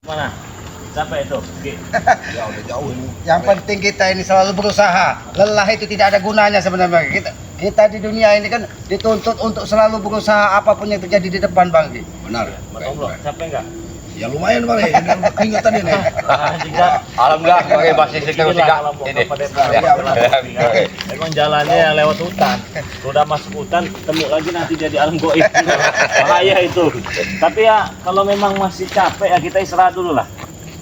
Mana? Capek itu? Ya udah jauh ini. Yang penting kita ini selalu berusaha. Lelah itu tidak ada gunanya sebenarnya. Kita di dunia ini kan dituntut untuk selalu berusaha apapun yang terjadi di depan, Bang. Benar. Matoblo, capek enggak? Ya lumayan Bang, ini udah keringetan ini. Alhamdulillah pakai basis itu tiga. Ini. Emang jalannya lewat hutan. Udah masuk hutan, ketemu lagi nanti jadi alam goib. Bahaya itu. Tapi ya kalau memang masih capek ya kita istirahat dulu lah.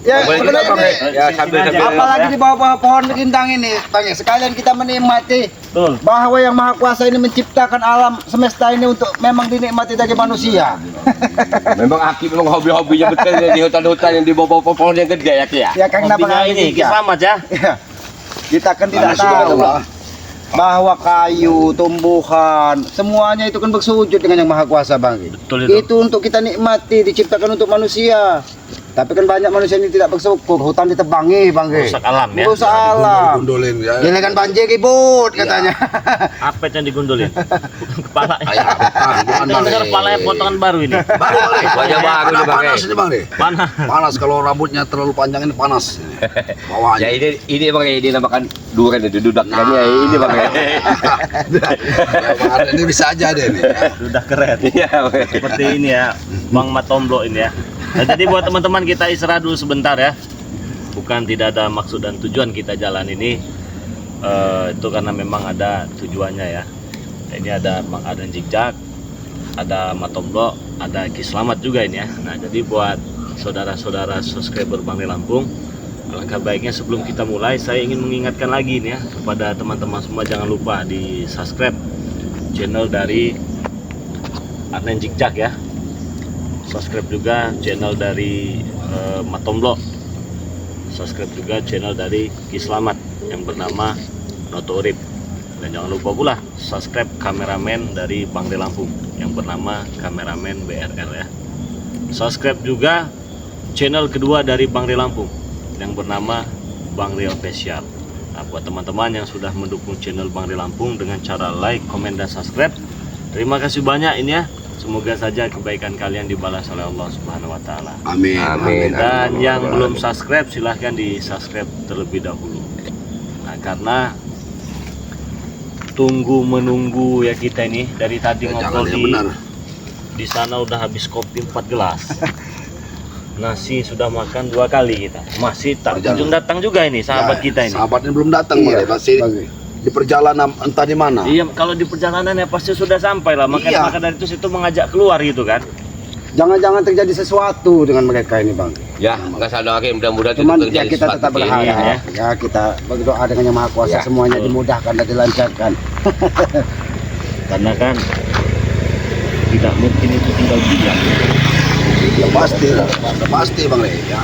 Ya, Boleh kita sebenarnya pakai ini, ya sambil apalagi di bawah-bawah pohon rindang ini, Bang. Sekalian kita menikmati Betul. bahwa yang Maha Kuasa ini menciptakan alam semesta ini untuk memang dinikmati dari manusia. Memang Aki memang hobi-hobinya betul di hutan-hutan yang di bawah pohon yang gede ya Ki ya. Ya karena Hobinya Bang ini, selamat ya. Ya, kita kan tidak Panas juga tahu lah. bahwa kayu, tumbuhan, semuanya itu kan bersujud dengan yang Maha Kuasa, Bang. Betul itu. Itu untuk kita nikmati, diciptakan untuk manusia. Tapi kan banyak manusia ini tidak bersyukur, hutan ditebangi, Bang. Rusak alam ya. Rusak alam. Gundolin ya. Giliran banjir ribut katanya. Apa yang digundulin? Bukan kepala. Ayah, bukan Kita dengar kepalanya potongan baru ini. Baru Bang. Wajah baru nih, Bang. Panas ini Bang nih. Panas. Panas kalau rambutnya terlalu panjang ini panas. Ya Bawahnya. ini Bang ini namakan durian itu dudakannya ini Bang. Ini bisa aja deh nih. Sudah keren. Iya. Seperti ini ya, Bang Matomblo ini ya. Nah, jadi buat teman-teman kita istirahat dulu sebentar ya. Bukan tidak ada maksud dan tujuan kita jalan ini. Itu karena memang ada tujuannya ya. Ini ada Bang Adan Jikjak, ada Matomblo, ada Ki Slamet juga ini ya. Nah jadi buat saudara-saudara subscriber Bang Di Lampung, alangkah baiknya sebelum kita mulai saya ingin mengingatkan lagi nih ya kepada teman-teman semua, jangan lupa di subscribe channel dari Adan Jikjak ya. Subscribe juga channel dari Matomblo. Subscribe juga channel dari Ki Slamet yang bernama Noto Urip. Dan jangan lupa pula subscribe kameramen dari Bang Di Lampung yang bernama Kameramen BRL ya. Subscribe juga channel kedua dari Bang Di Lampung yang bernama Bang Rio Official. Nah, buat teman-teman yang sudah mendukung channel Bang Di Lampung dengan cara like, komen, dan subscribe, terima kasih banyak ini ya. Semoga saja kebaikan kalian dibalas oleh Allah Subhanahu wa taala. Amin. Amin. Dan yang belum subscribe silahkan di subscribe terlebih dahulu. Nah, karena tunggu menunggu ya kita ini dari tadi ngobrol Jangan yang benar. di sana udah habis kopi 4 gelas. Nasi sudah makan 2 kali kita. Masih tak kunjung datang juga ini sahabat kita ini. Sahabatnya belum datang Iya, Bang. Masih Bang. di perjalanan entah di mana. Iya, kalau di perjalanan ya pasti sudah sampai lah. Iya. Maka dari itu situ mengajak keluar gitu kan. Jangan-jangan terjadi sesuatu dengan mereka ini, Bang. Ya, enggak salah lagi mudah-mudahan Cuman itu ya terjadi kita sesuatu tetap Ki. berharap ya. ya kita berdoa dengan yang Maha Kuasa Ya, semuanya betul. dimudahkan dan dilancarkan. Karena kan tidak mungkin itu tinggal diam. Ya pasti lah. Pasti Bang Le. Ya.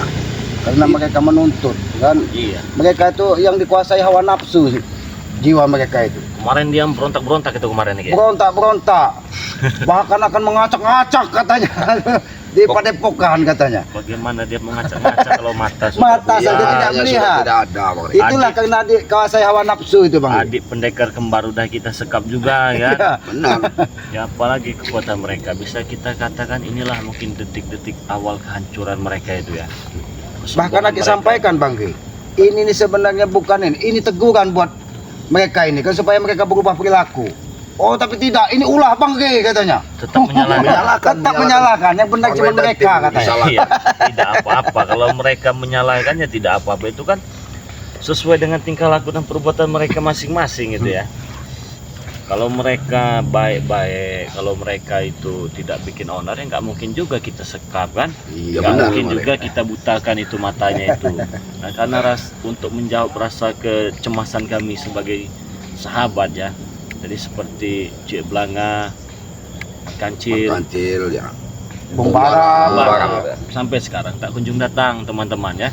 Karena mereka menuntut kan. Iya. Mereka itu yang dikuasai hawa nafsu jiwa mereka itu. Kemarin dia berontak-berontak itu kemarin nih. Berontak-berontak. Bahkan akan mengacak-ngacak katanya. Di padepokan katanya. Bagaimana dia mengacak-ngacak kalau mata sudah Mata buta? saja tidak Ya, sudah melihat. tidak ada Bang Le. Itulah Adik. karena dikuasai hawa nafsu itu, Bang. Adik pendekar kembar udah kita sekap juga ya. Ya. Benar. Ya apalagi kekuatan mereka, bisa kita katakan inilah mungkin detik-detik awal kehancuran mereka itu ya. Bahkan Kesombongan lagi mereka. sampaikan, Bang Ki. Ini sebenarnya bukan ini teguran buat mereka ini kan supaya mereka berubah perilaku. Oh tapi tidak, ini ulah Bang Ki katanya. Tetap menyalahkan. Tetap menyalahkan, yang benar cuma mereka katanya. Iya, tidak apa-apa. Kalau mereka menyalahkannya tidak apa-apa, itu kan sesuai dengan tingkah laku dan perbuatan mereka masing-masing gitu ya. Kalau mereka baik-baik, kalau mereka itu tidak bikin onar ya nggak mungkin juga kita sekap kan. Iya Nggak benar. mungkin Bang Le. juga kita butakan itu matanya itu. Nah karena untuk menjawab rasa kecemasan kami sebagai sahabat ya. Jadi seperti Cik Blanga, Kancil, Kancil ya. Bung Bara. Barang sampai sekarang tak kunjung datang teman-teman ya.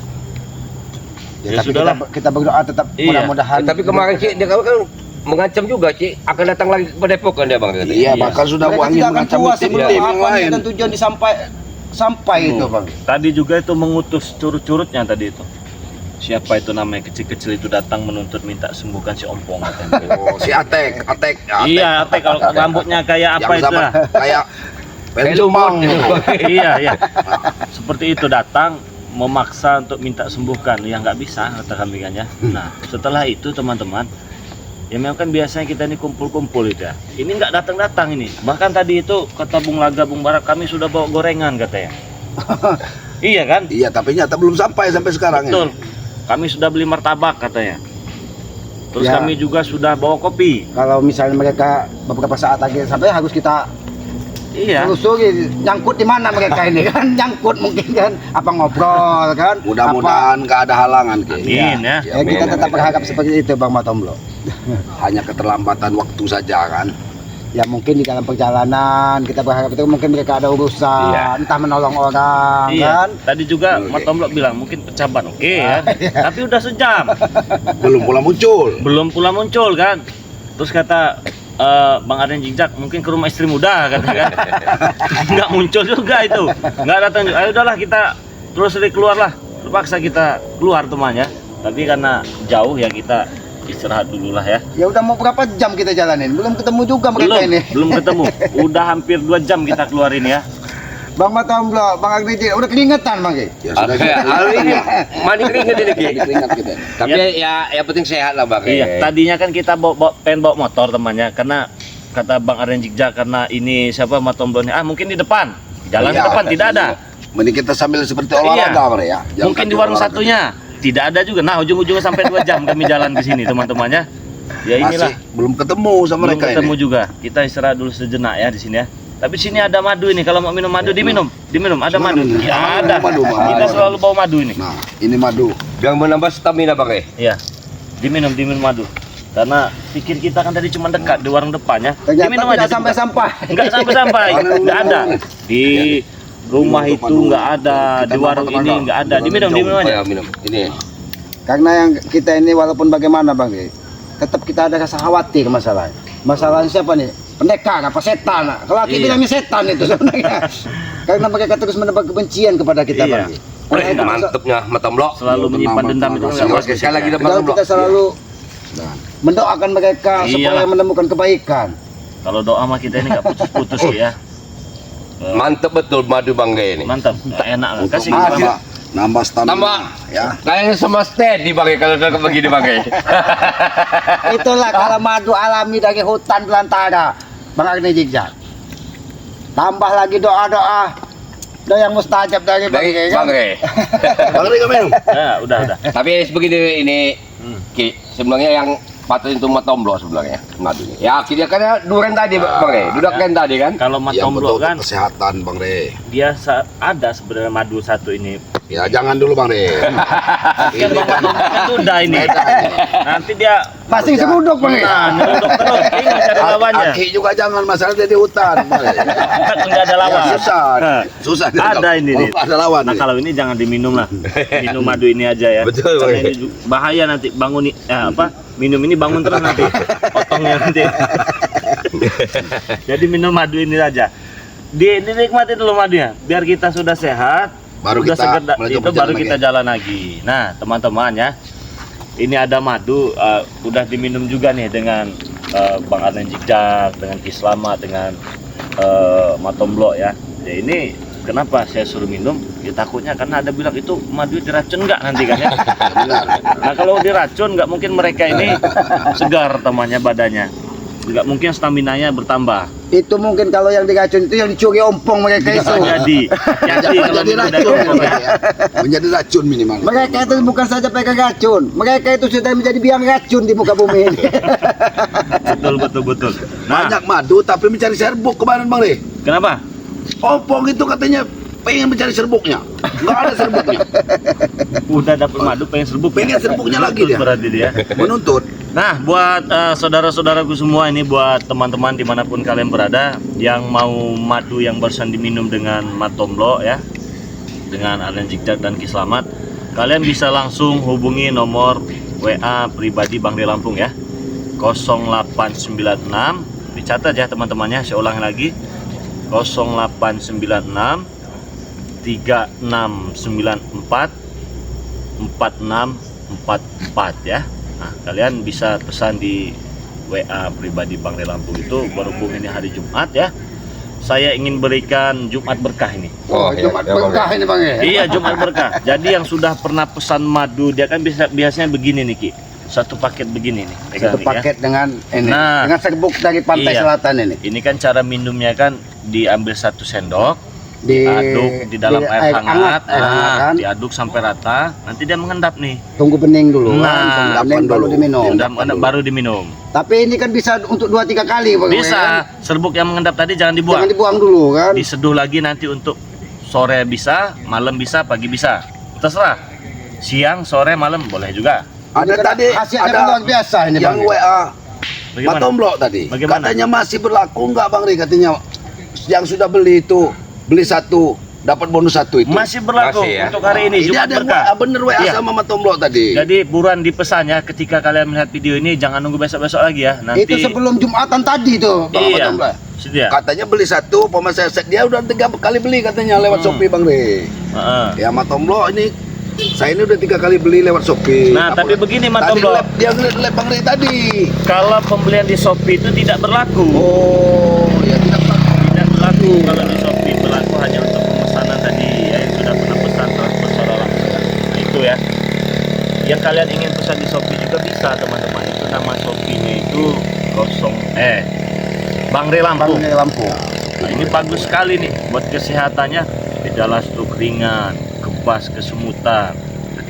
Ya Tapi sudahlah. kita berdoa tetap Iya. mudah-mudahan. Tapi kemarin Ki dia kan mengancam juga Ki akan datang lagi ke padepokan dia Bang. Iya, Iya. bahkan sudah mereka wangi tidak akan mengancam puas tim sebelum yang apa lain. dan tujuan sampai itu, Bang. Tadi juga itu mengutus curut-curutnya tadi itu. Siapa itu namanya kecil-kecil itu datang menuntut minta sembuhkan si Ompong katanya. Oh, si Atek. Ya, Iya, Atek kalau rambutnya kayak apa yang itu sama lah. kayak Pelumang. Iya, iya. Seperti itu datang memaksa untuk minta sembuhkan, ya nggak bisa kata kami kan ya. Nah setelah itu teman-teman, ya memang kan biasanya kita ini kumpul-kumpul itu ya. Ini nggak datang-datang ini. Bahkan tadi itu kata Bung Laga, Bung Barak, kami sudah bawa gorengan katanya. Iya kan? Iya, tapi nyata belum sampai sekarang Betul. ya. Kami sudah beli martabak katanya. Terus Ya. kami juga sudah bawa kopi. Kalau misalnya mereka beberapa saat lagi sampai harus kita Iya. telusuri nyangkut di mana mereka ini kan, nyangkut mungkin kan, apa ngobrol kan, Mudah-mudahan nggak ada halangan Ki. Amin ya. apa, ya kita tetap berharap seperti itu Bang Matomblo. Hanya keterlambatan waktu saja kan. Ya mungkin di dalam perjalanan kita berharap itu mungkin mereka ada urusan, Iya. entah menolong orang Iya. kan. Tadi juga Oke. Mas Tomblok bilang mungkin pecah ban, oke ya. Tapi udah sejam, Belum pula muncul. belum pula muncul kan. Terus kata Bang Arden Jingjak mungkin ke rumah istri muda kata kan. Nggak muncul juga itu, nggak datang juga. Ayo udahlah kita terus keluar lah. Terpaksa kita keluar temannya. Tapi karena jauh ya kita istirahat dulu lah ya. Ya udah mau berapa jam kita jalanin, belum ketemu juga mereka ini. Belum ketemu. Udah hampir 2 jam kita keluarin ya. Bang Matomblo, Bang Agni, udah keringetan Bang Ki. Ya sudah. Hari ini mandi keringet ini Ki. Keringat kita. Tapi ya yang penting sehat lah Bang. Iya, tadinya kan kita pengen bawa motor temannya, karena kata Bang Arden Jigja karena ini siapa Matomblo ini, mungkin di depan, jalan Iya, di depan tidak ada. Mending kita sambil seperti Iya. olahraga Bre, ya. Jangan Mungkin di kaki warung olahraga. satunya tidak ada juga. Nah ujung-ujungnya sampai 2 jam kami jalan ke sini teman-temannya. Ya inilah, Masih belum ketemu sama belum mereka ketemu ini. juga. Kita istirahat dulu sejenak ya di sini ya. Tapi di sini ada madu ini, kalau mau minum madu diminum, ada madu. Ya ada. Madu, madu. Kita selalu bawa madu ini. Nah, ini madu. Yang menambah stamina Bang. Iya, diminum madu. Karena pikir kita kan tadi cuma dekat di warung depannya. Ternyata Diminum tidak aja. sampai-sampai. Enggak sampai, enggak ada. Di rumah itu enggak ada, di warung ini enggak ada. Diminum aja. Ya, minum. Ini. Karena yang kita ini walaupun bagaimana Bang Ki, tetap kita ada rasa khawatir masalahnya. Masalahnya siapa nih? Pendekar apa setan? Kalau kita Iya. bilangnya setan itu sebenarnya. Karena mereka terus menebar kebencian kepada kita Iya. Bang Ki. Wih, mantepnya Matomlo. Selalu menyimpan dendam itu enggak bagus. Sekali lagi Padahal Matomlo. kita selalu mendoakan mereka supaya Iyalah. menemukan kebaikan. Kalau doa mah kita ini enggak putus-putus ya. Mantep betul madu Bang ini. Mantap, enak lah. Kasih Untuk kita. nambah stamina. Tambah. Ya. Kayaknya sama steady Bang kalau udah begini Bang. Itulah kalau madu alami dari hutan belantara, Bang Agni Jigja. Tambah lagi doa-doa yang mustajab dari Bang Dari Ki, Bang. kan? Bang Ri minum. Ya, udah. Tapi begini ini Hmm. Ki, sebenarnya yang patut itu Matomlo sebenarnya madu ini. Ya akhirnya kan duren tadi Bang. Dudak kan tadi kan. Kalau Mas Yang Tomblo betul kan kesehatan Bang Re. dia ada sebenarnya madu satu ini. Ya jangan dulu Bang Re. Kan Bang Tomblo kan udah ini. Nanti dia Masih seruduk Bang Ki. nyeruduk terus, bingung cari lawannya. Aki juga jangan, masalah dia di hutan. Bang Re. Kan enggak ada lawan. Ya, susah. Nah, Susah. Ada ini nih. Ada lawan. Nah nih. kalau ini jangan diminum lah, minum madu ini aja ya. Betul, Karena Bang. ini bahaya nanti bangun minum ini bangun terus nanti otongnya nanti. Jadi minum madu ini aja. Dinikmati dulu madunya, biar kita sudah sehat. Baru udah kita seger, melanjut itu perjalanan baru lagi. kita jalan lagi. Nah teman-teman ya, ini ada madu, udah diminum juga nih dengan Bang Arden Jigja, dengan Kislamat, dengan Matomblo ya. Ya ini kenapa saya suruh minum? Ya takutnya karena ada bilang itu madu diracun nggak nanti kan ya. Benar. Nah kalau diracun nggak mungkin mereka ini segar temannya badannya, nggak mungkin staminanya bertambah. Itu mungkin kalau yang diracun itu yang dicuri ompong mereka itu. Bisa jadi hati-hati kalau Menjadi minum dari racun. ompong ya. Menjadi racun minimal. Mereka itu bukan saja pegang racun, mereka itu sudah menjadi biang racun di muka bumi ini. Betul. Nah Banyak madu tapi mencari serbuk kemarin Bang Re. kenapa? Ompong itu katanya pengen mencari serbuknya. Enggak ada serbuknya. Udah dapat madu pengen serbuk. Pengen serbuknya lagi dia. Berarti dia. Menuntut. Nah, buat saudara-saudaraku semua ini, buat teman-teman dimanapun kalian berada yang mau madu yang barusan diminum dengan Matomblo ya, dengan Arden Jigja dan Kislamat, kalian bisa langsung hubungi nomor WA pribadi Bang Ri Lampung ya, 0896, dicatat ya teman-temannya, saya ulang lagi, 0896 3694 4644 ya. Nah, kalian bisa pesan di WA pribadi Bang Ri Lampung itu berhubung ini hari Jumat ya. saya ingin berikan Jumat berkah ini. Oh, Jumat berkah ini Bang ya. Iya, Jumat berkah. Jadi yang sudah pernah pesan madu, dia kan biasanya begini nih Ki. Satu paket begini nih. Pegang Satu nih, paket dengan ini, Nah. dengan serbuk dari pantai Iya. selatan ini. Ini kan cara minumnya kan diambil 1 sendok, diaduk di dalam air hangat, air hangat kan. diaduk sampai rata, nanti dia mengendap nih. Tunggu bening dulu Nah, kan, tunggu bening endapan baru dulu. diminum. Endap baru diminum. Tapi ini kan bisa untuk 2-3 kali Bang. ya kan? Bisa, serbuk yang mengendap tadi jangan dibuang. Jangan dibuang dulu kan. Diseduh lagi nanti untuk sore bisa, malam bisa, pagi bisa. Terserah. Siang, sore, malam boleh juga. Ada tadi Khasiatnya ada luar biasa ini yang Bang. WA Bagaimana? Matomblok tadi. Bagaimana? Katanya masih berlaku enggak Bang Ri, katanya yang sudah beli itu beli 1 dapat bonus 1 itu. Masih berlaku Masih, ya? untuk hari ini Ini Jumat ada yang berkah. WA, bener WA Iya. sama Matomblok tadi. Jadi buruan dipesannya ketika kalian melihat video ini jangan nunggu besok-besok lagi ya. Nanti Itu sebelum Jumatan tadi tuh Bang Iya. Matomblok. Sedia. Katanya beli 1 pemasar set, dia udah 3 kali beli katanya lewat Shopee Bang Ri. Heeh. Ya Matomblok ini saya ini udah 3 kali beli lewat Shopee. Nah, tapi begini, Matomblok. Tadi dia ngeliat lab Bang Ri tadi. Kalau pembelian di Shopee itu tidak berlaku. Oh, ya tidak berlaku. Tidak berlaku kalau di Shopee, berlaku hanya untuk pemesanan tadi ya, yang sudah pernah pesan transfer secara langsung. Nah, itu ya. Yang kalian ingin pesan di Shopee juga bisa teman-teman. Itu nama Shopee-nya itu Bang Ri Lampung. Bang Lampung. Nah, ini bagus sekali nih buat kesehatannya. Gejala stroke ringan, kebas, kesemutan,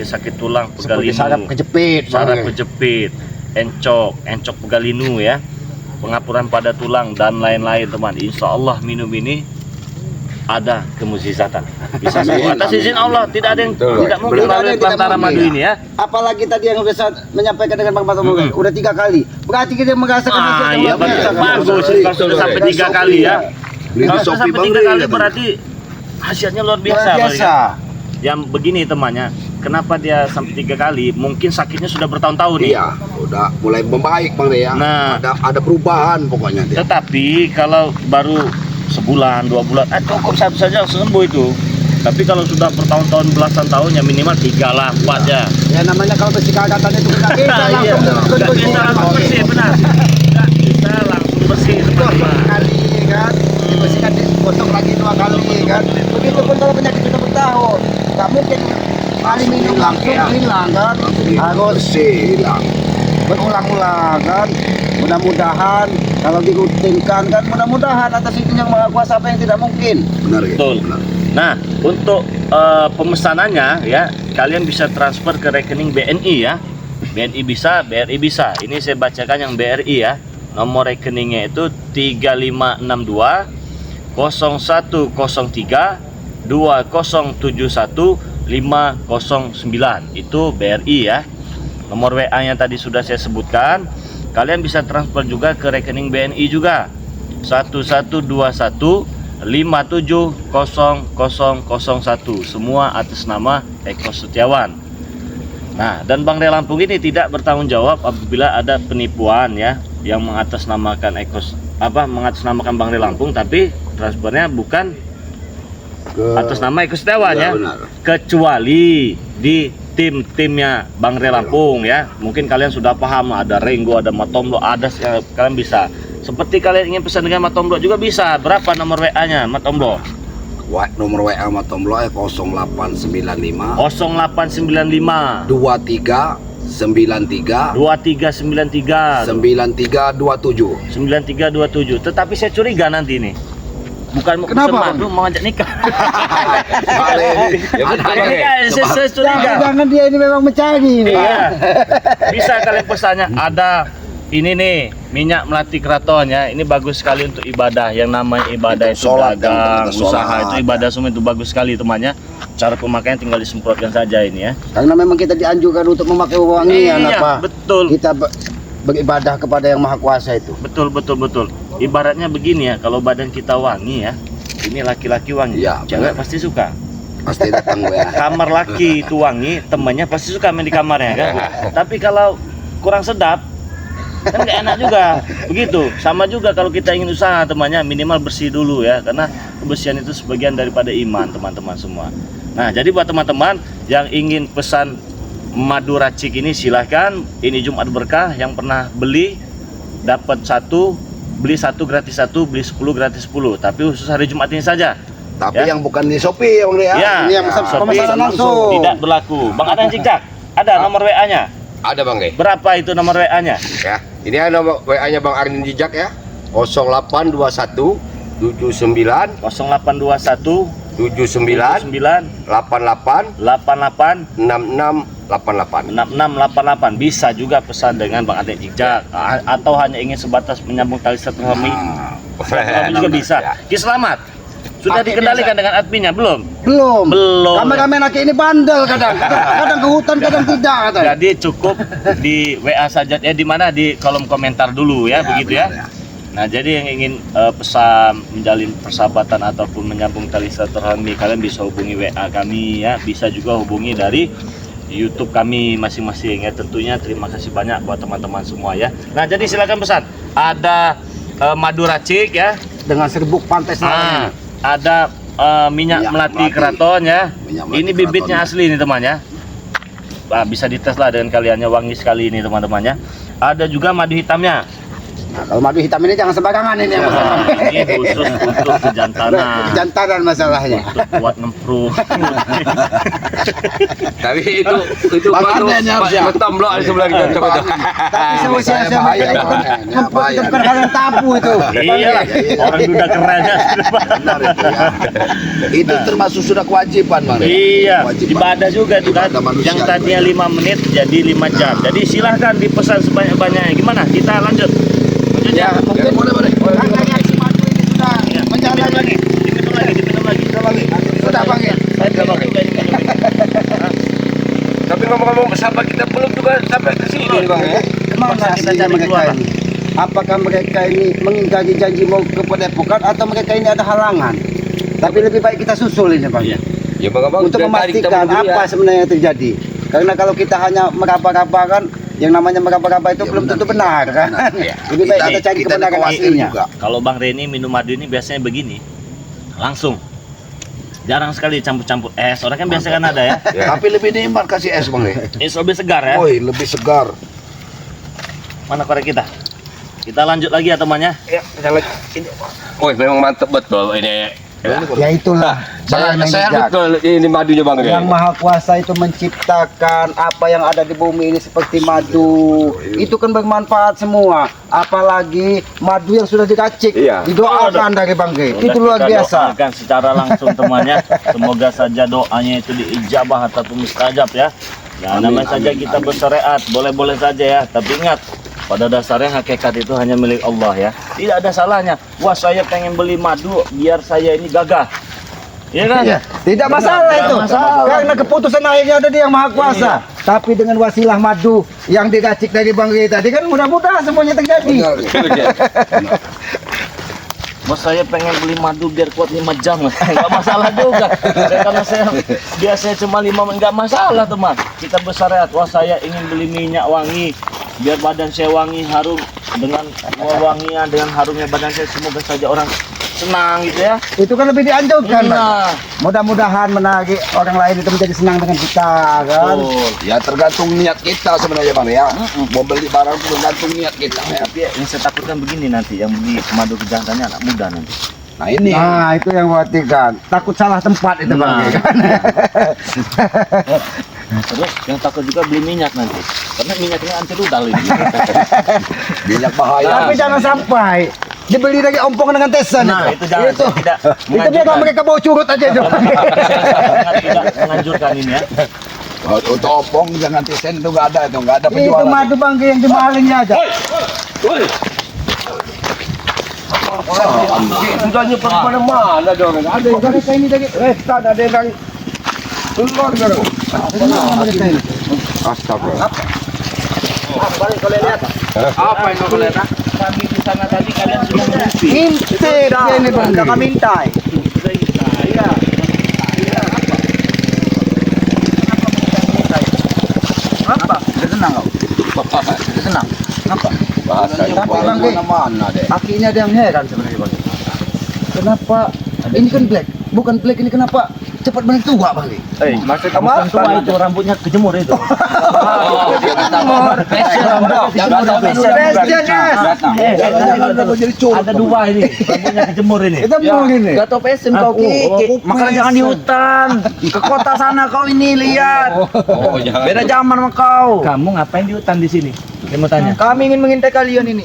sakit tulang, Seperti saraf pegalinu, kejepit Bang saraf Ri. kejepit, encok pegalinu ya, pengapuran pada tulang dan lain-lain teman. Insya Allah minum ini ada kemukjizatan. Bisa sembuh atas izin Allah. Tidak ada yang Betul. tidak mungkin Tidak ada melalui yang tidak perantara mungkin, madu ya. ini ya. Apalagi tadi yang sudah saya menyampaikan dengan Bang Matomblok udah 3 kali. Berarti kita merasakan hasil yang Iya luar biasa, bagus, kan? bagus. Betul. Kalau sudah sampai Betul. 3 kali ya. Beli di Kalau sudah Shopee sampai Bang 3 Ri, kali katanya. berarti hasilnya luar biasa. Luar berarti biasa. kan? Yang begini temannya, kenapa dia sampai 3 kali? Mungkin sakitnya sudah bertahun-tahun nih. Iya, udah mulai membaik Bang Ri ya. Nah. Ada perubahan pokoknya dia. Tetapi kalau baru sebulan, 2 bulan, cukup 1 saja sembuh itu. Tapi kalau sudah bertahun-tahun, belasan tahun ya minimal 3 lah, 4 ya. Ya namanya kalau kesikatan itu nggak bisa Iya, langsung nggak bisa langsung bersih, benar. Nggak bisa langsung bersih teman-teman. kali kan dibersihkan digosok lagi 2 kali kan begitu pun kalau penyakit sudah bertahun nggak mungkin kali minum langsung hilang kan harus bersih hilang. berulang-ulang kan mudah-mudahan kalau dirutinkan kan mudah-mudahan atas itu yang maha kuasa apa yang tidak mungkin. Benar ya? Betul. Benar. Nah, untuk pemesanannya ya, kalian bisa transfer ke rekening BNI ya. BNI bisa, BRI bisa. Ini saya bacakan yang BRI ya. Nomor rekeningnya itu 3562 0103 2071 509. Itu BRI ya. Nomor WA-nya tadi sudah saya sebutkan. Kalian bisa transfer juga ke rekening BNI juga. 1121 570001, semua atas nama Eko Setiawan. Nah, dan Bang Ri Lampung ini tidak bertanggung jawab apabila ada penipuan ya yang mengatasnamakan mengatasnamakan Bang Ri Lampung, tapi transfernya bukan atas nama Eko Setiawan ya, benar. kecuali di tim-timnya Bang Ri Lampung ya. Mungkin kalian sudah paham, ada Ringo, ada Matomblok, ada kalian bisa. Seperti kalian ingin pesan dengan Matomblok juga bisa. Berapa nomor WA-nya Matomblok? Nomor WA Matomblok 0895 0895 2393 2393 9327. 9327. Tetapi saya curiga nanti nih. Bukan mau Kenapa, pesan Bang? madu, mau ngajak nikah. Ya, betul, Ngajak Bang. nikah, saya curiga. Jangan dia ini memang mencari ini. Iya. Bisa kalian pesannya ada ini nih, minyak melati keraton ya. Ini bagus sekali untuk ibadah. Yang namanya ibadah itu Sholat, dagang, yang penting usaha sholat. itu ibadah semua itu bagus sekali temannya. Cara pemakaian tinggal disemprotkan saja ini ya. Karena memang kita dianjurkan untuk memakai wangian Iya, apa. betul. Kita beribadah kepada yang maha kuasa itu. Betul. Ibaratnya begini ya, kalau badan kita wangi ya, ini laki-laki wangi, Iya, cewek benar. pasti suka. Pasti datang WA. Kamar laki itu wangi, temannya pasti suka main di kamarnya kan. Tapi kalau kurang sedap, kan nggak enak juga. Begitu. Sama juga kalau kita ingin usaha temannya minimal bersih dulu ya, karena kebersihan itu sebagian daripada iman teman-teman semua. Nah, jadi buat teman-teman yang ingin pesan madu racik ini silahkan. Ini Jumat berkah, yang pernah beli dapat 1 beli 1 gratis 1, beli 10 gratis 10. Tapi khusus hari Jumat ini saja. Tapi Ya. yang bukan di Shopee ya Bang Ri ya. Ya, Ini yang pemesanan langsung. tidak berlaku. Bang Adang Cicak, ada nomor WA-nya. Ada Bang Rey. Berapa itu nomor WA-nya? Ya. Ini ada nomor WA-nya Bang Arnin Jijak ya. 0821 79 0821 79 99 88 88 6688. 6688. Bisa juga pesan dengan Bang Adek Cicak atau hanya ingin sebatas menyambung tali silaturahmi. Silaturahmi juga bisa. Ki Selamat. Sudah dikendalikan dengan adminnya belum? Belum. Belum. Kameramen aki ini bandel kadang ke hutan, kadang tidak katanya. Jadi cukup di WA saja ya, di mana di kolom komentar dulu ya, begitu ya. Nah, jadi yang ingin pesan menjalin persahabatan ataupun menyambung tali silaturahmi, kalian bisa hubungi WA kami ya, bisa juga hubungi dari YouTube kami masing-masing ya. Tentunya terima kasih banyak buat teman-teman semua ya. Nah, jadi silakan pesan. Ada madu racik ya. Dengan serbuk pantai Ah, selama ada minyak melati keraton ya. Minyak melati Ini bibitnya keraton. asli nih teman ya. Bisa dites lah dengan kaliannya, wangi sekali ini teman-teman ya. Ada juga madu hitamnya. Nah, kalau madu hitam ini jangan sembarangan ini yang masalah. Ini khusus untuk kejantanan, Jantanan masalahnya. untuk kuat ngemprung. Tapi itu Makanannya harus ya. betom blok di sebelah kita cocok itu. Tapi seusia bahaya, bahaya, itu kan bahaya. ngempet itu bukan hal yang tabu itu. Iya lah, orang duda keren ya. Benar itu ya. Itu termasuk sudah kewajiban Bang Ri. Iya, Kewajiban. ibadah juga itu kan. Ibadah manusia Yang itu. tadinya 5 menit jadi 5 jam. Jadi silahkan dipesan sebanyak-banyaknya. Gimana? Kita lanjut. Lanjut ya. Mungkin boleh. Karena si madu ini sudah Ya, menjalani diminum lagi, diminum lagi, diminum lagi. sudah Bang ya. Tapi ngomong-ngomong sahabat kita belum juga sampai ke sini Bang ya. Mana Masa kita aslinya cari mereka keluar, ini? Apakah mereka ini mengingkari janji mau ke Padepokan atau mereka ini ada halangan? Tapi lebih baik kita susul ini Bang. Iya. Ya Bang Untuk memastikan apa sebenarnya yang terjadi. Karena kalau kita hanya meraba-raba kan, yang namanya meraba-raba itu Ya, belum benar. tentu benar kan. Iya. Lebih baik kita cari Kita kebenaran dikhawatir aslinya. juga. Kalau Bang Reni minum madu ini biasanya begini, langsung. Jarang sekali campur-campur es. Orang kan biasa kan ada ya. Tapi lebih nikmat kasih es Bang Ri. Es lebih segar ya. Woi, lebih segar. Mana korek kita? Kita lanjut lagi ya temannya. Ya, oh, memang mantep betul ini. Ya itulah. Saya Bang saya Nijak. betul ini madunya Bang Yang ya. Maha Kuasa itu menciptakan apa yang ada di bumi ini seperti madu. Itu kan bermanfaat semua. Apalagi madu yang sudah diracik. Iya. Didoakan dari Bang Ge. Sudah Itu luar kita biasa. doakan secara langsung temannya. Semoga saja doanya itu diijabah ataupun mustajab ya. Ya Amin, namanya saja amin, kita amin. bersyariat, boleh-boleh saja ya. Tapi ingat, pada dasarnya hakikat itu hanya milik Allah ya. Tidak ada salahnya. Wah, saya pengen beli madu biar saya ini gagah. Iya kan? Iya, tidak masalah Tidak itu. masalah. Karena keputusan akhirnya ada di Yang Maha Kuasa. Iya. Tapi dengan wasilah madu yang diracik dari Bang Ge tadi kan mudah-mudahan semuanya terjadi. Mas saya pengen beli madu biar kuat 5 jam. Enggak masalah juga. Karena saya biasanya cuma 5 menit, enggak masalah, teman. Kita bersyariat, wah saya ingin beli minyak wangi biar badan saya wangi, harum dengan wangian, dengan harumnya badan saya, semoga saja orang senang gitu ya. Itu kan lebih dianjurkan. Bang. Nah, Mudah-mudahan menarik orang lain itu menjadi senang dengan kita kan. betul. Ya tergantung niat kita sebenarnya Bang ya. Mau beli barang itu tergantung niat kita ya. Tapi yang saya takutkan begini nanti, yang beli madu kejantannya anak muda nanti. Nah ini Nah, itu yang khawatirkan. Takut salah tempat itu Bang Nah. Ge kan. Terus yang takut juga beli minyak nanti, karena minyaknya anti rudal ini. minyak bahaya. Tapi jangan sampai dibeli dari ompong dengan tesan Nah, itu jangan, itu. saya tidak Itu biar menganjurkan. mereka bawa curut aja itu. Sangat tidak menganjurkan ini ya. Untuk opong jangan tisen itu nggak ada Itu penjualan. madu Bang Ge yang dimahalnya aja. Sudah nyebar kemana-mana dong. Ada yang mereka ini dari Restan, ada yang dari Keluar dong. mereka ini. Astagfirullah. Balik kalian lihat. Apa yang kalian lihat? Kami di sana tadi kalian sudah mengungsi. Intip dia ini Bang Ge. Kami mintai. Sudah iya. Apa? Sudah senang kau? Sudah senang. Kenapa? Bahasa yang Tapi Bang Ge, Mana deh. akhirnya ada yang heran sebenarnya Bang. Kenapa? Ini kan black, bukan black ini kenapa? cepat benar tua Bang Ri. Maksud kamu Bukan tua apa? itu rambutnya kejemur itu. Jangan jadi curut. Ada dua ini, rambutnya kejemur ini. Itu mau ini. Gak tau fashion kau Ki. Makanya jangan di hutan. Ke kota sana kau ini lihat. Oh, jangan. Beda zaman sama kau. Kamu ngapain di hutan di sini? Saya mau tanya. Kami ingin mengintai kalian ini.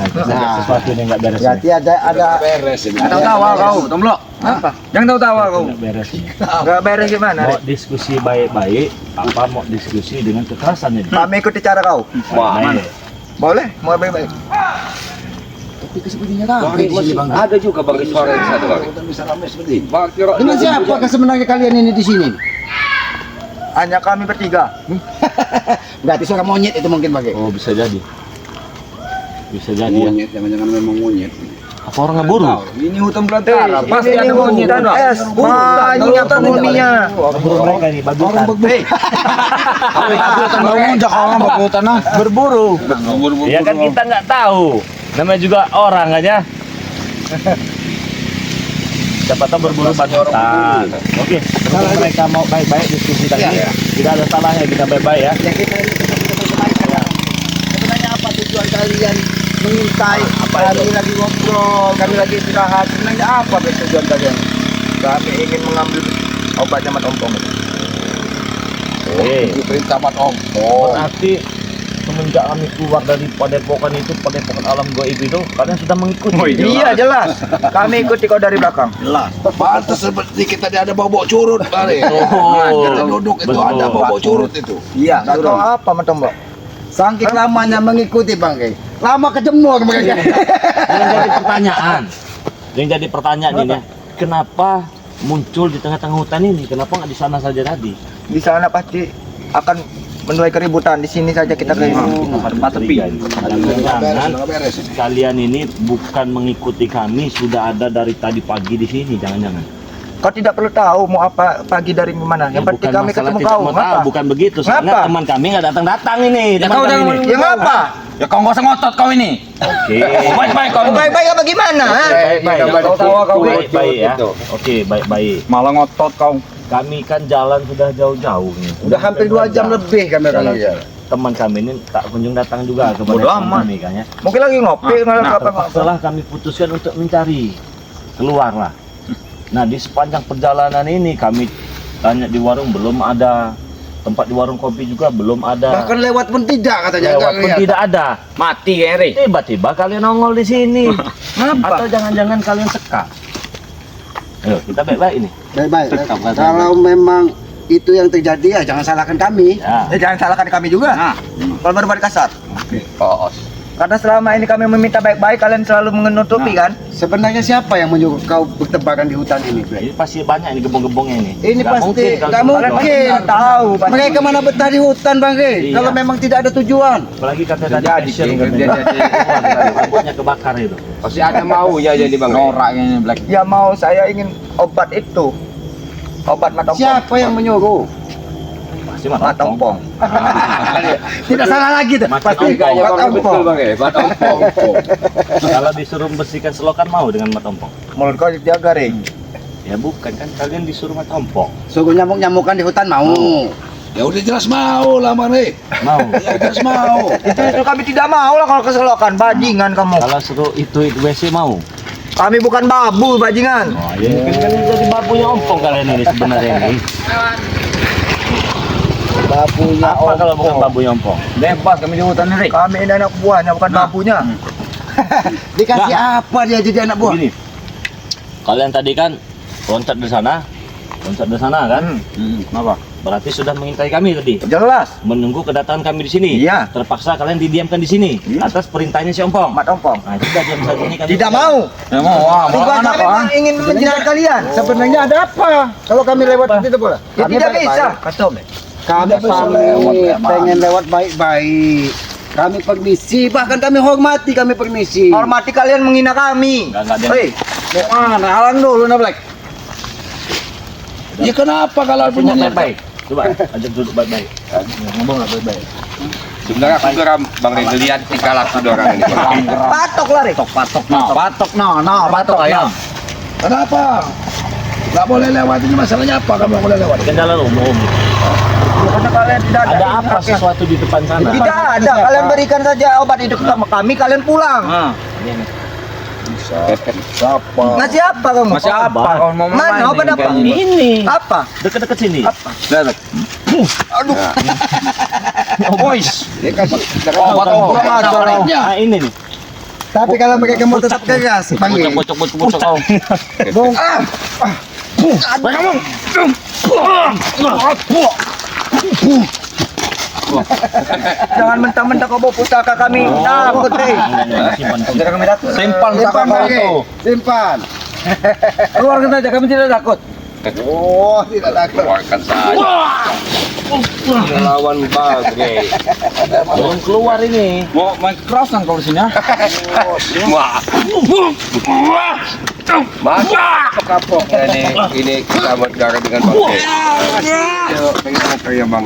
Nah, sesuatu yang nggak beres. Berarti ada Beres ini. Tawa kau, Tomblo. Apa? Jangan tawa kau. Nggak beres. Gak beres gimana? Mau diskusi baik-baik, apa mau diskusi dengan kekerasan ini? Kami ikuti cara kau. Baik. Boleh? Mau baik-baik. tapi kesepertinya Bang rame di sini Bang. ada juga Bang suara di satu Bang. Hutan bisa ramai seperti ini. Bang kira Dengan siapa sebenarnya kalian ini di sini? Hanya kami bertiga. Berarti suara monyet itu mungkin Bang. Oh, bisa jadi. Bisa jadi ya. Monyet, jangan-jangan memang monyet. Apa orang ngeburu? Ini hutan belantara. Pasti ada monyet. Es, banyak penghuninya. Ngeburu mereka ini, bagusan. Berburu. Ya kan kita nggak tahu. Namanya juga orang aja. Siapa tahu berburu bagusan. Oke, kalau mereka mau baik-baik diskusi tadi, tidak ada salahnya kita baik-baik ya. Ya kita ini sebenarnya apa tujuan kalian mengintai? Kami lagi ngobrol, kami lagi istirahat. Sebenarnya apa tujuan kalian? Kami ingin mengambil obatnya Mat Ompong. Oke. Perintah Mat Om. Berarti semenjak kami keluar dari padepokan itu, padepokan alam gaib itu, kalian sudah mengikuti. Iya jelas. Kami ikuti kau dari belakang. Jelas. Pantas seperti kita ada bau-bau curut, Bari. Oh, Kita duduk itu betul. ada bau-bau curut itu. Iya, Nggak tahu apa Mat Ompong. Saking lamanya mengikuti Bang. Lama kejemur mereka. Yang jadi pertanyaan ini ya, kenapa muncul di tengah-tengah hutan ini? Kenapa nggak di sana saja tadi? Di sana pasti akan menuai keributan. Di sini saja kita keributan. Tempat tepi. Jangan-jangan Nggak beres ini. kalian ini bukan mengikuti kami, sudah ada dari tadi pagi di sini, jangan-jangan. Kau tidak perlu tahu mau apa pagi dari mana. Yang penting kami masalah ketemu tidak kau. mau tahu, Ngapa? bukan begitu. Soalnya Ngapa? teman kami nggak datang-datang ini. Ya teman kau kami jangan. ini. Ya ngapa? Ya kau nggak usah ngotot kau ini. Oke. Baik-baik kau. Baik-baik apa gimana? ha? Baik-baik. Kau tawa kau. Baik-baik ya. Oke, baik-baik. Malah ngotot kau. Kami kan jalan sudah jauh-jauh nih. Udah hampir 2 jam lebih kami Jalan. kali ya. Teman kami ini tak kunjung datang juga kepada Bodo teman amat. kami kan ya. Mungkin lagi ngopi. Setelah kami putuskan untuk mencari keluarlah. Nah, di sepanjang perjalanan ini kami tanya di warung belum ada, tempat di warung kopi juga belum ada. Bahkan lewat pun tidak katanya. Lewat pun tidak ada. Mati Eri. Tiba-tiba kalian nongol di sini. Ngapa? Atau jangan-jangan kalian seka. Ayo, kita baik-baik ini. Baik-baik. Kalau memang itu yang terjadi ya jangan salahkan kami. Ya. Jangan salahkan kami juga. Kalau berbuat kasar. Oh, Karena selama ini kami meminta baik-baik, kalian selalu menutupi kan? Sebenarnya siapa yang menyuruh kau bertebaran di hutan ini? Ini pasti banyak ini gebong-gebongnya ini. Ini Nggak pasti kalau nggak cuma mungkin. kalian- Kalian tahu. pasti. Mereka mana betah di hutan Bang Ge? Iya. Kalau memang tidak ada tujuan. Apalagi katanya tadi Jadi, passion jadi, katanya. Rambutnya kebakar itu. pasti ada mau ya jadi Bang. Norak ini Black. Ya mau saya ingin obat itu. Obat Mat Ompong. Siapa yang menyuruh? Pasti mah Mat Ompong. Tidak salah lagi tuh. Mati Pasti ompong. Kayaknya Mat Bang betul Ompong. Bang Mat Ompong. Kalau disuruh membersihkan selokan mau dengan mat ompong? Mulut kau dijaga, Ring. Ya bukan kan kalian disuruh mat ompong. Suruh nyamuk-nyamukan di hutan mau. Ya udah jelas mau lah Mari. Mau. Ya jelas mau. Itu kami tidak mau lah kalau keselokan. Bajingan kamu. Kalau suruh itu WC mau. Kami bukan babu, bajingan. Oh, ya mungkin kan jadi babunya ompong kalian ini sebenarnya ini. Babunya Apa kalau bukan babunya ompong? Bebas kami di hutan Eri. Kami ini anak buahnya, bukan babunya. Dikasih apa dia jadi anak buah? Begini. Kalian tadi kan loncat di sana kan? Apa? Berarti sudah mengintai kami tadi. Jelas. Menunggu kedatangan kami di sini. Iya. Terpaksa kalian didiamkan di sini atas perintahnya si ompong. Mat Ompong. Nah, sudah diam saja ini kami. Tidak mau. Ya mau. Mau Tugas mana kami kau? memang ingin menjilat kalian. Sebenarnya ada apa? Kalau kami lewat itu boleh? Ya tidak bisa. Kami pengen lewat baik-baik. Kami permisi, bahkan kami hormati, kami permisi. Hormati kalian menghina kami. Enggak ada. Hei, Mau mana? Halang dulu nah Black. Ya kenapa kalau punya Punya baik-baik. Coba ajak duduk baik-baik. Ngomong lah baik-baik. Sebenarnya aku geram Bang Ren lihat tingkah laku orang ini. Bang. patok lah, Ring. Patok no. Patok no. No, patok ayam. Kenapa? Nggak boleh lewat, ini masalahnya apa kamu nggak boleh lewat? Kan jalan umum. Karena kalian tidak Ada apa sesuatu di depan sana? Tidak ada. Kalian berikan saja obat itu sama kami, kalian pulang. Siapa? Ngasih apa kamu? Masih apa? Kalau mau Mana obat apa? Ini. Apa? Dekat-dekat sini. Lihat. Aduh. Boys. Dia kasih Obat Ah, ini nih. Tapi kalau mereka mau tetap keras, panggil. Bocok kau. Bung. Jangan mentah-mentah kau bawa pusaka kami. Takut deh. Simpan. Kami takut. Simpan pusaka kau Pakai. itu. Simpan. Keluarkan saja, kami tidak takut. Oh, tidak takut. Keluarkan saja. Lawan Bagre. Belum keluar ini. Mau main keras kan kalau di sini ya? Wah. Masuk kapok ya ini kita berdarah dengan Bagre. Yuk, pengen kayak Bang.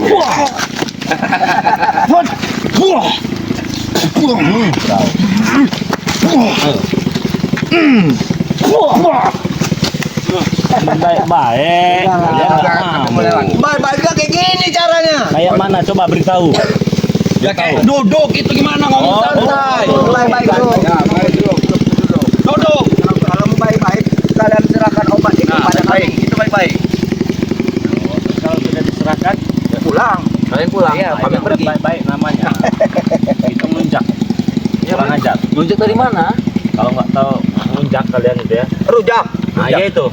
Baik-baik. Baik-baik kayak gini caranya. Kayak mana? Coba beritahu. Ya kayak duduk itu gimana ngomong santai. Baik-baik dulu. Duduk. Kalau mau baik-baik, kalian serahkan obat itu pada kami. Itu baik-baik. Kalau sudah diserahkan, Pulang. Kalian pulang. iya, Kami yang pergi. baik-baik namanya. Itu ngunjak. Kurang ajar. Nunjuk dari mana? Kalau nggak tahu ngunjak kalian itu ya. Rujak. Nah, ya itu.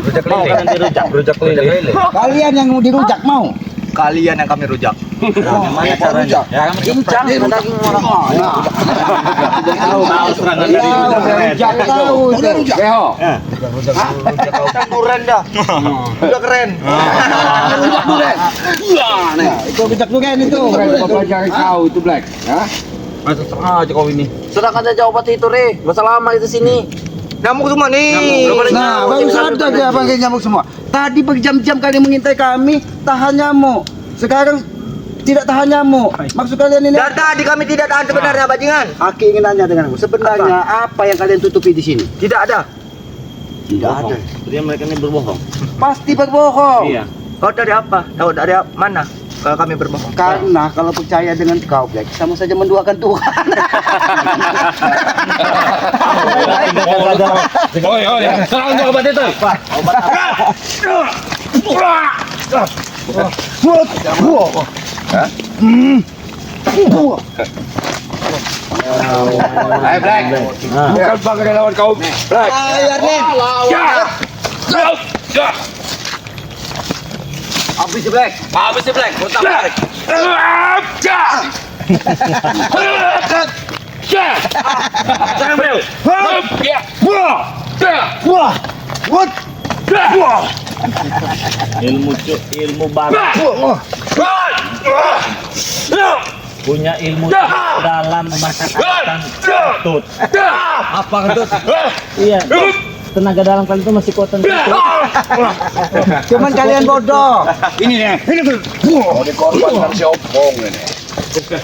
Rujak Mau kan nanti rujak. Rujak keliling. Kalian yang dirujak mau? Kalian yang kami rujak. Gimana caranya? Ya kami cincang daging orang. Tahu serangan dari Rujak tahu. Udah rujak. Beho. Kan duren dah. Udah keren. Rujak duren. Nah, itu rujak duren itu. Bapak cari tahu itu Black. Ya. Masuk tengah aja kau ini. Serahkan saja obat itu, Re. Masa lama itu sini. Nyamuk semua nih. Nah, baru sadar dia pakai nyamuk semua. Tadi berjam-jam kalian mengintai kami, tahan nyamuk. Sekarang tidak tahan nyamuk. Maksud kalian ini? Dan tadi kami tidak tahan sebenarnya, bajingan. Aki ingin nanya denganku. Sebenarnya apa yang kalian tutupi di sini? Tidak ada. Tidak ada. Jadi mereka ini berbohong. Pasti berbohong. Iya. Kau dari apa? Tahu dari mana? Kalau kami berbohong. Karena kalau percaya dengan kau, Black, sama saja menduakan Tuhan. Oh ya, serang untuk obat itu. Ayo Black. Bukan Bagre lawan kau. Black. Ayo, Nen. Habis Black. Habis si Black, botak Black. Jangan bel. Ilmu baru. Punya ilmu dalam memasakkan kentut. Apa kentut? Iya. Tenaga dalam kalian itu masih kuat kentut. Cuman kalian bodoh. Ini nih. Mau dikorbankan si Opong ini.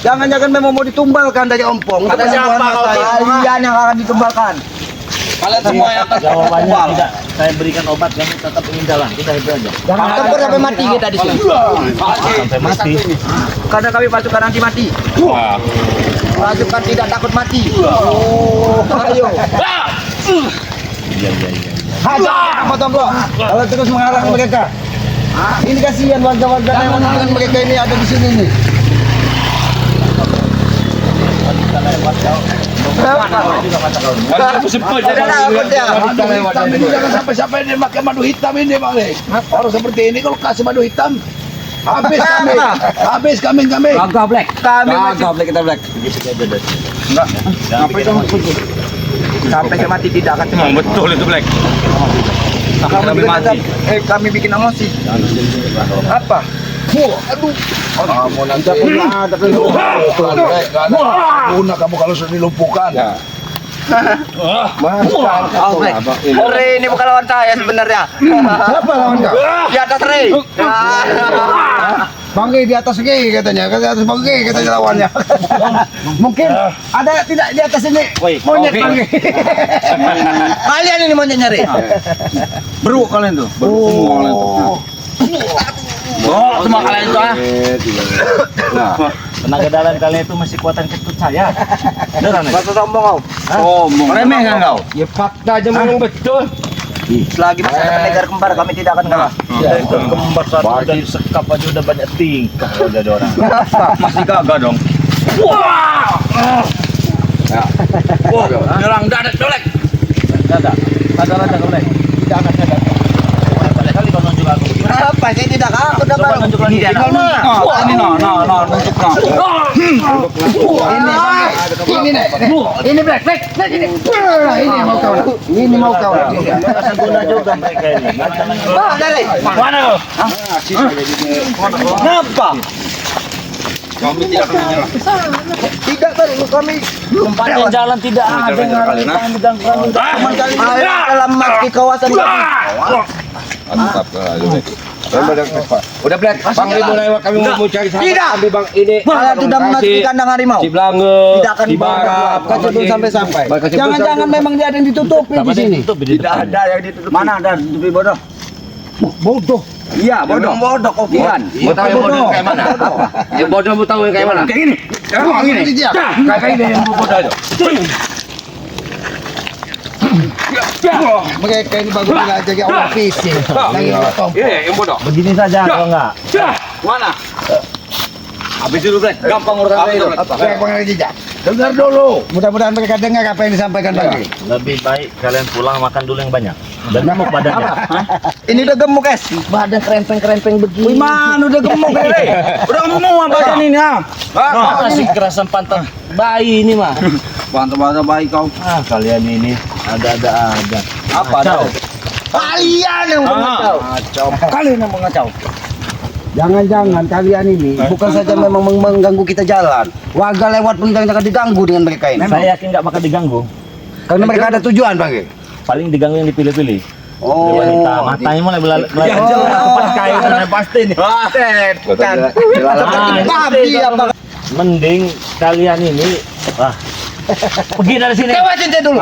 Jangan-jangan memang mau ditumbalkan dari ompong. Kata siapa kau? Kalian yang akan ditumbalkan. Kalian semua yang akan Jawabannya tidak. Saya berikan obat, kamu tetap ingin jalan. Kita itu aja. Jangan tempur sampai mati kita di sini. Sampai mati. Karena kami pasukan anti mati. Pasukan tidak takut mati. Oh, ayo. Iya. Hajar potong bro. Kalau terus mengarang mereka. Ini kasihan warga-warga yang mereka ini ada di sini nih. Jangan sampai siapa ini pakai madu hitam ini Bang Le. Orang seperti ini kalau kasih madu hitam habis kami. Habis kami. Gagah Black. Kami masih Gagah Black kita Black. Apa itu? sampai mati tidak akan semua. Betul itu Black. Kami mati. Kami bikin emosi. Apa? Aduh. Kamu nanti guna kamu kalau sudah dilumpuhkan. Ore ini bukan lawan saya sebenarnya. Siapa lawan kau? Di atas Re. Bangke di atas Ge katanya, di atas Bangke katanya lawannya. Mungkin ada tidak di atas ini monyet Bangke. Kalian ini monyet nyari. Beru kalian tuh. Beru semua kalian tuh. Oh, semua kalian itu ah. Nah, Tenaga dalam kalian itu masih kuatan ketut saya. Beneran ya? Masa sombong kau. Sombong. Remeh kan kau? ya fakta aja memang betul. Selagi masih ada negara kembar kami tidak akan kalah. Kita itu kembar satu dan sekap aja udah banyak tingkah kalau ada orang. Masih gagah dong. Nyerang dadak dolek. Dadak. Sadar aja kau, Lek. Tidak akan sadar. Balik kali kau nunjuk aku begini. Kenapa? Saya tidak aku Coba dapat. nunjuk lagi. Ini nunjuk Ini nih. Ini black ini. Ini mau kau. Ini mau kau. Rasa guna juga mereka ini. Dari. Mana kau? Kenapa? Tidak tadi kami Tempat yang jalan tidak ada yang harus diganggu. cuma kali dalam mati kawasan kami. Mantap kali. Udah Blek, Bang Ri mulai kami mau cari sahabat Tidak. kami Bang ini. Kalian sudah memasuki kandang harimau. Di Blange, Tidak akan di Barap, kacau sampai. Kacau Jangan-jangan memang dia ada yang ditutupi di sini. Tidak ada. yang ditutupi. Mana ada tutupi bodoh? Bodoh. Iya, bodoh. Bodoh kau Bukan. Mau tahu yang bodoh kayak mana? Yang bodoh mau tahu yang kayak mana? Kayak gini. Kayak gini. Kayak ini yang bodoh itu. Mereka ini bagus nggak jadi orang fisik. Lagi potong. Iya, yang bodoh. Begini saja kalau enggak. Mana? Habis dulu, Blek. Gampang urusan saya itu. Saya pengen jejak. Dengar dulu. Mudah-mudahan mereka dengar apa yang disampaikan Bang. Lebih baik kalian pulang makan dulu yang banyak. Dan gemuk badannya. Ini udah gemuk, guys. Badan kerempeng-kerempeng begini. Mana udah gemuk, guys. Udah gemuk badan ini, ah. Masih kerasan pantat bayi ini mah. Mantap baik kau. Ah, kalian ini ada-ada aja. Apa Kacau. Kalian yang mengacau. Kalian yang mengacau. Jangan-jangan kalian ini bukan saja memang mengganggu kita jalan. Warga lewat pun jangan diganggu dengan mereka ini. Saya yakin nggak bakal diganggu. Karena mereka ada tujuan, Bang. Paling diganggu yang dipilih-pilih. Oh, Wanita matanya mulai cepat kayu pasti nih. Kan. Tapi apa? Mending kalian ini pergi dari sini. Coba cinta dulu.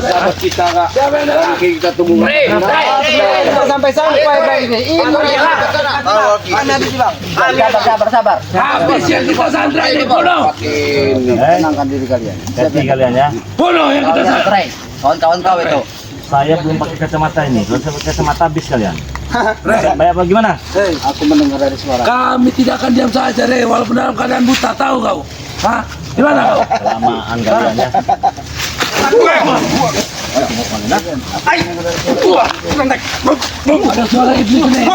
Sahabat kita enggak. Kita tunggu. Sampai Bang ini. Sabar. Habis yang kita sandra ini bodoh. Tenangkan diri kalian. Hati kalian ya. Bodoh yang kita sandra. Kawan-kawan kau itu. Saya belum pakai kacamata ini. Kalau saya pakai kacamata habis kalian. Bayar apa gimana? Aku mendengar dari suara. Kami tidak akan diam saja, Re, walaupun dalam keadaan buta, tahu kau? Hah? Di mana kau? Kelamaan kalian ya. Ada suara iblis nih.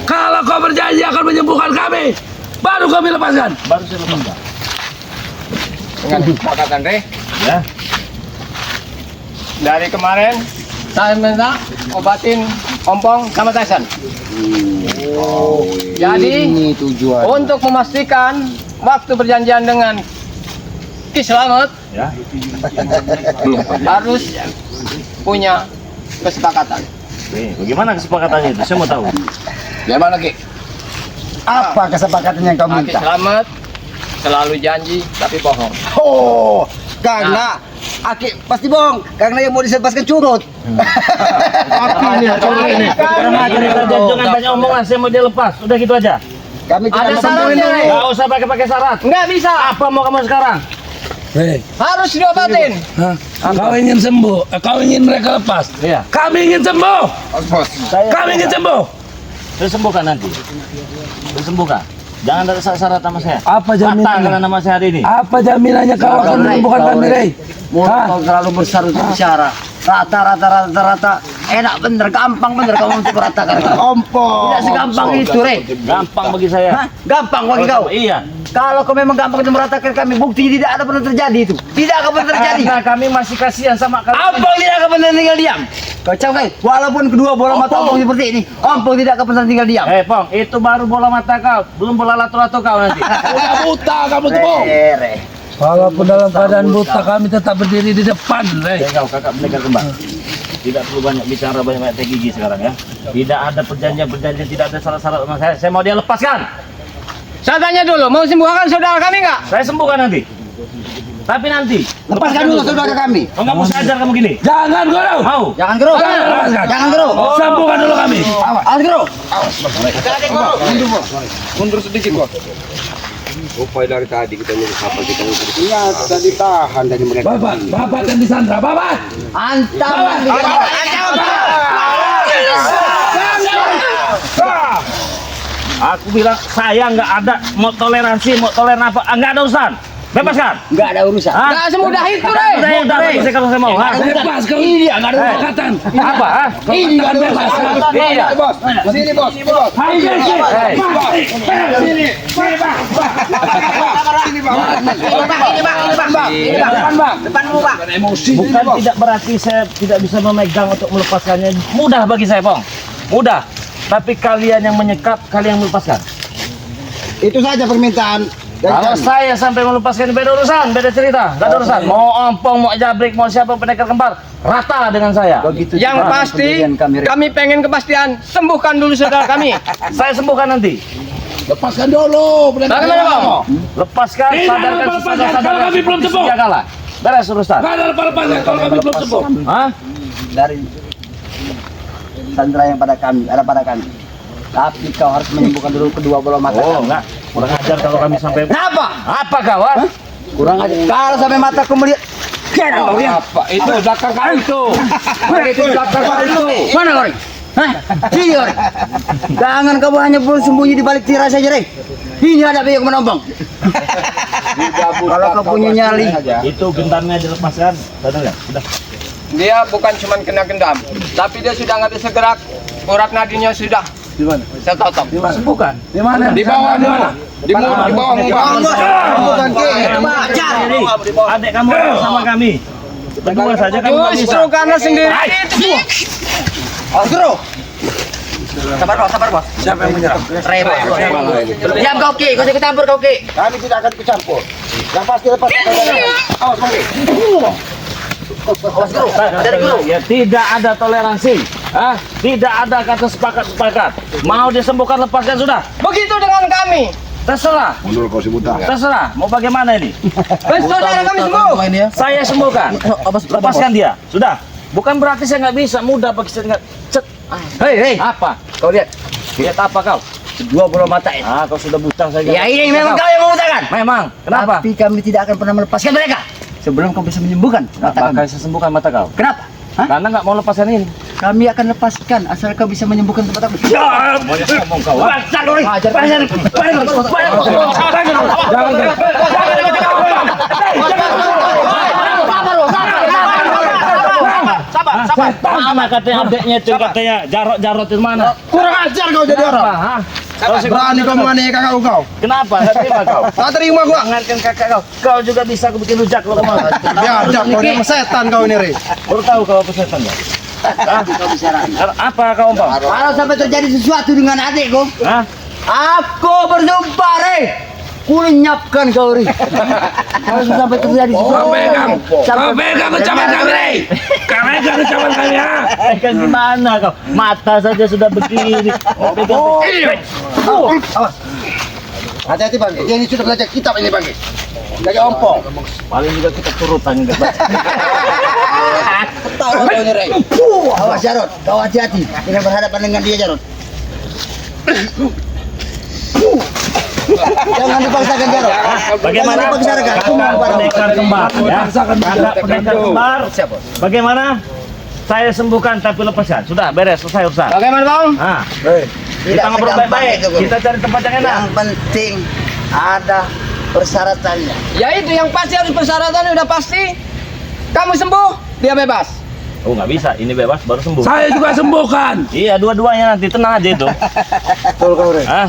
Kalau kau berjanji akan menyembuhkan kami, baru kami lepaskan. Baru saya lepaskan. Dengan kesepakatan, Re. Ya. Dari kemarin saya minta obatin ompong sama Tyson. Jadi Ini tujuan. untuk memastikan waktu perjanjian dengan Ki Slamet Ya. harus punya kesepakatan. Oke, bagaimana kesepakatannya itu? Saya mau tahu. Gimana Ki? Apa kesepakatan yang kau Ki minta? Slamet selalu janji tapi bohong. Oh, karena Aki pasti bohong, karena yang mau dilepaskan curut. Jangan banyak omongan, saya mau dia lepas. Udah gitu aja. Kami tidak Ada mau syaratnya, dulu. Re. Gak usah pakai syarat. Nggak bisa. Apa mau kamu sekarang? Harus diobatin. Kau ingin sembuh, kau ingin mereka lepas. Iya. Kami ingin sembuh, Saya kami ingin sembuh. Saya sembuhkan nanti. Saya sembuhkan. Jangan ada syarat sama saya. Apa jaminannya? Katakan nama saya hari ini. Apa jaminannya kau akan menyembuhkan kami, Rey? Mulut kau terlalu besar untuk bicara. Rata. Enak bener, gampang bener kamu untuk meratakan. Ompong. Tidak segampang itu, Rey. Gampang bagi saya. Hah? Gampang bagi kau. Iya. Kalau kau memang gampang untuk meratakan kami, bukti tidak ada pernah terjadi itu. Tidak akan pernah terjadi. Karena kami masih kasihan sama kalian. Ompong tidak akan pernah tinggal diam. Kau cakap, walaupun kedua bola mata Ompong seperti ini, Ompong tidak akan pernah tinggal diam. Pong, itu baru bola mata kau, belum bola lato-lato kau nanti. Udah buta kamu tuh, Bong. Rey. Walaupun dalam keadaan buta kami tetap berdiri di depan, Rey. Kau kakak pendekar kembar. Tidak perlu banyak bicara, banyak teh gigi sekarang ya. Tidak ada perjanjian, tidak ada syarat-syarat sama saya. Saya mau dia lepaskan. Saya tanya dulu, mau sembuhkan saudara kami nggak? Saya sembuhkan nanti. Tapi nanti. Lepaskan dulu saudara kami. Oh, nggak mau saya ajar kamu gini. Jangan guru. Mau? Jangan geruk. Lepaskan. Jangan geruk. Sembuhkan dulu kami. Awas geruk. Mundur sedikit kok. Upaya dari tadi kita nyuruh kapal kita Iya, tadi tahan dari mereka. Bapak dan Disandra, Bapak. Antam. Aku bilang saya nggak ada mau toleransi, mau toleran apa? Nggak ada urusan. Bebaskan. Enggak ada urusan. Hah? Nggak semudah itu, Rey. Mudah bagi saya kalau saya mau. Hah? Bebas kau. Iya, nggak ada kesepakatan. Apa? Hah? Ini kan bebas. Iya. Bos, sini bos, bos. Ayo, Hei. Bukan tidak berarti saya tidak bisa memegang untuk melepaskannya. Mudah bagi saya, Pong. Mudah. Tapi kalian yang menyekat, kalian yang melepaskan. Itu saja permintaan. Kalau saya sampai melepaskan beda urusan, beda cerita, nggak ada urusan. Mau ompong, mau jabrik, mau siapa pendekar kembar, rata dengan saya. Begitu Yang juga pasti, pendirian kami, Rey. kami pengen kepastian, sembuhkan dulu saudara kami. Saya sembuhkan nanti. Lepaskan dulu. Bagaimana, Bang? Lepaskan, Ini sadarkan, apa lepaskan? sadarkan. Kalau kami belum sembuh. Ya kalah. Beres urusan. Nggak ada lepas-lepasnya kalau kami belum sembuh. Hah? Dari Sandra yang pada kami, ada pada kami. Tapi kau harus menyembuhkan dulu kedua bola mata Oh, kami. enggak. Kurang ajar kalau kami sampai. Kenapa? Apa kau? Ha? Kurang aja. Kalau sampai mataku melihat, kena kau dia. Apa? Itu belakang kali itu. Itu belakang kali itu. Mana kau? Hah? Sini kau. Jangan kau hanya bersembunyi di balik tirai saja, Rey. Ini ada yang menombong. Kalau kau punya nyali, Itu gentarnya dilepaskan. Benar nggak? Sudah. Dia bukan cuma kena gendam, tapi dia sudah nggak bisa gerak. Urat nadinya sudah. Di mana? Saya totok. Sembuhkan. Di mana? Di bawah, di bawah. Di bawah, di bawah. bukan baca. Adik kamu sama kami. Berdua saja kamu nggak bisa. Justru karena sendiri itu. Guru. Sabar bos. Siapa yang menyerang? Rey, bos. Diam kau Ki, kau ikut campur kau Ki. Kami tidak akan ikut campur. Yang pasti lepas. Awas Ki. Awas guru. Dari guru. Ya, tidak ada toleransi. Ah, tidak ada kata sepakat. Mau disembuhkan lepaskan sudah. Begitu dengan kami. Terserah. Mundur kau si buta. Terserah. Mau bagaimana ini? Saudara kami sembuh. Saya sembuhkan. Lepaskan dia. Sudah. Bukan berarti saya nggak bisa. Mudah bagi saya nggak. Cet. Hei, Apa? kau lihat. Lihat apa kau? Dua bola mata ini. Ah, kau sudah buta saja. Ya ini memang kau yang memutakan. Memang. Kenapa? Tapi kami tidak akan pernah melepaskan mereka sebelum kau bisa menyembuhkan mata Bakal kami. saya sembuhkan mata kau. Kenapa? Hah? Karena nggak mau lepaskan ini. Kami akan lepaskan asal kau bisa menyembuhkan tempat kami. Banyak ngomong kau. Ah. Mana katanya adeknya itu katanya Jarot itu mana? Kurang ajar kau jadi orang. Apa? Kau sih Berani kau menganiaya kakak kau. kenapa? Nggak terima kau. Tak terima gua. Jangankan kakak kau. Kau juga bisa aku bikin rujak lo mau. Ya, kau ini setan kau ini, Rey. Baru tahu kau apa setan kau. Kau bisa raih. Apa kau umpam? Kalau sampai terjadi sesuatu dengan adikku, Hah? aku bersumpah, Rey. Kulenyapkan kau, Rey. Kalau sampai terjadi sesuatu. Kau pegang ucapan kami, Rey. Kau pegang ucapan kami, ya. Kan gimana kau? Mata saja sudah begini. Awas. Hati-hati, Bang. Dia ini sudah belajar kitab ini, Bang. Belajar ompong. Paling juga kita turutan juga. Tahu kau ini, Rey. Awas, Jarot. Kau hati-hati. Jangan berhadapan dengan dia, Jarot. Jangan dipaksakan, Jarot. Bagaimana? Jangan dipaksakan. Aku mau Pendekar kembar, ya. Kakak pendekar kembar. Bagaimana? Saya sembuhkan tapi lepaskan. Sudah beres, selesai urusan. Bagaimana, Bang? Ah, Kita ngobrol segampang baik-baik. itu, Guru. Kita cari tempat yang enak. Yang penting ada persyaratannya. Ya itu yang pasti harus persyaratan udah pasti. Kamu sembuh, dia bebas. Oh nggak bisa, ini bebas baru sembuh. Saya juga sembuhkan. Iya dua-duanya nanti tenang aja itu. Betul kau, Re. Ah,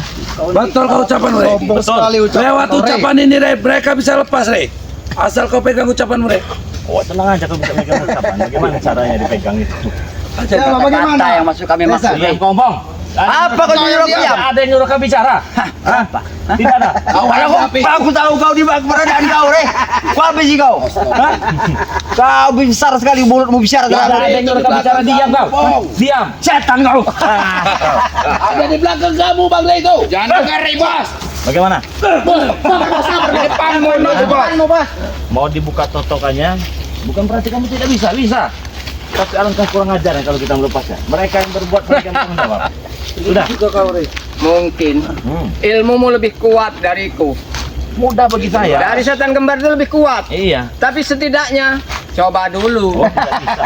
Betul kau ucapan, Re. betul. Lewat ucapan ini, Re, mereka bisa lepas, Re. Asal kau pegang ucapan, Re. Oh tenang aja kau bisa megang ucapan. Bagaimana caranya dipegang itu? Ya, bagaimana yang masuk kami masuk? Diam ngomong. Apa kau nyuruh diam? Ada yang nyuruh kau bicara? Apa? Tidak ada. Aku tahu kau di keberadaan kau, Re. Kau apa sih kau? Hah? Kau besar sekali mulutmu bicara. Tidak ada yang nyuruh kau bicara. Diam kau. Diam. Setan kau. Ada di belakang kamu, Bang Re itu. Jangan dengar bos. Bagaimana? Depanmu, Bos. Mau dibuka totokannya? Bukan berarti kamu tidak bisa. Bisa. Tapi alangkah kurang ajar ya kalau kita melepasnya. Mereka yang berbuat, mereka yang tanggung jawab. Sudah. Mungkin ilmumu lebih kuat dariku. Mudah bagi saya. Dari setan kembar itu lebih kuat. Iya. Tapi setidaknya coba dulu. Oh, tidak bisa.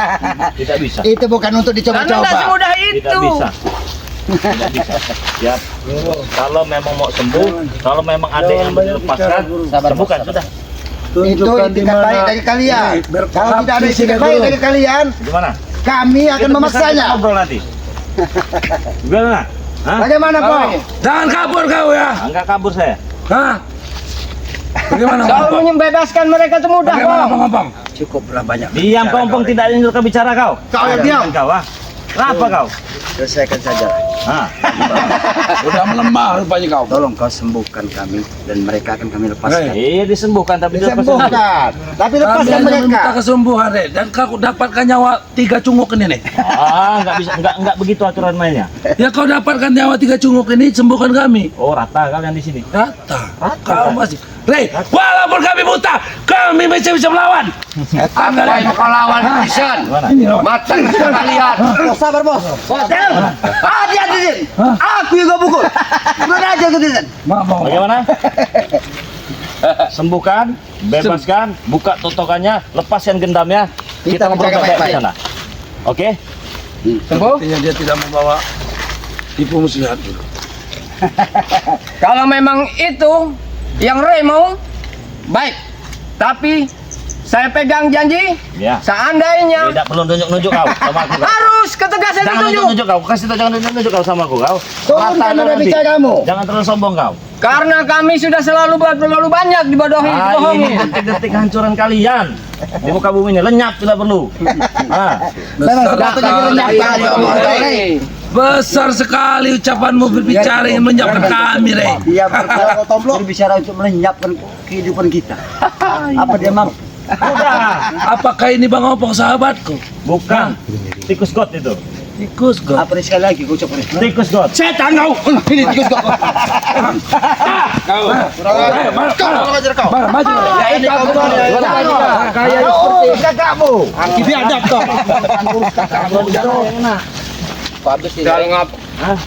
Tidak bisa. Itu bukan untuk Karena tidak dicoba-coba. semudah Tidak itu. bisa. Tidak bisa. Siap. Kalau memang mau sembuh, kalau memang ada yang dilepaskan, sembuhkan sudah. Itu itikat baik dari kalian. Kalau tidak ada itikat baik dari kalian, Gimana? kami akan Kita memaksanya. ngobrol nanti. Gimana? Hah? Bagaimana kau? Jangan kabur kau ya. Enggak kabur saya. Hah? Bagaimana, Kalau Bang? membebaskan mereka itu mudah Bagaimana, kok. Bang? Cukuplah banyak. Diam kompong, tidak ada yang nyuruh kau bicara kau. Kau yang diam. Kau ah. Kenapa kau? Selesaikan saja. Hah? Udah melemah rupanya kau. Tolong kau sembuhkan kami dan mereka akan kami lepaskan. Iya disembuhkan tapi tidak sembuh. Disembuhkan. Tapi Kami lepaskan hanya meminta mereka. kesembuhan, Re. Dan kau dapatkan nyawa 3 cunguk ini, nih. Ah, enggak bisa, enggak begitu aturan mainnya. Ya kau dapatkan nyawa 3 cunguk ini, sembuhkan kami. Oh, rata kalian di sini. Rata. Kau masih. Re, walaupun kami buta, kami masih bisa melawan. Apa yang kau lawan Vision? Gimana? Ini lawan. Mata kita lihat. Sabar, Bos. Hati-hati, Din. Aku juga pukul. Kurang aja kau, Din. Maaf, Bang. Bagaimana? Sembuhkan, bebaskan, buka totokannya, lepaskan gendamnya. Kita ngobrol jaga baik-baik baik-baik. sana. Oke? Sembuh? Artinya dia tidak membawa tipu muslihat dulu. Kalau memang itu yang Ray mau, baik. Tapi saya pegang janji, Ya. seandainya Tidak perlu nunjuk-nunjuk kau sama aku. Kau. harus ketegasan Jangan ditunjuk. nunjuk-nunjuk kau. Kasih tahu jangan nunjuk-nunjuk kau sama aku kau. Turunkan Rata kau nada nanti. bicara kamu. Jangan terlalu sombong kau. Karena kami sudah terlalu banyak dibodohi, Ah, dibohongi. ini detik-detik hancuran kalian di muka bumi ini lenyap tidak perlu. Ah, Memang Besar, sudah jadi lenyap kali kamu, Re. besar sekali ucapanmu berbicara ingin menyiapkan kami, Re. Dia berbicara untuk melenyapkan kehidupan kita. Apa dia mau? udah. Apakah ini Bang Opong sahabatku? Bukan. Tikus got itu. Tikus kok. Apa sekali lagi kau ucapkan? Tikus got. Setan kau. Ini tikus kau. Kau. Mana maju? Ya ini kau Kayak seperti kakakmu. Biadab kau. Soal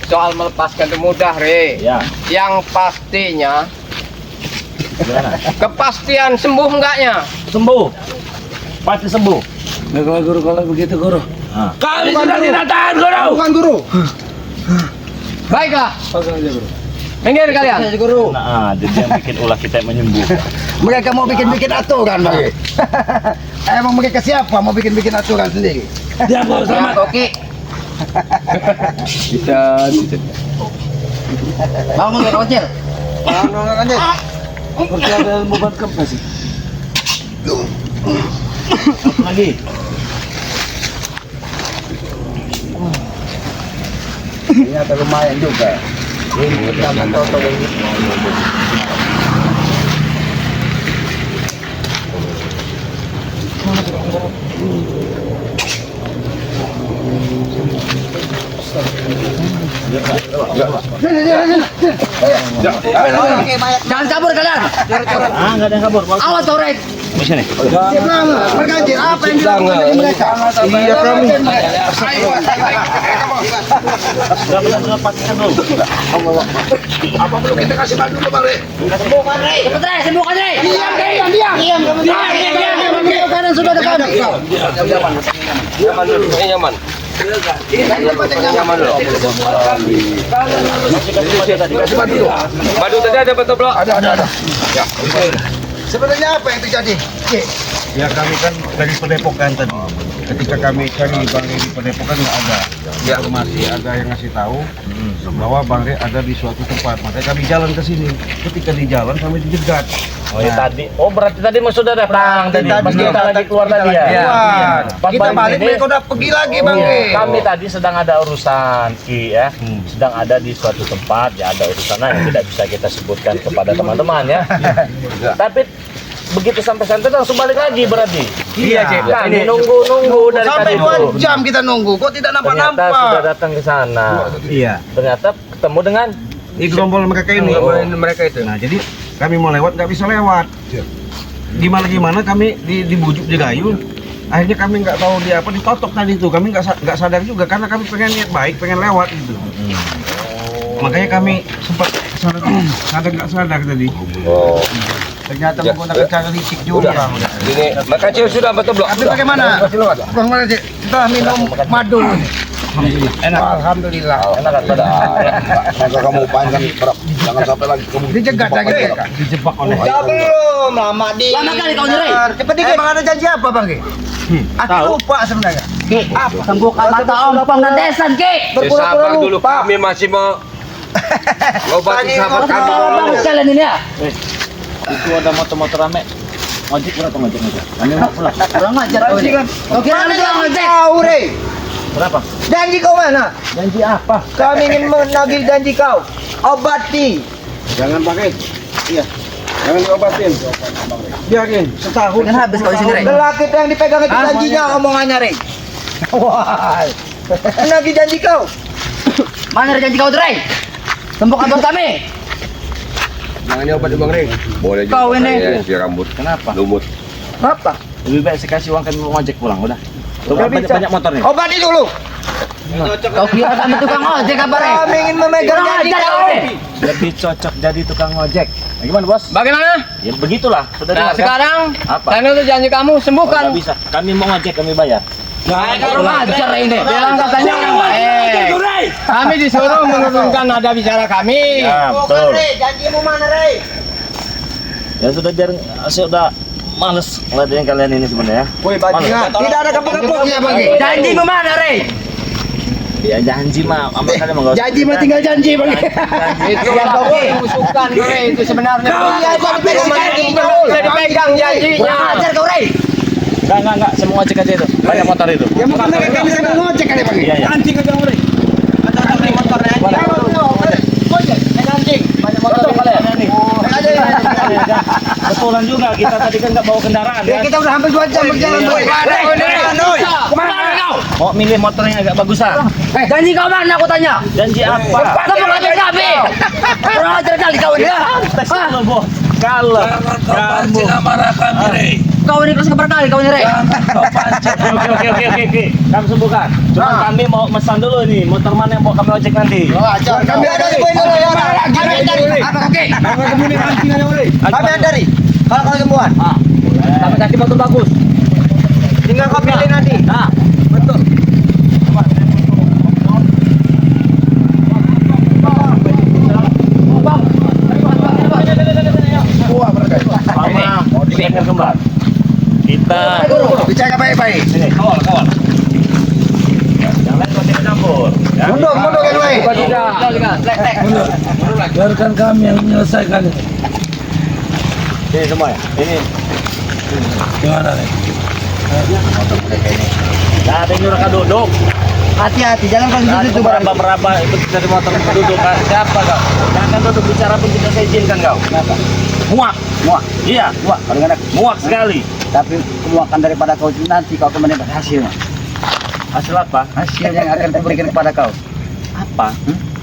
soal melepaskan itu mudah, Re. Ya. Yang pastinya, Gimana? kepastian sembuh enggaknya. Sembuh. Pasti sembuh. Nah, kalau guru kalau begitu guru. Ah. Kami sudah tidak tahan guru. Bukan guru. Baiklah, Pasang aja guru. minggir kalian. Guru. Nah, jadi yang bikin ulah kita yang menyembuhkan. Mereka mau bikin-bikin aturan, Bang. Emang mereka siapa mau bikin-bikin aturan sendiri? Dia mau selamat. Oke. Bangun ya, kecil. Bangun kecil. Seperti ada ilmu buat kempes. Satu lagi. Ternyata lumayan juga. Jangan kabur kalian. Ah, enggak ada yang kabur. Awas sore. Di sini. Berganti apa yang dilakukan dari mereka? Iya kami. Sudah benar lepaskan dulu. Apa perlu kita kasih bantu dulu, Bang Re? Sembuhkan Rey. Cepet Rey, sembuhkan Rey. Diam. Diam. Kanan sudah ada kami. Nyaman. Nyaman dulu. Madu tadi ada betul belum? Ada. Sebenarnya apa yang terjadi? Ya kami kan dari Padepokan tadi. Ketika kami cari Bang Rey di Padepokan nggak ada. Informasi ada yang ngasih tahu bahwa Bang Rey ada di suatu tempat. Makanya kami jalan ke sini. Ketika di jalan kami dijegat. Oh ya tadi. Oh berarti tadi mas sudah datang tadi. Pas Tadi. kita lagi keluar tadi ya. Iya. Pas Kita balik balik ini, mereka udah pergi lagi Bang Rey. kami tadi sedang ada urusan Ki ya. Sedang ada di suatu tempat ya, ada urusan yang tidak bisa kita sebutkan kepada teman-teman ya. Tapi begitu sampai santai langsung balik lagi berarti. Iya, Cik. Kami nunggu dari Sampai tadi 2 jam kita nunggu, kok tidak Ternyata sudah nampak-nampak. datang ke sana. Iya. Ternyata ketemu dengan Di gerombol mereka ini. Mereka itu. Nah jadi kami mau lewat nggak bisa lewat. Gimana kami dibujuk digayu. Akhirnya kami nggak tahu dia apa ditotok tadi itu. Kami nggak sadar juga karena kami pengen niat baik, pengen lewat gitu. Makanya kami sempat sadar nggak sadar tadi. Oh. Ternyata Ya, menggunakan cara licik juga. Udah. Ini makan cil sudah betul belum? Tapi bagaimana? Bagaimana Cik? Kita minum madu. Alhamdulillah. enak kan pada Maka kamu upayakan jangan sampai lagi kamu Dijegat lagi mereka. Dijebak oleh. Udah belum, lama di. Lama kali kau nyeri. Cepat dikit. Emang ada janji apa Bang Ki? Aku lupa sebenarnya. Ki, sembuhkan mata ompong dan desan, Ki. Sabar dulu kami masih mau ngobati sahabat kami. Tolong sekalian ini ya. itu ada motor-motor rame. Ojek berapa ngojek? Kami mau pulang. Kurang ajar kau ini. Kau kira Mana nanti jangan ngojek? tahu, Rey. Berapa? Janji kau mana? Janji apa? Kami ingin menagih janji kau. Obati. Jangan pakai. Iya. Jangan diobatin. Biarin setahun. Kan habis kau di sini, Rey. Lelaki itu yang dipegang itu janjinya omongannya, Rey. Wah. Menagih janji kau. Mana ada janji kau, Rey? Sembuhkan buat kami. Jangan nyoba Bang Rey. Boleh juga. Kau ini. Saya si rambut. Kenapa? Lumut. Apa? Lebih baik saya kasih uang kami mau ngojek pulang udah. Tuh Nggak bisa. banyak motor nih. Obati dulu. Kau kira kami tukang ojek apa, Rey? Kami ingin memegang Kurang janji ajar kau. kau ini. Lebih cocok jadi tukang ngojek. Nah, gimana bos? Bagaimana? Ya begitulah. Sudah Nah, dengar kan? sekarang Apa? saya nuntut janji kamu Oh, sembuhkan. nggak bisa. Kami mau ngojek kami bayar. Kurang ajar ini. Bilang katanya orang baik. Kami disuruh menurunkan nada bicara kami. Ya Bukan, betul. Rey. Janjimu mana, Rey? Ya sudah biar saya udah males ngeliatin kalian ini sebenarnya. Woi, bajingan. Tidak ada kapok-kapoknya, Bang Ki. Janjimu mana, Rey? Ya janji mah, sama kalian mah nggak usah. Janji mah tinggal janji, Bang Ki. Itu musuhkan itu sebenarnya. Iya, jadi pegang janji. Bisa dipegang janjinya. Kurang ajar kau, Rey. Enggak, saya mau ngojek aja itu. Banyak motor itu. Ya mungkin mereka kami sambil ngocek kali, Bang Ki. Iya, iya. Banyak motor kalian nih. Betulan juga kita tadi kan nggak bawa kendaraan Ya, kan. kita udah hampir 2 jam berjalan, Boy. Kemana kau? Mau milih motor yang agak bagusan. Janji kau mana aku tanya? Janji apa? Sembuhkan ajar kami. Kurang ajar kali kau ini ya. Kalau bos, kalau kamu Kau ini keras keberkali kau ini, Rey. Oke. Kami sembuhkan. Cuma kami mau pesan dulu nih, motor mana yang mau kami ojek nanti. Kami ada di poin dulu ya. Kami ada di. Apa oke? Kami ada di. Kalau sembuhan. Kami kasih motor bagus. Tinggal kau pilih nanti. Nah, Betul. Mama, mau dilihatkan kembar. Kita Bicara baik-baik. sini, kawal. Yang lain kau tidak campur. Ya. Mundur yang lain. Biarkan kami yang menyelesaikan itu. Sini semua ya. Ini. Gimana nih? Nah, ada yang nyuruh kau duduk. Hati-hati, jangan kau Nah, situ itu meraba-meraba itu dari motor duduk kan. Siapa kau? Jangan duduk bicara pun tidak saya izinkan kau. Kenapa? Muak. Iya. Muak sekali. Tapi kemuakan daripada kau itu nanti kau akan mendapat hasilnya. Hasil apa? Hasil yang akan kuberikan kepada kau. Apa?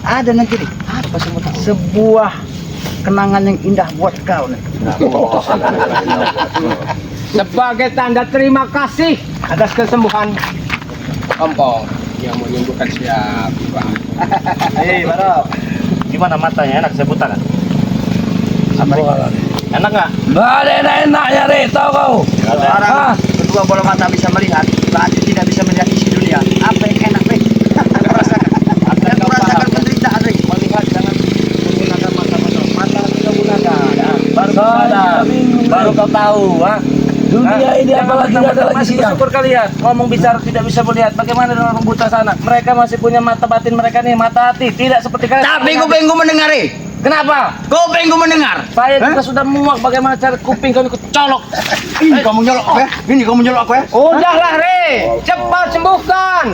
Ada nanti nih. Apa semua? Sebuah kenangan yang indah buat kau nih. Sebagai tanda terima kasih atas kesembuhan Ompong yang menyembuhkan siapa. Hei, Barok. Gimana matanya? Enak saya buta kan? Enak nggak? Nggak ada enak-enaknya, Rey, tau kau? Nggak ada. Orang kedua bola mata bisa melihat, berarti tidak bisa melihat isi dunia. Apa yang enak sadar. Baru kau tahu, ha? Dunia ini apalagi nggak ada lagi masih siang. bersyukur kalian. Ngomong bicara tidak bisa melihat. Bagaimana dengan orang buta sana? Mereka masih punya mata batin mereka nih, mata hati. Tidak seperti kalian. Tapi kuping ku mendengar Kenapa? Kuping ku mendengar. Saya juga sudah muak bagaimana cara kuping kau ikut colok. Ini kamu nyolok aku ya. Ini kamu nyolok aku ya. Udahlah, Re. Cepat sembuhkan.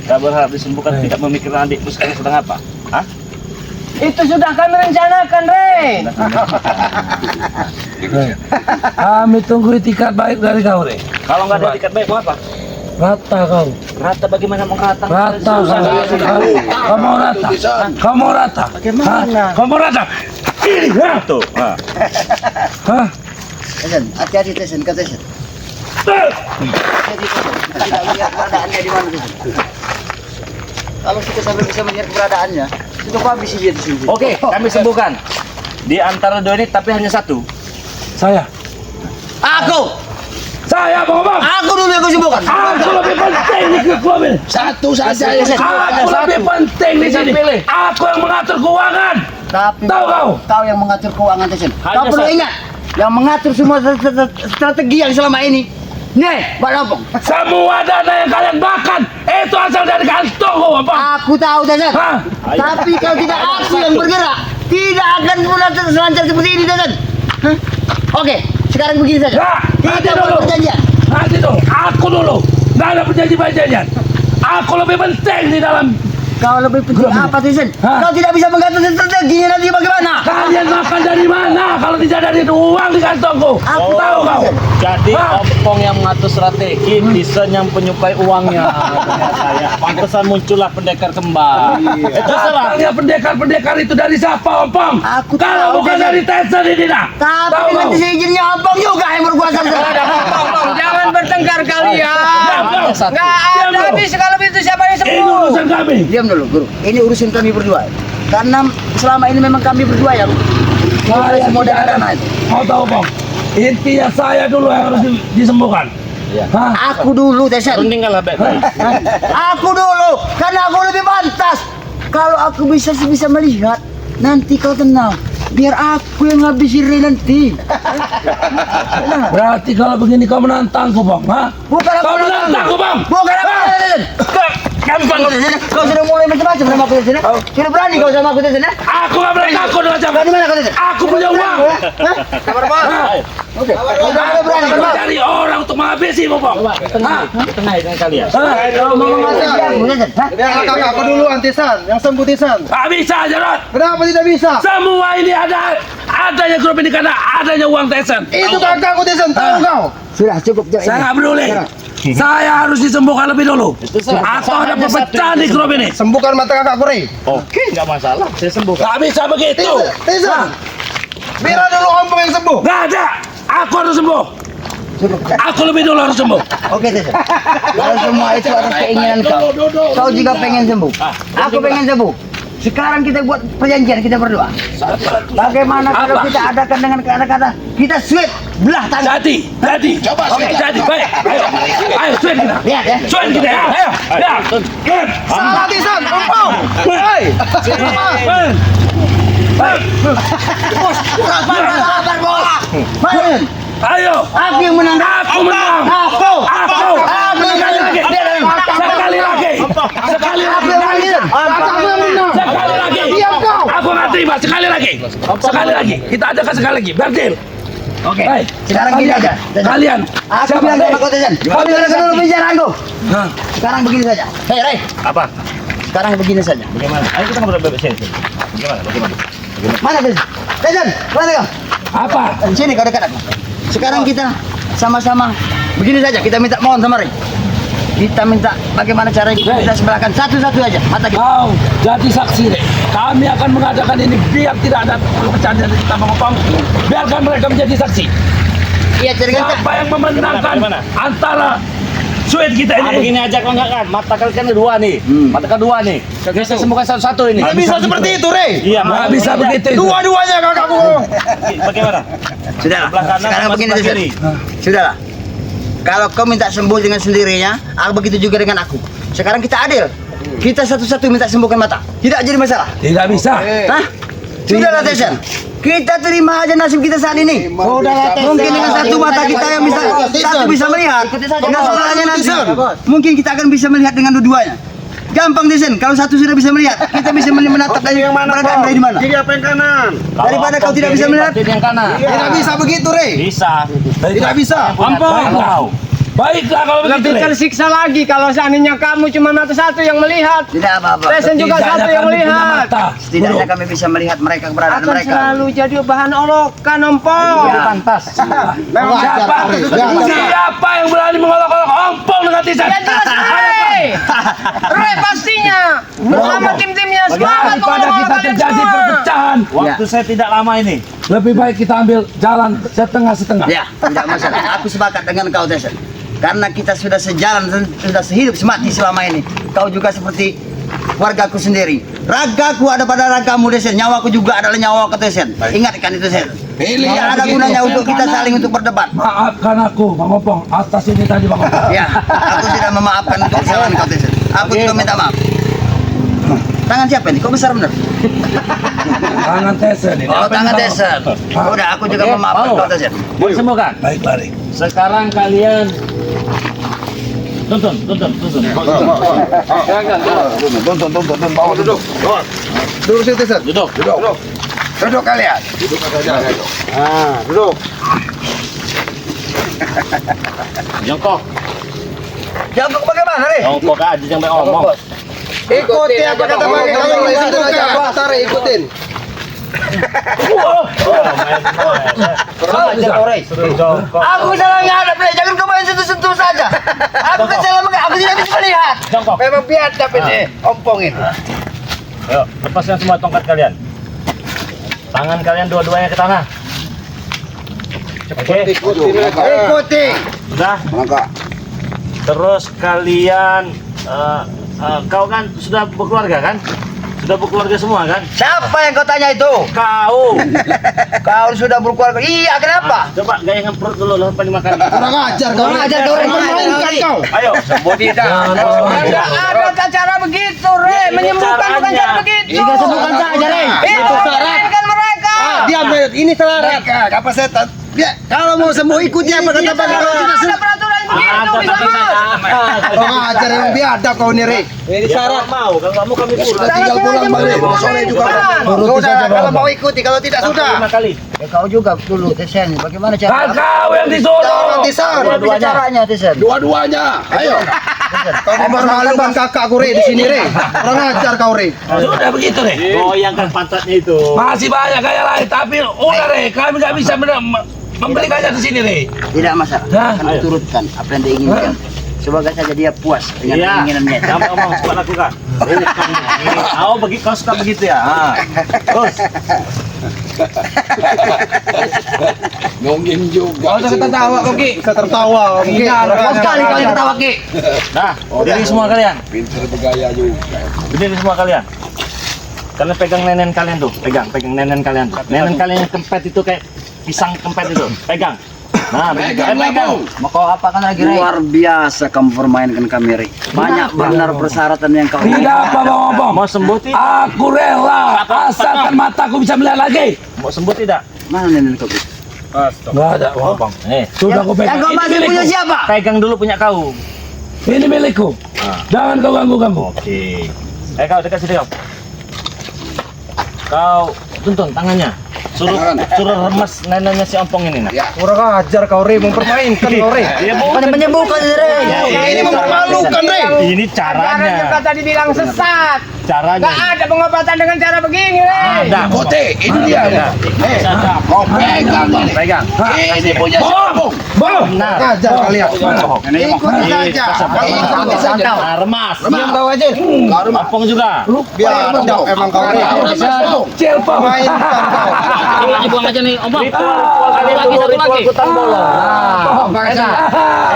Gak berharap disembuhkan, tidak memikirkan adikmu sekarang sedang apa? Hah? Itu sudah kami rencanakan, Re. Kami tunggu itikat baik dari kau, Re. Kalau nggak ada tiket baik mau apa? Rata kau. Rata bagaimana mau rata? Rata kau. Kau mau rata. Kau mau rata. Bagaimana? Kau mau rata. Ini, ha? Tuh. Nah. Hah? Tesen, hati-hati Tesen, kata Tesen. Hati-hati Tesen. Tidak melihat keberadaannya di mana Tesen. Kalau kita sampai bisa melihat keberadaannya, itu kau habisi dia di sini. Oke, kami sembuhkan. Di antara dua ini tapi hanya satu. Saya. Saya mau bang. Aku dulu yang kau sembuhkan. Aku lebih penting di klub ini. Satu saja ya. Aku lebih penting di sini. Aku yang mengatur keuangan. Tapi Tahu kau? kau yang mengatur keuangan Tesen. Kau Hanya perlu satu. ingat, yang mengatur semua strategi yang selama ini. Nih, Pak Lampung. Semua dana yang kalian makan itu asal dari kantong kau apa? Aku tahu Tesen. Hah? Tapi kalau tidak aku yang bergerak, tidak akan pernah selancar seperti ini Tesen. Hah? Oke, sekarang begini saja. Nah, nanti Kita dulu. buat perjanjian. Nanti dulu. Aku dulu. Nggak ada perjanjian. Aku lebih penting di dalam. Kau lebih penting apa Tesen? Hah? Kau tidak bisa mengatur strateginya nanti bagaimana? Kalian makan dari mana kalau tidak dari uang di kantongku? Aku Tahu kau? Jadi Hah? Ompong yang mengatur strategi, Tisen yang penyuplai uangnya. Saya. Pantesan muncullah pendekar kembar. Itu salah. Datangnya pendekar-pendekar itu dari siapa, Ompong? Aku Kalau tahu, bukan Tesen. dari Tesen ini dah. Tapi Tahu dengan kau? izinnya Ompong juga yang berkuasa. Jangan bertengkar kalian. Diam, kau. Nggak Diam, ada kau. habis kalau itu siapa yang Ini sembuh. urusan kami. Diam dulu, Guru. Ini urusan kami berdua. Karena selama ini memang kami berdua yang Saya semua tidak dana ada. itu. Mau tahu, Bang? Intinya saya dulu yang harus disembuhkan. Hah? Aku dulu, Tesen. Mendinglah baik-baik. Aku dulu, karena aku lebih pantas. Kalau aku bisa melihat, nanti kau tenang. Biar aku yang habisi Ray nanti. Berarti kalau begini kau menantangku, Bang? Hah? Bukan aku Kau menantangku, Bang? Bukan aku, Tesen. Gampang. Kau sudah mulai macam-macam sama aku, Tesen. Sudah berani kau sama aku, Tesen. Aku nggak berani takut dengan Kau di mana kau, Tesen? Aku punya uang. Oke. Kau berani Aku kau. cari orang untuk menghabisi, Bang. Hah? Tengah dengan kalian. Kau mau mengatakan aku, Tesen. Hah? Aku dulu Antisan, yang sembuh Tisan. Nggak bisa, Jarot. Kenapa tidak bisa? Semua ini adanya grup ini karena adanya uang Tesen. Itu kakakku Tisan, tahu kau? Sudah cukup. Saya nggak peduli. Saya harus disembuhkan lebih dulu. Atau ada perpecahan di grup ini. Sembuhkan mata kakakku, Rey. Oke, nggak masalah. Saya sembuh. Nggak bisa begitu. Tisan. Biar dulu Ompong yang sembuh. Nggak ada. Aku harus sembuh. Aku lebih dulu harus sembuh. Oke, Tesen. Kalau semua itu atas keinginan kau. Kau juga pengen sembuh. Aku pengen sembuh. Sekarang kita buat perjanjian, kita berdoa. Bagaimana kalau Apa? kita adakan dengan kata-kata kita sweat belah tangan. Jadi. Coba jadi. Baik. Ayo, suan kita. Lihat ya. Suan kita. Ayo. Ya. Salah Tisan, Ompong. Hei. Sabar, bos. Main. Ayo. Aku yang menang. Aku menang. Aku. Sekali lagi. Sekali lagi. Aku yang menang. Sekali lagi. Aku nggak terima. Sekali lagi. Kita adakan sekali lagi. Berdil. Oke. Baik. Sekarang gini aja. Kalian. Aku bilang sama kau, Tesen. Kau dengarkan dulu bicaraanku. Hah? Sekarang begini saja. Hei, Ray. Apa? Sekarang begini saja. Bagaimana? Ayo kita ngobrol bebas sini. Bagaimana? Mana, Tesen? Tesen, mana kau? Apa? Sini kau dekat aku. Sekarang kita sama-sama begini saja. Kita minta mohon sama Ray. Kita minta bagaimana caranya kita sebelahkan satu-satu aja mata kita. Kau jadi saksi deh. Kami akan mengadakan ini biar tidak ada perpecahan di kita mengopong. Biarkan mereka menjadi saksi. Iya, carikan. Siapa yang memenangkan Bagaimana? antara suit kita Ah, ini? begini aja kau enggak kan? Mata kalian kan ada dua nih. Mata kedua nih. Kita sembuhkan satu-satu ini. Tidak bisa seperti itu, Rey. Iya, Nggak bisa begitu. itu. Dua-duanya kakakku. Bagaimana? Sudahlah. Sebelah kanan Sekarang sama begini sebelah saja. kiri. Sudahlah. Kalau kau minta sembuh dengan sendirinya, aku begitu juga dengan aku. Sekarang kita adil. Kita satu-satu minta sembuhkan mata. Tidak jadi masalah. Tidak bisa. Hah? Sudahlah Tesen. Kita terima aja nasib kita saat ini. Sudahlah, Tesen. Mungkin dengan satu mata kita yang bisa melihat. Dengan sebelahnya nanti. Mungkin kita akan bisa melihat dengan dua-duanya. Gampang Tesen, kalau satu sudah bisa melihat, kita bisa menatap dari beradaan dari mana. Kiri apa yang kanan? Daripada kau tidak bisa melihat. Yang kanan. Tidak bisa begitu, Rey. Bisa. Tidak bisa. Ampun. Baiklah kalau begitu. Lebih tersiksa lagi kalau seandainya kamu cuma mata satu yang melihat. Tidak apa-apa. Tesen juga satu yang melihat. Setidaknya kami bisa melihat mereka keberadaan Akan mereka. selalu jadi bahan olokan, Ompong. Iya. Pantas. Siapa yang berani mengolok-olok Ompong dengan Tisen? Ya jelas Rey. Rey pastinya. Bersama tim-timnya selamat Daripada kita terjadi perpecahan, Waktu saya tidak lama ini. lebih baik kita ambil jalan setengah-setengah. Ya, tidak masalah. Aku sepakat dengan kau, Tesen. Karena kita sudah sejalan dan sudah sehidup semati selama ini. Kau juga seperti wargaku sendiri. Ragaku ada pada ragamu, Tesen. Nyawaku juga adalah nyawaku, Tesen. Ingatkan itu, Tesen. Pilih Tidak yang ada begitu, gunanya Tesen. untuk kita saling untuk berdebat. Maafkan aku, Bang Ompong, atas ini tadi Bang Ompong. Ya, aku tidak memaafkan untuk kesalahan kau, Tesen. Aku juga minta maaf. Tangan siapa ini? Kok besar benar? Tangan Tesen ini. Oh, tangan Tesen. Udah, aku juga memaafkan kau, Tesen. Mau sembuhkan? Baik, mari. Sekarang kalian tuntun. Tonton, bawa duduk. Duduk situ, Tesen. Duduk. Duduk kalian. Duduk. Jongkok. Jongkok bagaimana, Rey? Jongkok aja yang baik omong. Ikuti apa kata Bang Eko. Ikutin. Aku salah ngadap, Rey. Jangan kau main sentuh-sentuh saja. Aku kan salah aku tidak bisa melihat. Jongkok. Memang biadab ini, ompong ini. Ayo, lepaskan semua tongkat kalian. Tangan kalian dua-duanya ke tanah. Oke, Ikuti. sudah. Mangga. Terus kalian, kau kan sudah berkeluarga kan? Sudah berkeluarga semua kan? Siapa yang kau tanya itu? Kau. Kau sudah berkeluarga. Iya, kenapa? Coba gayangan perut dulu, lalu paling makan. Kurang ajar kau. Kurang ajar kau, Rey. Permainkan kau. Ayo, sembunyi dah. Tidak ada cara begitu, Rey. Menyembuhkan bukan cara begitu. Jika sembuhkan saja, Rey. Itu mainkan mereka. Diam, Rey. Ini selarat. Apa setan? Ya, kalau mau sembuh ikuti apa kata Bang Eko. Ada peraturan begitu di sana. Kurang ajar yang biadab kau ini, Rey. Kalau mau, kalau kamu kami pulang. Sudah tinggal pulang balik. Sore juga. Sudah, kalau mau ikuti, kalau tidak sudah. 5 kali. Ya, kau juga dulu, Tesen. Bagaimana Kan cara? kau yang disuruh. Jangan Tesen. Bisa caranya, Tesen. Dua-duanya. Ayo. Kau mempermalukan kakakku, Rey, di sini, Rey. Kurang ajar kau, Rey. Sudah begitu deh. Goyangkan pantatnya itu. Masih banyak gaya lain, tapi udah deh, kami nggak bisa memberikannya di sini deh. Tidak masalah. Hah? Akan diturutkan apa yang diinginkan. Semoga saja dia puas dengan Iya. keinginannya. Kamu ngomong cepat lakukan. Bukan ini. Kau begitu, kau suka begitu ya. Terus. Nonggin juga. Kau usah tertawa, Koki. Bisa tertawa, Koki. Kau sekali kau yang ketawa, Ki. Nah, berdiri semua kalian. Pinter bergaya juga. Berdiri semua kalian. Kalian pegang nenen kalian tuh. Pegang nenen kalian tuh. Nenen kalian yang kempet itu kayak pisang kempet itu. Pegang. Nah, Pegang pegang. Mau kau apakan lagi, Rey? Luar biasa kamu permainkan kami, Rey. Banyak benar persyaratan yang kau Tidak apa Bang Ompong. Mau sembuh tidak? Aku rela, asalkan mataku bisa melihat lagi. Mau sembuh tidak? Mana nenek Koki? Nggak ada Bang Ompong. Nih, Sudah aku pegang. Yang kau Ini masih punya milikku. siapa? pegang dulu punya kau. Ini milikku. Jangan kau ganggu-ganggu. Oke. Kau dekat sini kau. Kau tuntun tangannya. Suruh remes neneknya si Ompong ini nak. Kurang ajar kau, Rey. Mempermainkan kau, Rey. Bukan menyembuhkan, Rey. Ini mempermalukan, Rey. Ini Jangan juga caranya. tadi bilang sesat. Caranya. Gak ada pengobatan dengan cara begini, Rey. Ada. Kote, ini dia. Mau pegang ini. Pegang. Ini punya siapa? Bang, Benar. Ajar kalian. Ikuti saja. Ikuti saja. Nah, remas. Diam kau aja. Ompong juga. Biar tidak emang kau, Rey. kecil Bang. Mainkan kau. Buang aja nih, Ompong. Ritual kalian Satu lagi, dulu, satu ritual lagi. hutan bolong. Enak.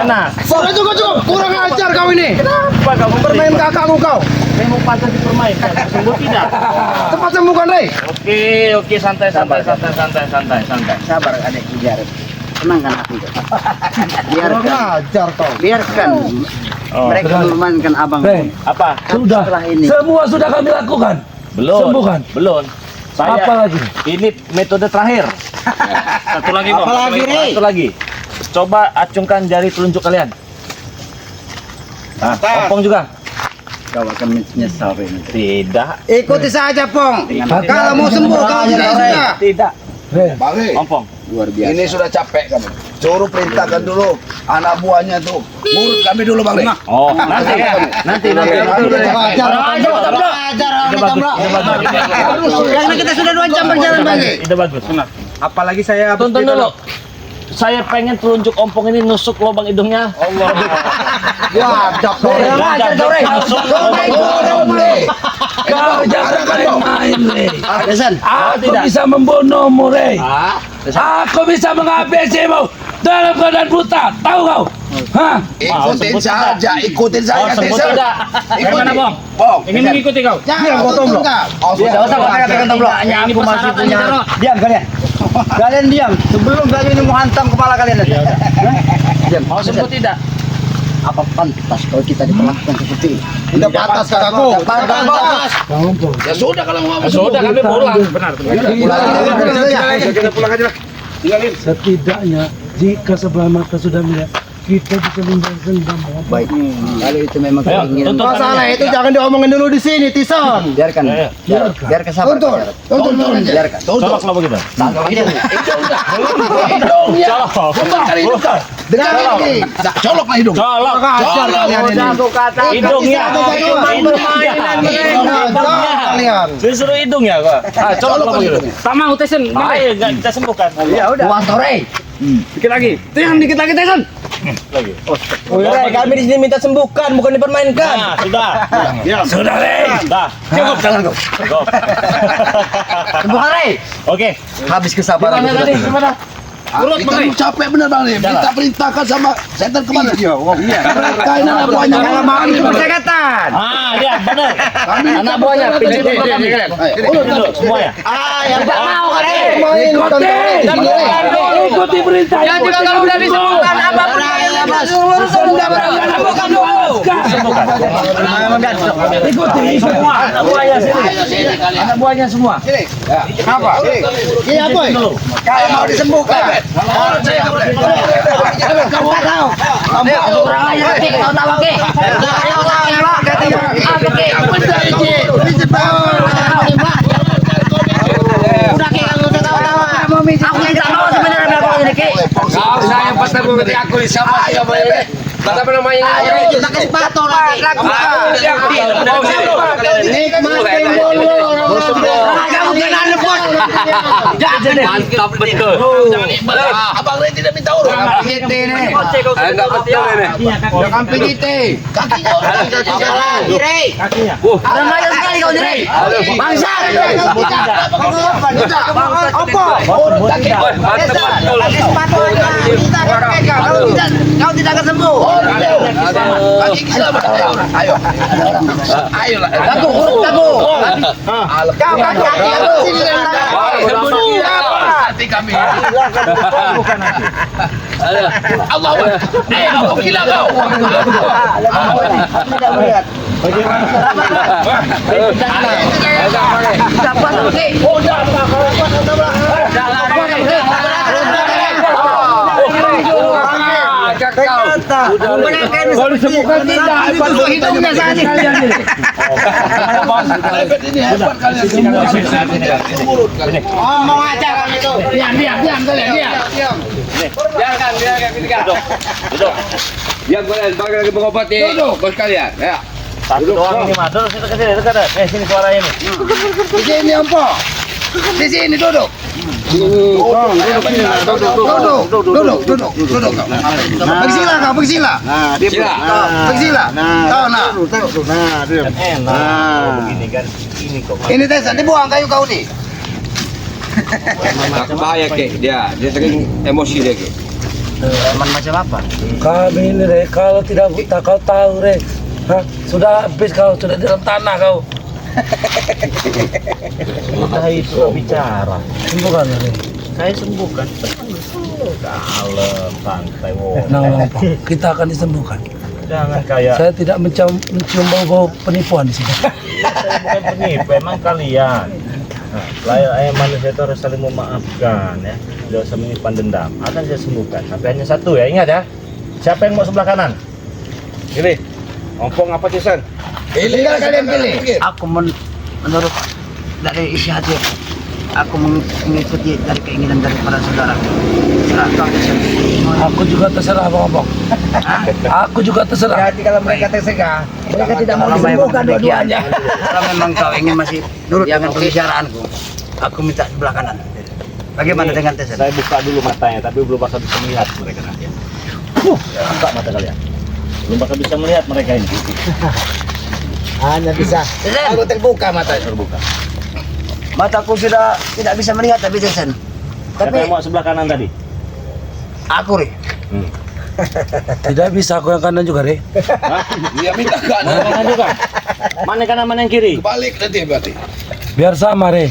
Enak. Cukup. Kurang ajar kau ini. Apa kamu Permain kakakku kau. Saya mau pantas dipermainkan. Sembuh tidak? Cepat sembuhkan, Rey. Oke, santai. Sabar, adek biar. Tenangkan hati kau. Kurang Biarkan. ajar kau. Biarkan mereka mempermainkan abang. Rey, Apa? sudah. Setelah ini. Semua sudah kami lakukan. Belum. Sembuhkan. Belum. Apa lagi? Ini metode terakhir. Satu lagi, Bang. Satu lagi. Coba acungkan jari telunjuk kalian. Nah, Opong juga. Kau akan menyesal ini. Tidak. Ikuti saja, Pong. Kalau mau sembuh, kau sudah. Tidak. Bang Rey, Opong. Luar biasa. ini sudah capek kami. Suruh perintahkan dulu anak buahnya tuh. Ngurut kami dulu Bang Rey. Oh, nanti. Karena kita sudah 2 jam berjalan, Bang. Itu bagus. Apalagi saya Tonton dulu. Saya pengen telunjuk Ompong ini nusuk lubang hidungnya. Allah. Wah, dokter. Kau jangan main, Rey. Desan. Aku bisa membunuhmu, Rey. Aku bisa menghabisimu dalam keadaan buta. Tahu kau? Hah? Ikutin saja, ikutin saya. Sebut Desa. tidak. Ikutin. Bang? Bong, Ini mengikuti kau. Jangan potong, Bro. Tidak usah pakai pegang tomblok. Ini Aku masih persyaratannya, punya. Daro. Diam kalian. Kalian diam. Sebelum kalian ini mau hantam kepala kalian. Diam. Mau sebut tidak? Apa pantas kalau kita diperlakukan seperti ini? Tidak pantas kakakku. Pantas. Ya sudah kalau mau. Sudah kami pulang. Benar. Pulang aja lah. Setidaknya jika sebelah mata sudah melihat, kita bisa membalas dendam. Baik. Kalau itu memang Ayo, keinginan. tuntut Masalah tangannya. itu jangan diomongin dulu di sini, Tison. Biarkan. Biarkan sabar. Tuntun. Biarkan. Colok lah begitu. Hidungnya. Colok. Kembali hidung kau. Dengan ini. Colok lah hidung. Colok. Hidungnya. Kalian. Disuruh hidungnya kok. Ah, colok lah begitu. Sama Utesin. Ayo, kita sembuhkan. Ya udah. Wantore. Dikit lagi. Tiang dikit lagi Tyson. Lagi. Kami di sini minta sembuhkan, bukan dipermainkan. Nah, sudah. Sudah, Rey. Sudah. Cukup jalan kau. Cukup. Sembuh Rey. Oke. Habis kesabaran. Gimana tadi? Gimana? Kita capek bener Bang Rey. Minta perintahkan sama setan kemana? Iya. Mereka ini anak buahnya. Jangan mau itu persyaratan. Ah, dia benar. Kami Anak buahnya pijit dulu kami. Urut dulu semua ya. Yang tak mau kalian. Ikuti perintah. Ya juga kalau udah disebutkan apapun yang Ikuti semua. Anak buahnya sini. Anak buahnya semua. Apa? Iya, Boy. Kalau mau disembuhkan. Orang saya boleh. Kamu tahu. Kurang aja Ki, kau tahu Ki. Udah Ki, kalau udah tahu-tahu. Aku yang tak mau sebenarnya belakang ini Ki. Kau saya pasti mengerti aku di sama siapa ini. Apa namanya? Ayo kita kasih sepatu lagi. Nikmatin dulu. Kamu jangan lepot. Mantap betul. Abang Rey tidak minta urut. Enggak betul ini. Jangan pijiti. Apalagi Rey. Kakinya. Kurang aja sekali kau Rey. Bangsat. Apa? Kasih sepatu aja. Kau tidak akan sembuh. Kaki kita ayo. Ayo lah. Kamu urut kamu. Kau kaki aku sini. Hati kami. Allah. Aku gila kau. Tidak melihat. Siapa tuh Ki? Kalau disembuhkan tidak. Hidungnya saja kalian ini. Ini hebat kalian semua. Ngomong aja kamu itu. Diam kalian diam. Duduk. Diam kalian, bagi lagi mengobati bos kalian. Ya. Satu doang ini mah. Duduk situ ke sini, dekat. Sini suaranya nih. Di sini Ompo. Di sini duduk. Duduk. Bersila kau, bersila. Nah, dia Sila. Bersila. Kau nak. Kan enak. Begini kan. Ini kok. Ini Tesan, dibuang kayu kau nih. Bahaya ke dia sering emosi dia ke. Teman macam apa? Kami ini Rey, kalau tidak buta kau tahu Rey. Hah? Sudah habis kau, sudah di dalam tanah kau. Sudah itu bicara. Sembuhkan Rey. Saya sembuhkan. Kalem, santai. Nah, kita akan disembuhkan. Jangan kayak Saya tidak mencium bau-bau penipuan di sini. saya bukan penipu, emang kalian. Nah, layaknya manusia itu harus saling memaafkan ya. Tidak usah menyimpan dendam. Akan saya sembuhkan. Tapi hanya satu ya, ingat ya. Siapa yang mau sebelah kanan? Pilih. Ompong apa Jason? Tinggal kalian pilih. Aku menurut dari isi hati aku mengikuti dari keinginan daripada saudara. Serah kau terserah. Aku juga terserah Bang Opong. Aku juga terserah. Jadi kalau mereka tersegah, mereka tidak mau Kalau memang disembuhkan demikian, dua-duanya. Kalau memang kau ingin masih nurut dengan pembicaraanku, aku minta sebelah kanan. Bagaimana Ini dengan Tesen? Saya buka dulu matanya, tapi belum bakal bisa melihat mereka nanti. Buka mata kalian. Belum bakal bisa melihat mereka ini. Hanya bisa. Aku terbuka mata. Terbuka. Mataku sudah tidak bisa melihat tapi Tesen. Siapa Tapi yang mau sebelah kanan tadi? aku Ri. Tidak bisa aku yang kanan juga, Re. Dia minta kanan. Kanan juga. Mana yang kanan, mana yang kiri? Balik nanti berarti. Biar sama, Re.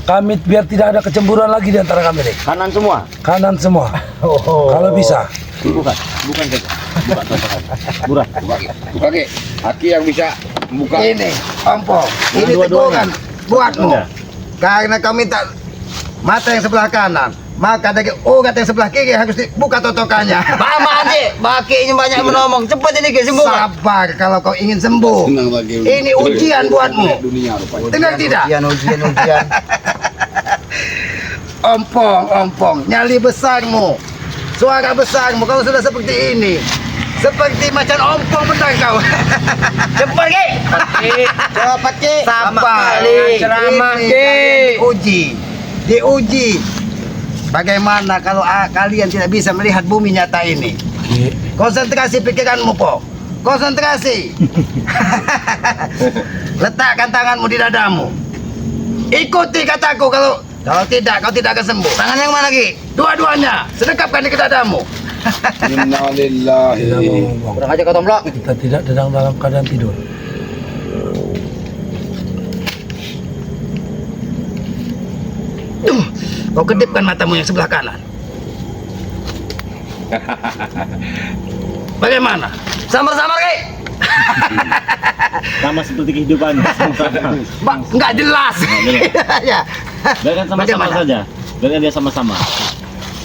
Kami biar tidak ada kecemburuan lagi di antara kami, Re. Kanan semua. Kanan semua. Kalau bisa. Bukan saja. Bukan saja. Bukan. Buka Ki. Aki yang bisa buka. Ini, ompong. Ini dua-duanya. teguran buatmu. Enggak. Karena kau minta mata yang sebelah kanan, maka dari urat yang sebelah kiri harus dibuka totokannya. Paman Ji, bakinya banyak menomong. Cepat ini ke sembuh. Sabar kalau kau ingin sembuh. Senang lagi. Ini ujian buatmu. Dunia rupanya. Dengar tidak? Ujian. Ompong, nyali besarmu, suara besarmu. Kalau sudah seperti ini, seperti macan ompong benar kau. Cepat Ki. Cepat Ki. Sabar. Ceramah Ki. Diuji. Bagaimana kalau kalian tidak bisa melihat bumi nyata ini? Konsentrasi pikiranmu, Po. Konsentrasi. Letakkan tanganmu di dadamu. Ikuti kataku, kalau tidak kau tidak akan sembuh. Tangan yang mana Ki? Dua-duanya, sedekapkan di ke dadamu. Inna lillahi. Tidak, Bang Opong. Kurang aja kau tomblok. Kita tidak sedang dalam keadaan tidur. Kau kedipkan matamu yang sebelah kanan. Bagaimana? Samar-samar Ki. Sama seperti kehidupan. Nggak jelas. Ya. Biarkan sama-sama Bagaimana? saja. Biarkan dia sama-sama.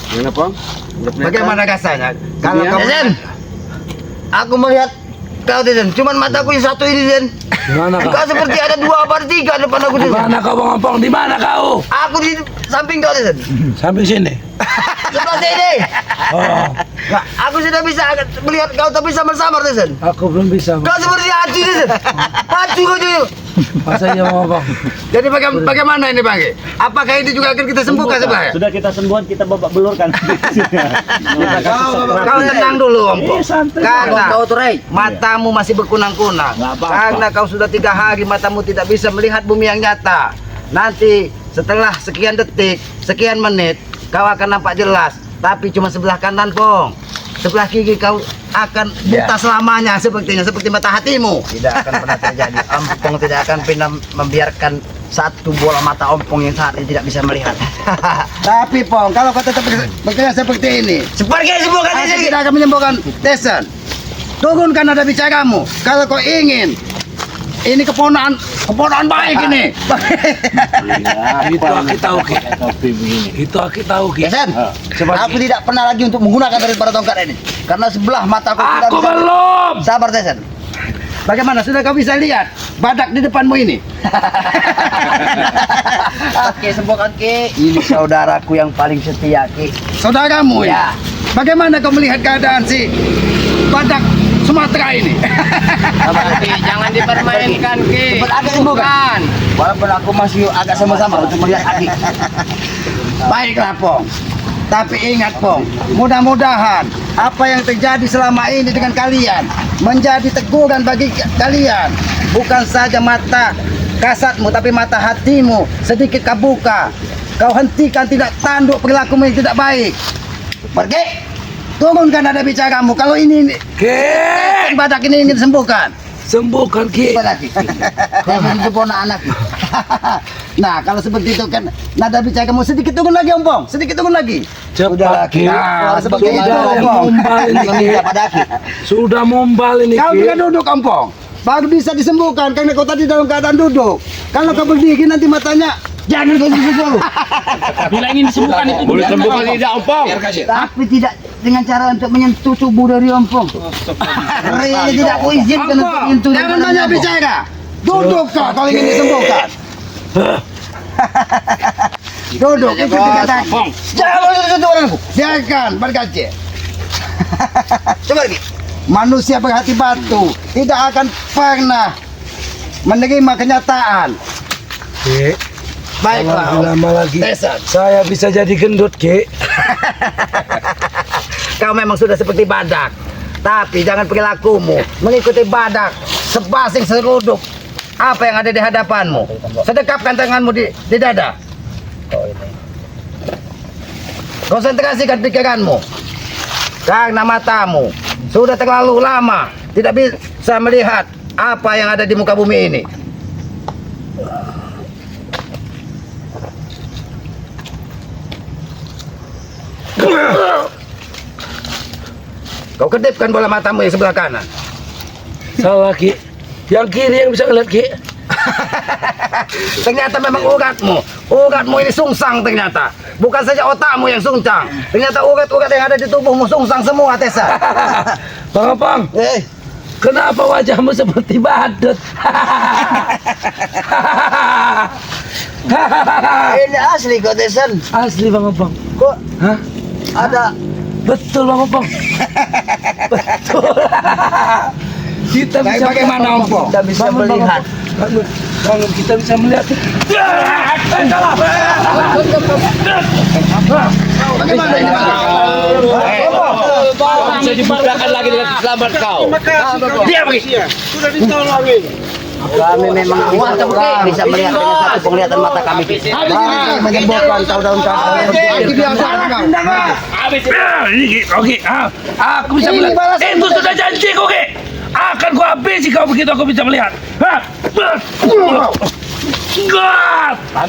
Gimana, Pong? Bagaimana rasanya? Kalau kau Tesen. Aku melihat kau Tesen. Cuman mataku yang satu ini Tesen. Di mana kau? Kau seperti ada dua apa tiga depan aku Di Tesen. mana kau Bang Opong? Di mana kau? Aku di samping kau Tesen. Sampai sini. Sebelah sini. Oh, Nah, aku sudah bisa melihat kau tapi samar-samar Tesen. aku belum bisa. Bang. Kau seperti haji Tesen. Haji kau tuh. Masa iya Bang Opong? Jadi bagaimana ini Bang? Apakah ini juga akan kita sembuhkan sebenarnya? Sudah kita sembuhan, kita babak belurkan. Kau tenang dulu Om. Iya, santai. Karena Kau tuh Rey. matamu masih berkunang-kunang. Nggak apa-apa. Karena kau sudah 3 hari matamu tidak bisa melihat bumi yang nyata. Nanti setelah sekian detik, sekian menit, kau akan nampak jelas. Tapi cuma sebelah kanan, Pong. Sebelah kiri kau akan buta selamanya sepertinya, seperti mata hatimu. Tidak akan pernah terjadi. Ompong tidak akan pernah membiarkan satu bola mata ompong yang saat ini tidak bisa melihat. Tapi Pong, kalau kau tetap bekerja seperti ini, Seperti sembuhkan aku Tesen. tidak akan menyembuhkan Tesen. Turunkan nada bicaramu. Kalau kau ingin ini keponakan baik ini. Itu aku tahu, Ki. Itu aku tahu, Ki. Tesen, aku tidak pernah lagi untuk menggunakan daripada tongkat ini. Karena sebelah mataku tidak Aku bisa. belum. Sabar Tesen. Bagaimana sudah kau bisa lihat badak di depanmu ini? Oke, sembuhkan Ki. Ini saudaraku yang paling setia Ki. Saudaramu Ya. ya. Bagaimana kau melihat keadaan si badak Sumatera ini? Ki, jangan dipermainkan Ki. Cepat agak sembuhkan. Walaupun aku masih agak sama-sama untuk melihat Aki. Baiklah Pong. Tapi ingat Pong, mudah-mudahan apa yang terjadi selama ini dengan kalian menjadi teguran bagi kalian. Bukan saja mata kasatmu, tapi mata hatimu sedikit kau buka. Kau hentikan tidak tanduk perilakumu yang tidak baik. Pergi. Turunkan nada bicaramu. Kalau ini Ki. badak ini ingin sembuhkan. Sembuhkan, Ki. Coba lagi. Jangan ponak anak. Nah, kalau seperti itu kan nada bicaramu sedikit turun lagi, Ompong. Sedikit turun lagi. Cepat, Ki. Nah, seperti itu, Sudah Ompong. mombal ini, Ki. Sudah mombal ini, Kau Ki. juga duduk, Ompong. Baru bisa disembuhkan karena kau tadi dalam keadaan duduk. Kalau kau berdiri nanti matanya Jangan susu. Bila ingin disembuhkan itu Boleh sembuhkan tidak ompong. Tapi tidak dengan cara untuk menyentuh tubuh dari ompong. Rey tidak kuizinkan untuk menyentuh. Jangan banyak bicara. Duduk kau kalau ingin disembuhkan. Duduk, itu dikatakan. Jangan sentuh orangku. Biarkan, berkaca. Coba lagi. Manusia berhati batu tidak akan pernah menerima kenyataan. Baiklah. Lama lagi. Tesan. Saya bisa jadi gendut, Ki. Kau memang sudah seperti badak. Tapi jangan perilakumu mengikuti badak sebasing seruduk. Apa yang ada di hadapanmu? Sedekapkan tanganmu di dada. Konsentrasikan pikiranmu. Karena matamu sudah terlalu lama tidak bisa melihat apa yang ada di muka bumi ini. Kau kedipkan bola matamu yang sebelah kanan. Salah, Ki. Yang kiri yang bisa ngeliat, Ki. Ternyata memang uratmu ini sungsang ternyata. Bukan saja otakmu yang sungsang. Ternyata urat-urat yang ada di tubuhmu sungsang semua, Tesa. Bang Apang, kenapa wajahmu seperti badut? Ini asli kok, Tesan. Asli Bang Apang. Kok Hah? ada Betul Bang Apang. Betul. Kita bisa bagaimana, Ompong? Kita bisa melihat. Bangun, kita bisa melihat. Bagaimana ini, Bisa dibukakan lagi dengan selamat kau. Dia pergi. Sudah ditolongin. Kami memang bisa melihat dengan satu penglihatan mata kami. Menyembuhkan kau daun kau. Oke, aku bisa melihat. Itu sudah janji, Oke. Akan ku habisi kau begitu aku bisa melihat. Tahan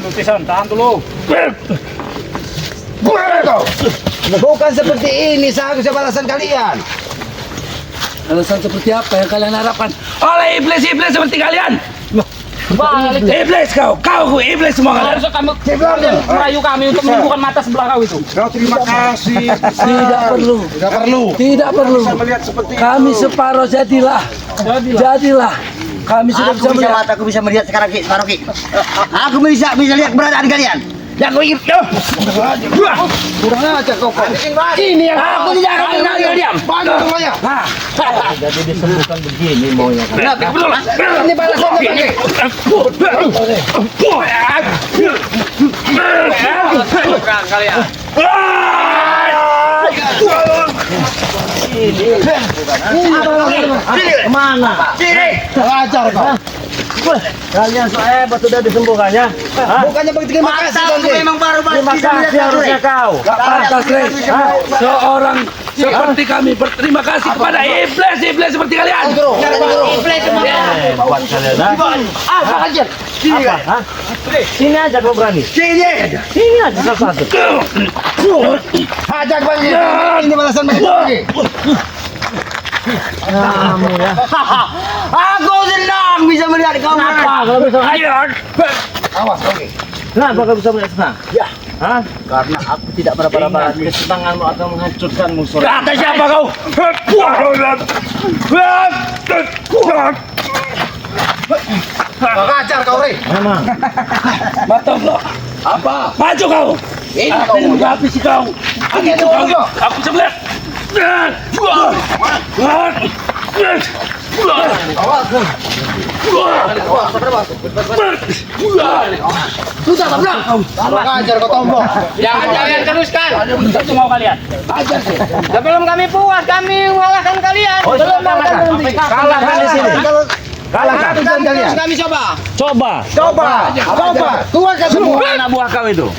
dulu, Tisan, tahan dulu. Bukan seperti ini seharusnya balasan kalian. Alasan seperti apa yang kalian harapkan oleh iblis-iblis seperti kalian? Balik. Iblis kau iblis semua kalian. Harusnya kamu merayu kami untuk menyembuhkan mata sebelah kau itu. Kau terima kasih. Tidak perlu. Tidak perlu. Melihat seperti Kami separuh jadilah. Kami sudah bisa melihat. Aku bisa melihat sekarang, Ki. Aku bisa lihat keberadaan kalian. Yang kau ingin. Kurang aja kau. Ini yang aku tidak akan tinggal diam. Bantu semuanya. Jadi disembuhkan begini maunya kan. Ini balasannya, Kalian. Kemana? Ajar kau. Kalian so hebat sudah disembuhkannya. Bukannya berterima kasih, Donde. Terima kasih harusnya kau. Gak pantas, Rey. Seorang seperti kami berterima kasih kepada iblis seperti kalian. Iblis semua. Buat kalian. Apa aja? Apa? Sini aja kau berani. Sini aja. Sini aja satu. Ajak banget. Ini balasan mereka. Kamu ya. Aku senang bisa melihat kamu. Kenapa kalau bisa ayo? Awas, oke. Kenapa kau bisa melihat senang? Ya. Hah? Karena aku tidak berapa-apa. Kesenanganmu akan menghancurkan musuh. Kata siapa kau? Ajar kau, Rey. Memang. Matoblo. Apa? Maju kau. Ini Aku kau. ingin habisi kau. Aku bisa melihat. Susah, Tabrak. Ajar kau, Tombok. Jangan teruskan. Itu mau kalian. Sebelum kami puas, kami mengalahkan kalian. Belum berhenti. Kalahkan di sini. Kalahkan tujuan kalian. Kami coba. Coba. Coba. Keluarkan semua. Mana buah kau itu?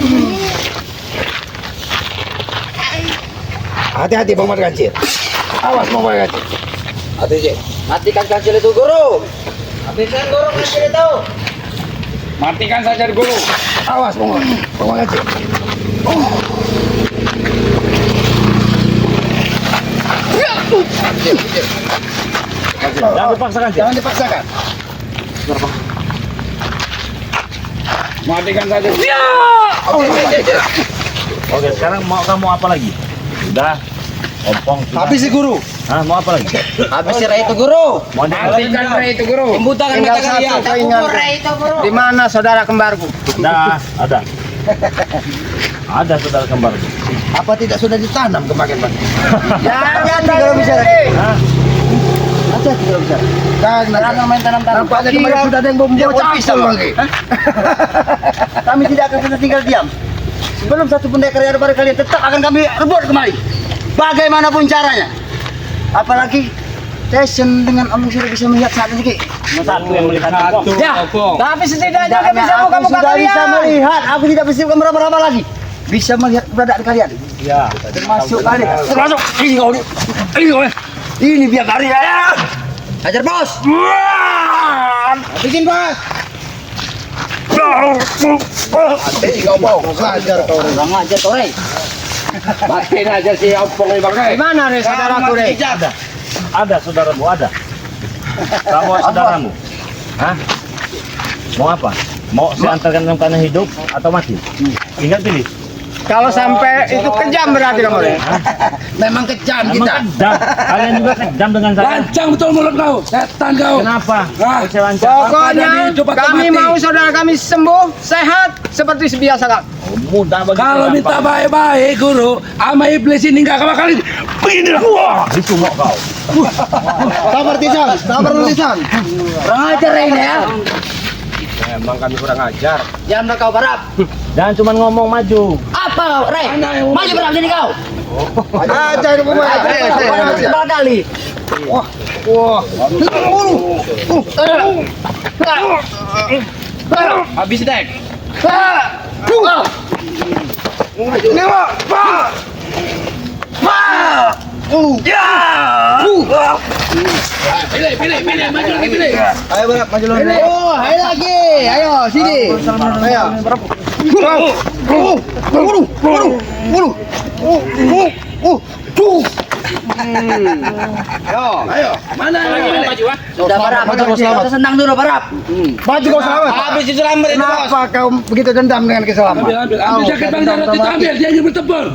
Hati-hati, Bang Kancil. Awas, Bang Kancil. Hati-hati. Matikan kancil itu, Guru. Matikan Guru kancil itu. Matikan saja guru. Awas, Bang Kancil. Jangan dipaksakan. Jangan dipaksakan. Matikan saja. Ya. Oke, sekarang mau kamu apa lagi? Udah. Ompong sudah. Habis si guru. Hah, mau apa lagi? Habis si Ray itu guru. Mau Habiskan Ray itu guru. Membutakan Tinggal mata kalian. satu keinginan. Di mana saudara kembarku? Ada. Ada saudara kembar. Apa tidak sudah ditanam kemarin, Bang? Jangan kalau bisa. Hah? Hati-hati kalau bisa. Jangan main tanam-tanam. Nampaknya kemarin sudah ada yang bom campur, Bang. Kami tidak akan pernah tinggal diam. Sebelum satu pendekar yang ada pada kalian, tetap akan kami rebut kembali. Bagaimanapun caranya. Apalagi Tyson dengan Om sudah bisa melihat saat ini, Ki. Satu yang melihat Ompong. Ya, tapi setidaknya Tidak, bisa aku muka-muka sudah bisa kalian. melihat. Aku tidak bisa meraba-raba lagi. Bisa melihat keberadaan kalian. Ya, Termasuk kalian. Termasuk ini kau ini. Ini kau ini. Ini biar kalian. Hajar bos. Bikin bos. Kau mau ngajar kau orang. Ngajar kau orang. Matiin aja si Ompong ini Bang Di mana Ray saudaraku Ray? ada saudaramu, ada. Kamu saudaramu. Hah? Mau apa? Mau saya antarkan dalam keadaan hidup atau mati? Tinggal pilih. Kalau sampai itu kejam berarti kamu Ray. Memang kejam Emang kita. kejam. Kalian juga kejam dengan saya. Lancang betul mulut kau. Setan kau. Kenapa? Ah. Saya lancar. Pokoknya Apa jadi hidup atau kami mati? mau saudara kami sembuh, sehat seperti biasa kak. Mudah bagi Kalau orang, minta Pak. baik-baik guru, ama iblis ini nggak bakal begini lah. Wah. Itu mau kau. Sabar Tisan, sabar dulu Tisan. Kurang ajar ini ya. Emang kami kurang ajar. Jangan kau barap. Jangan cuma ngomong maju. Apa kau, Ray? Maju barap sini kau. Ajar itu pemain. Seberapa kali? Habis dek. Ayo berap maju dulu. Oh, ayo lagi. Ayo sini. Ayo. Ayo. Mana lagi? Sudah barap, kita senang dulu barap. Maju kau selamat. Habis itu selamat itu bos. Kenapa kau begitu dendam dengan keselamatan? Ambil sakit bang darah itu ambil dia yang bertebal.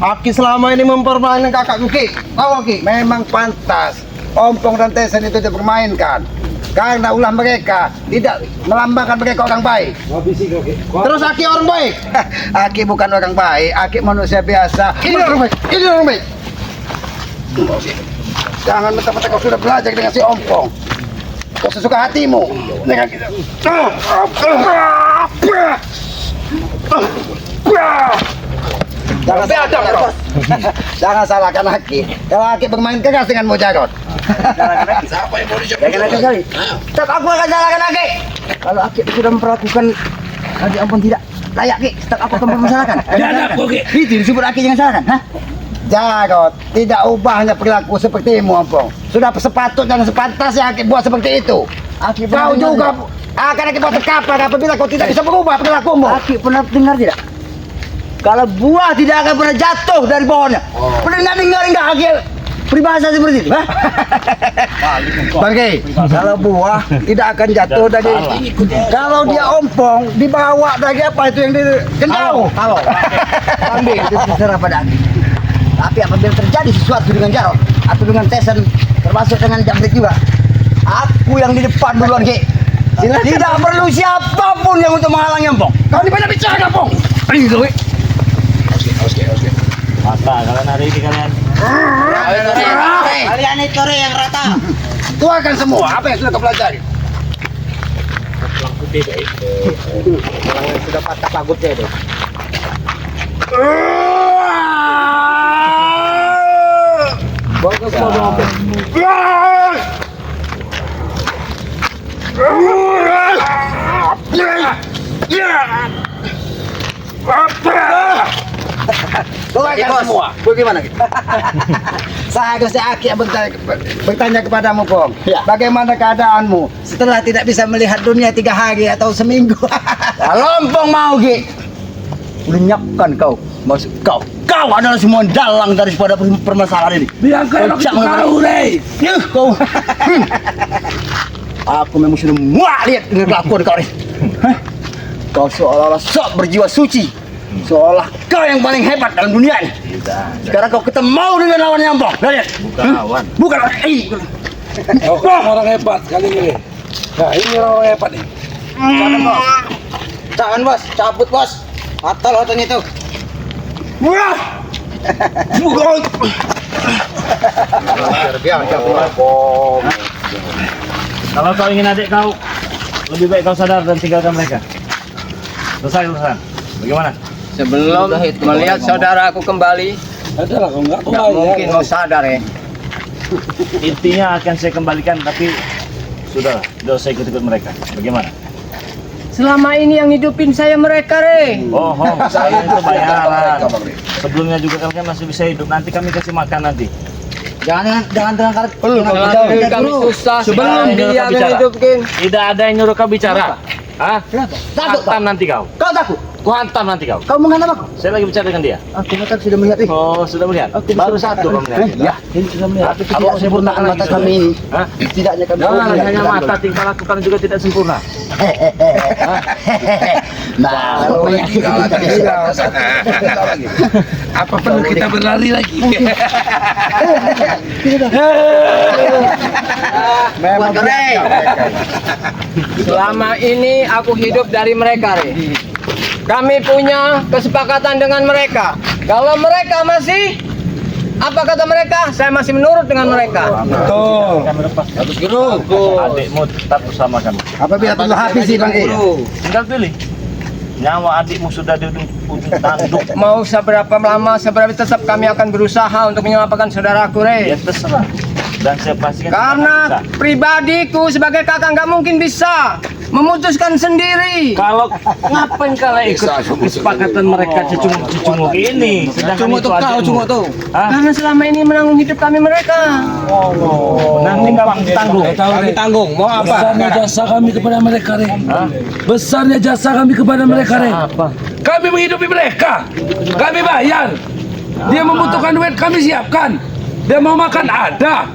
Aki selama ini mempermainkan kakakku Ki. Tahu Ki? Memang pantas. Ompong dan Tyson itu dipermainkan. Karena ulah mereka tidak melambangkan mereka orang baik. Terus Aki orang baik? Aki bukan orang baik. Aki manusia biasa. Ini orang baik. Ini orang baik. Jangan mentah-mentah kau sudah belajar dengan si Ompong. Kau sesuka hatimu. Dengan kita. Jangan salahkan Aki. Kalau Aki bermain keras dengan Mujarot. Siapa yang mau dijawab? Jangan Aki kali. Tetap aku akan salahkan Aki. Kalau Aki sudah memperlakukan Haji Ampun tidak layak Ki, tetap aku akan mempermasalahkan. Jangan aku Ki. Itu disebut Aki jangan salahkan, ha? Jarot, tidak ubahnya perilaku sepertimu Ampun. Sudah sepatutnya dan sepantasnya Aki buat seperti itu. Aki kau juga akan Aki buat terkapar apabila kau tidak bisa berubah perilakumu. Aki pernah dengar tidak? Kalau buah tidak akan pernah jatuh dari pohonnya. Pernah dengar enggak Aki peribahasa seperti itu? Ha? Bang Ki, kalau buah tidak akan jatuh dari kalau dia ompong dibawa dari apa itu yang digendau. Kalau ambil itu terserah pada Aki. Tapi apabila terjadi sesuatu dengan Jarot atau dengan Tyson termasuk dengan Jambret juga, aku yang di depan duluan Ki. Tidak perlu siapapun yang untuk menghalangi Ompong. Kau ini banyak bicara Ompong. Ayo Ki. Mata kalian hari ini kalian. Kalian itu Ray yang rata. Tuakan semua apa yang sudah kau pelajari. Orang yang sudah patah pagutnya itu. Bagus mau Tuakan semua. Bagaimana? Saya Aki yang bertanya kepadamu, Pong. Bagaimana keadaanmu setelah tidak bisa melihat dunia 3 hari atau seminggu? Lompong mau, Ki. Lenyapkan kau. Maksud kau adalah semua dalang daripada permasalahan ini. Biarkan aku kau Ray. Kau. Aku memang sudah muak lihat dengan kelakuan kau ini. Kau seolah-olah sok berjiwa suci. Seolah kau yang paling hebat dalam dunia ini. Sekarang kau ketemu dengan lawan yang bohong. Lihat. Bukan lawan. Bukan lawan. Orang hebat kali ini. Nah, ini orang hebat nih. Jangan bos. Jangan bos. Cabut bos. Batal otot itu. Wah. Bukan. Kalau kau ingin adik kau, lebih baik kau sadar dan tinggalkan mereka. Selesai urusan. Bagaimana? Sebelum melihat saudaraku kembali, Ada lah, kau nggak nggak kembali. mungkin mau sadar ya. Intinya akan saya kembalikan, tapi sudahlah, tidak usah ikut-ikut mereka. Bagaimana? Selama ini yang hidupin saya mereka, Re. Bohong, saya itu bayaran. Sebelumnya juga kalian masih bisa hidup. Nanti kami kasih makan nanti. Jangan terangkat. Kalau kami susah, Sebelum dia yang bicara. hidupin. Tidak ada yang nyuruh kau bicara. Hah? Kenapa? Takut Hantam nanti kau. Kau takut? Kau hantam nanti kau. Kau menghantam aku? Saya lagi bicara dengan dia. Aku kan sudah melihat ini. Oh, sudah melihat? Aku Baru satu kamu melihat. Ya, ini sudah melihat. Tapi Abang tidak sempurna sempurnakan mata lagi, kami ini. Hah? Tidaknya kami Jangan melihat. hanya mata, tingkah laku kalian juga tidak sempurna. Nah, kalau yang Apa perlu kita berlari lagi? memang Selama ini aku hidup dari mereka, Re. Kami punya kesepakatan dengan mereka. Kalau mereka masih apa kata mereka, saya masih menurut dengan mereka. Betul. Harus adikmu tetap bersama kami. apabila perlu habis sih Bang. Tinggal pilih. Nyawa adikmu sudah di ujung tanduk. Mau seberapa lama, seberapa tetap kami akan berusaha untuk menyelamatkan saudaraku, Ya Re. terserah. Dan saya pastikan Karena kita bisa. pribadiku sebagai kakak nggak mungkin bisa memutuskan sendiri. Kalau ngapain kalian ikut kesepakatan mereka cecunguk ini? Sedangkan itu adikmu. Hah? Karena selama ini menanggung hidup kami mereka. Nanti kamu tanggung. Kami tanggung. Mau apa? Besarnya jasa kami kepada mereka, Re. Hah? Besarnya jasa kami kepada mereka, Re. Apa? Kami menghidupi mereka. Kami bayar. Dia membutuhkan duit, kami siapkan. Dia mau makan ada.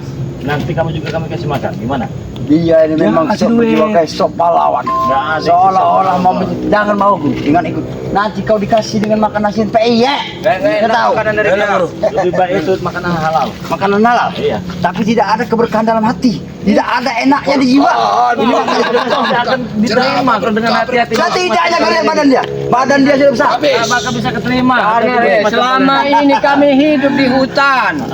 Nanti kamu juga kami kasih makan. Gimana? Dia ini memang kasih sok duit. berjiwa kayak sok pahlawan. Nggak ada Seolah-olah mau jangan mau dengan ikut. Nanti kau dikasih dengan makan nasi PI ya. Kita tahu. dari dia. Lebih baik itu makanan halal. Makanan halal. Iya. Tapi tidak ada keberkahan dalam hati. Tidak ada enaknya di jiwa. Ini Tidak akan diterima kalau dengan hati-hati. Setidaknya kalian badan dia. Badan dia sudah besar. Maka bisa keterima. Karena, Re, selama ini kami hidup di hutan.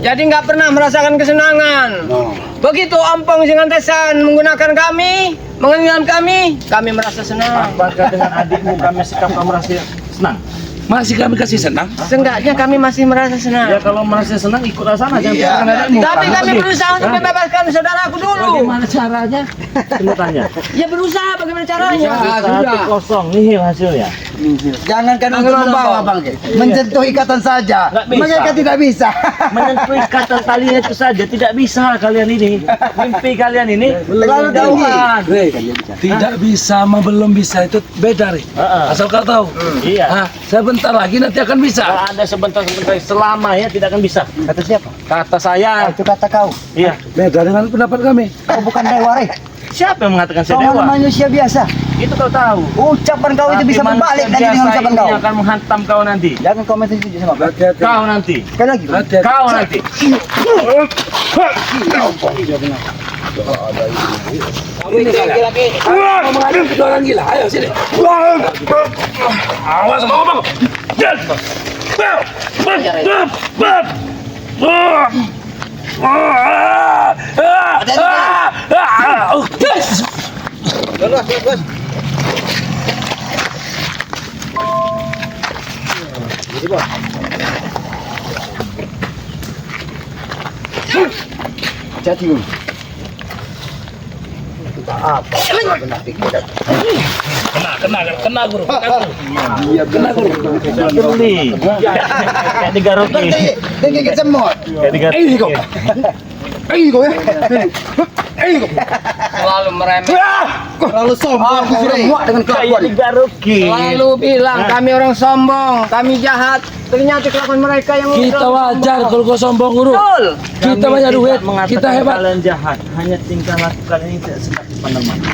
Jadi nggak pernah merasakan kesenangan. Begitu Ampong Singantesan menggunakan kami, mengenal kami merasa senang. Apakah dengan adikmu kami sikap kamu merasa senang? Masih kami kasih senang. Seenggaknya kami masih merasa senang. Ya kalau merasa senang ikutlah sana jangan tinggalkan adikmu. Tapi kami berusaha untuk membebaskan saudaraku dulu. Bagaimana caranya? Tunggu tanya. Ya berusaha bagaimana caranya? Hati kosong, nihil hasilnya. Jangankan untuk membawa Bang. Menyentuh ikatan saja. Nggak bisa. Mereka tidak bisa. Menyentuh ikatan talinya itu saja tidak bisa kalian ini. Mimpi kalian ini Terlalu jauhan. Re, tidak bisa sama belum bisa itu beda, Re. Asal kau tahu. Iya. Sebentar lagi nanti akan bisa. Kalau ada sebentar-sebentar selamanya tidak akan bisa. Kata siapa? Kata saya. Itu kata kau. Iya. Beda dengan pendapat kami. Kau bukan dewa, Re. Siapa yang mengatakan saya Kau dewa? manusia biasa. Itu kau tahu. Ucapan kau itu Tapi bisa berbalik manusia nanti dengan biasa ucapan ini kau. akan menghantam kau nanti. Jangan komen setuju sama kau. Hati-hati. Kau nanti. Sekali lagi. Bang. Hati-hati. Kau nanti. Mau menghadapi dua orang gila. Ayo sini. Awas sama ngomong. Jadi Bang. Kena guru. Kena guru. Geli. Kayak digaroki. Tinggi semut. Kayak digaroki. Ini kau. Ini kau ya. Ini kau. Selalu meremeh. Terlalu sombong. Aku sudah muak dengan Kayak kelakuan. digaroki. Selalu bilang kami orang sombong, kami jahat. Ternyata kelakuan mereka yang Kita wajar kalau kau sombong guru. Betul. Kita Kami banyak tidak duit. mengatakan Kita hebat. Kalian jahat. Hanya tingkah laku kalian ini tidak sedap dipandang mata.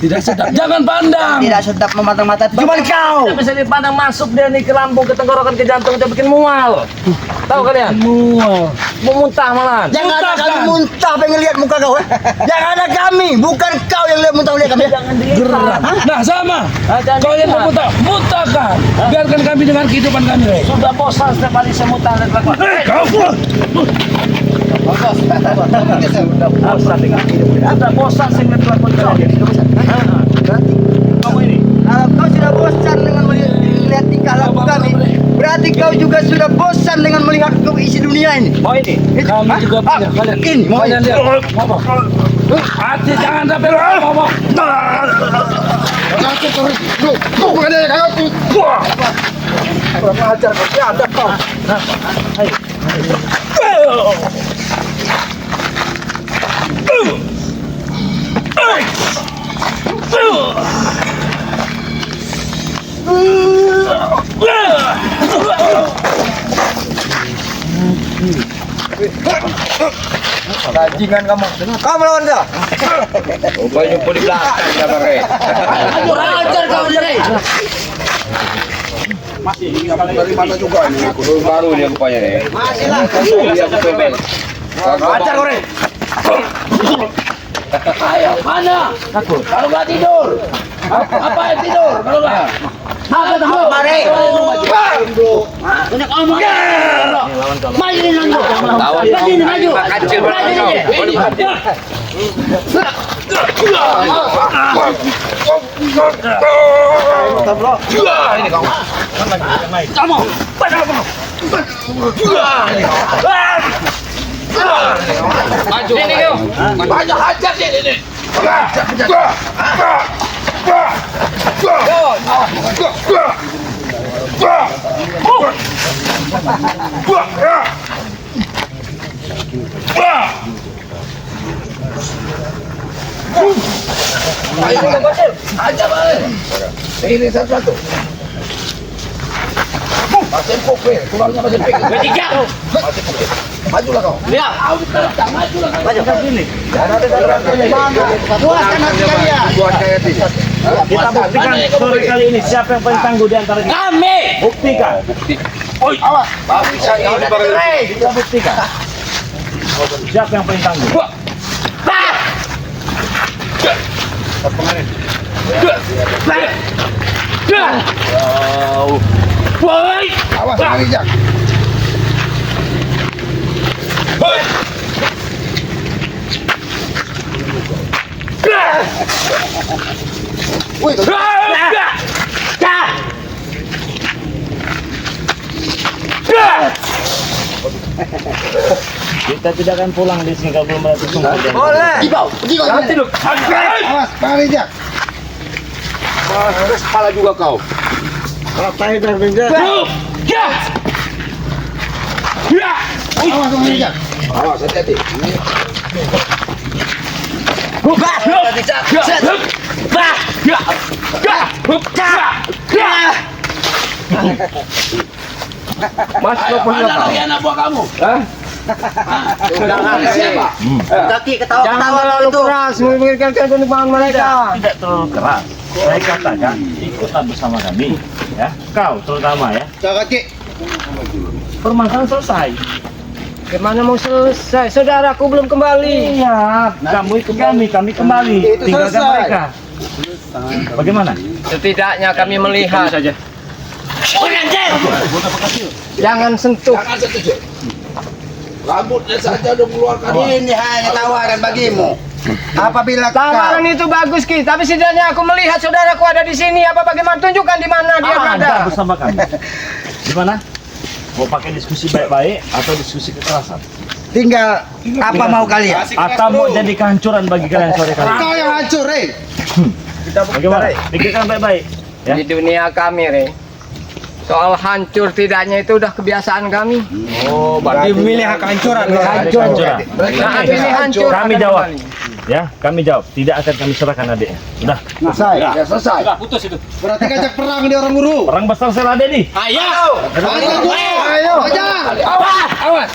Tidak sedap. Jangan pandang. Tidak sedap memandang mata. Cuma kau. Tidak bisa dipandang masuk dia nih ke lambung, ke tenggorokan, ke jantung, dia bikin mual. Tahu kalian? Mual. Mau muntah malahan. Yang ada kami muntah pengen lihat muka kau. Yang ada kami, bukan kau yang lihat muntah lihat kami. Jangan diikat. Nah sama. Jangan Kau yang diikat. memuntah, muntahkan. Biarkan kami dengan kehidupan kami. Rey. Sudah bosan setiap kali saya muntah dan kelakuan. Kau Bosan dengan hidup. Sudah bosan saya ngeliat kelakuan kalian. Kamu ini. Kau sudah bosan dengan melihat tingkah laku kami. Berarti kau juga sudah bosan dengan melihat isi dunia ini. Mau ini. kami juga punya kalian. Ini mau Kalian lihat. Ngomong. Hati jangan sampai ngomong. Bajingan kamu. Kau melawan dia. Rupanya pun di belakang ya Bang Rey. Ajar kau dia. Dari mana juga ini? Kudu baru dia rupanya nih. Masih lah. Dia kepepet. Ajar kau, Rey. Ayo, mana? Kalau nggak tidur. Apa yang tidur? Kalau nggak. Mari. Banyak omong. Maju ni nanggu. Lawan Maju ni maju. kecil banget kau. Maju. Ini kau. Banyak hajar dia ini. Aja balik. Ini satu-satu. Masih pokok, tulangnya masih pegang. Bertiga. Majulah kau. Ya. Majulah kau. Maju ke sini. Puaskan hati kalian. Kita buktikan sore kali ini siapa yang paling tangguh di antara kita. Kami. Buktikan. Awas. Bisa ini Bang Rey. Kita buktikan. Siapa yang paling tangguh? Awas Bang Rijak. Wih, Kita tidak akan pulang di sini kalau belum melihat sungguh. Boleh. nanti lu. Awas Bang Rijak. Terus kepala juga kau. Ratain dan benda. Awas Bang Rijak. Awas hati-hati. Mas kau punya Mana lagi anak buah kamu? Siapa? Kaki ketawa-ketawa Terlalu itu. keras memikirkan kehidupan mereka. Tidak terlalu keras. Saya katakan ikutlah bersama kami, ya. Kau terutama ya. Kaki. Permasalahan selesai. Gimana mau selesai? Saudaraku belum kembali. Iya, kamu ikut kami kembali. Itu Tinggalkan selesai. mereka. Bagaimana? Setidaknya kami melihat saja. Jangan sentuh. Jangan setuju. Rambutnya saja udah mengeluarkan. Ini hanya tawaran bagimu. Apabila Tawaran itu bagus Ki, tapi setidaknya aku melihat saudaraku ada di sini. Apa bagaimana? Tunjukkan di mana dia berada. Anda bersama kami. Di mana? Mau pakai diskusi baik-baik atau diskusi kekerasan? tinggal apa mau kalian? Atau mau jadi kehancuran bagi kalian sore kali? Kau yang hancur, Bagaimana? Pikirkan baik-baik. Ya. Di dunia kami, Re. Soal hancur tidaknya itu udah kebiasaan kami. Oh, berarti memilih kehancuran. Kehancuran. Saat ini hancur. Kami akan jawab. kembali. Ya, kami jawab. Tidak akan kami serahkan adiknya. Udah. Selesai. Ya selesai. Putus itu. Berarti ngajak perang dia orang guru. Perang besar sel ada nih. Ayo. Ayo. Ajar. Awas.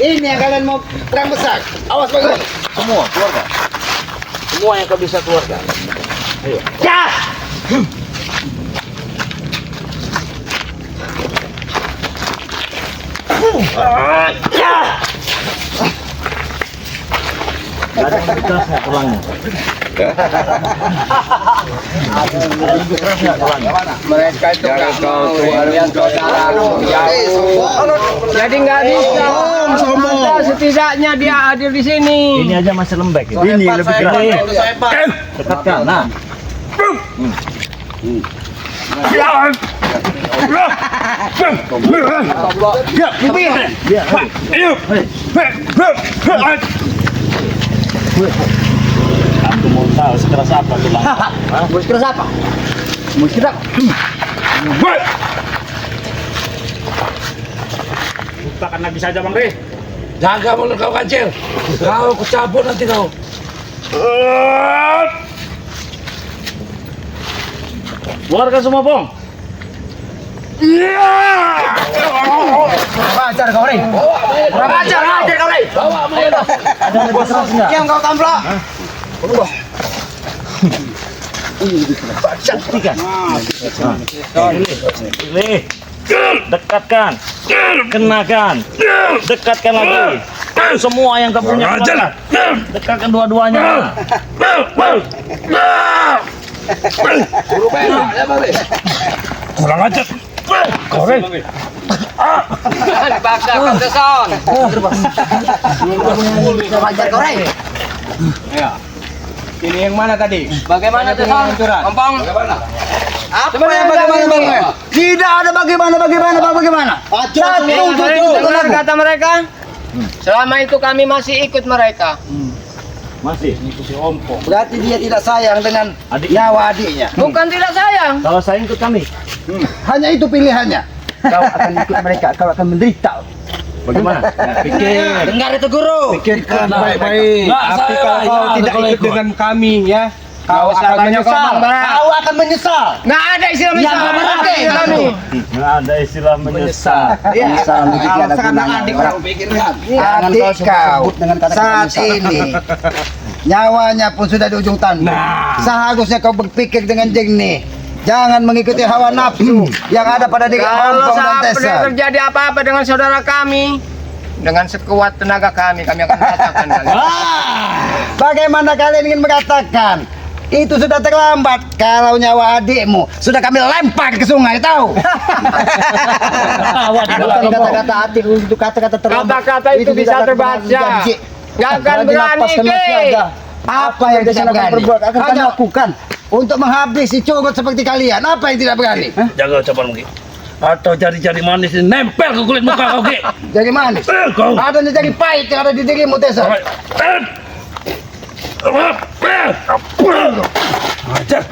Ini yang kalian mau perang besar. Awas bagus. Semua keluarga. Semua yang kau bisa keluarkan. Ayo. Ya. Gak ada yang kerasnya tulangnya. Mereka itu nggak mau kalian saudara jauh. Jadi nggak bisa. Ada setidaknya dia hadir di sini. Ini aja masih lembek. Ya? Ini lebih Ini. Dekatkan. Nah. Aku mau tahu sekeras apa tulang. Mus keras apa? Mus keras. Bukakan lagi saja Bang Re. Jaga mulut kau kancil. Kau kecabut nanti kau. Keluarkan semua, Bong. Ajar kau Re. Ajar kau Re. Ada yang lebih keras enggak? Yang kau tamplok. Buktikan. Pilih. Dekatkan. Kenakan. Dekatkan lagi. Semua yang kau punya. Keluarkan. Dekatkan dua-duanya. Kurang ajar. Kau Re. Bakar keteson. Ajar kau Re. Ini yang mana tadi? Bagaimana teson? Ompong. Apa yang bagaimana? Tidak ada bagaimana. Benar kata mereka. Selama itu kami masih ikut mereka. Masih ngikuti ompong. Berarti dia tidak sayang dengan Adiknya. nyawa adiknya. Bukan tidak sayang. Kalau saya ikut kami. Hanya itu pilihannya. Kau akan ikut mereka, kau akan menderita. Bagaimana? Pikir. Dengar itu guru. Pikirkan baik-baik. Tapi kalau kau tidak ikut dengan kami ya, kau akan menyesal. Kau akan menyesal. Nggak ada istilah menyesal. Yang berarti Kami. Nggak ada istilah menyesal. Menyesal Kalau sekarang adik kau pikirkan. Adik kau saat ini nyawanya pun sudah di ujung tanduk. Seharusnya kau berpikir dengan jernih. Jangan mengikuti hawa nafsu yang ada pada diri Kalau Ompong dan sampai Tessa. terjadi apa-apa dengan saudara kami, dengan sekuat tenaga kami akan katakan kalian. Bagaimana kalian ingin mengatakan? Itu sudah terlambat. Kalau nyawa adikmu sudah kami lempar ke sungai, tahu? Bukan kata-kata adik itu kata-kata terlambat. Kata-kata itu bisa terbaca. Nggak akan berani, Ki. Apa yang tidak berani? Akan kami lakukan untuk menghabisi curut seperti kalian. Apa yang tidak berani? Jaga ucapan mungkin. Atau jari-jari manis ini nempel ke kulit muka kau, Ki. Jadi manis. Kau. Ada jari pahit yang ada di dirimu, Tessa. Ajar.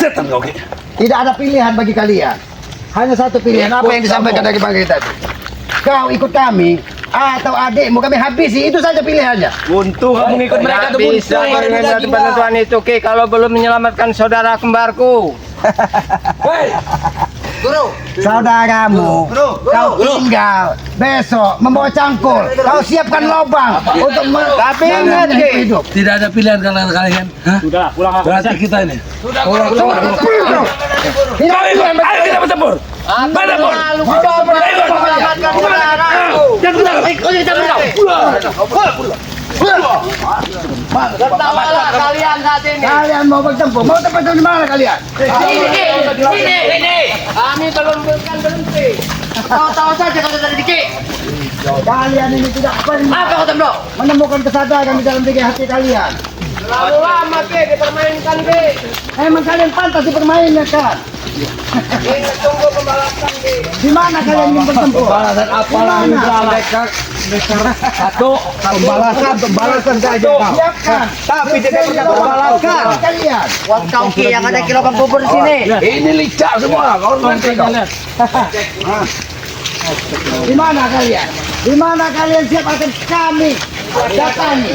Setan kau, Ki. Tidak ada pilihan bagi kalian. Hanya satu pilihan. Apa yang disampaikan dari pagi tadi? Kau ikut kami atau adikmu kami habisi. Itu saja pilihannya. Untung kamu mengikut mereka Nggak bisa mengambil penentuan itu, Ki, kalau belum menyelamatkan saudara kembarku. Hei, Saudaramu, kau tinggal besok membawa cangkul. Kau siapkan lubang untuk Tapi ingat, Ki, hidup. tidak ada pilihan kalian. Hah? Sudah, pulang aku. Berarti kita ini. Tidak Kau ikut. Ayo kita bertempur. aku Bertempur. selalu coba menyelamatkan saudaraku. Tertawalah kalian saat ini. Kalian mau bertempur? Mau tempur di mana kalian? Ini. Kami belum berhenti. Tahu saja kau dari Diki. Kalian ini tidak pernah Apa kau temblok? menemukan kesadaran di dalam diri hati kalian. Terlalu lama, Ki, dipermainkan, Ki. Emang kalian pantas dipermainkan kan? Ini tunggu pembalasan, Ki. Di mana kalian ingin bertempur? Balasan apa lagi mereka? Pembalasan saja kau. Siapkan. Tapi tidak pernah membalaskan. Kalian. Buat kau Ki yang ada kilokan bubur di sini. Ini licak semua. Kau nanti kau. Di mana kalian? Di mana kalian siap akan kami datangi?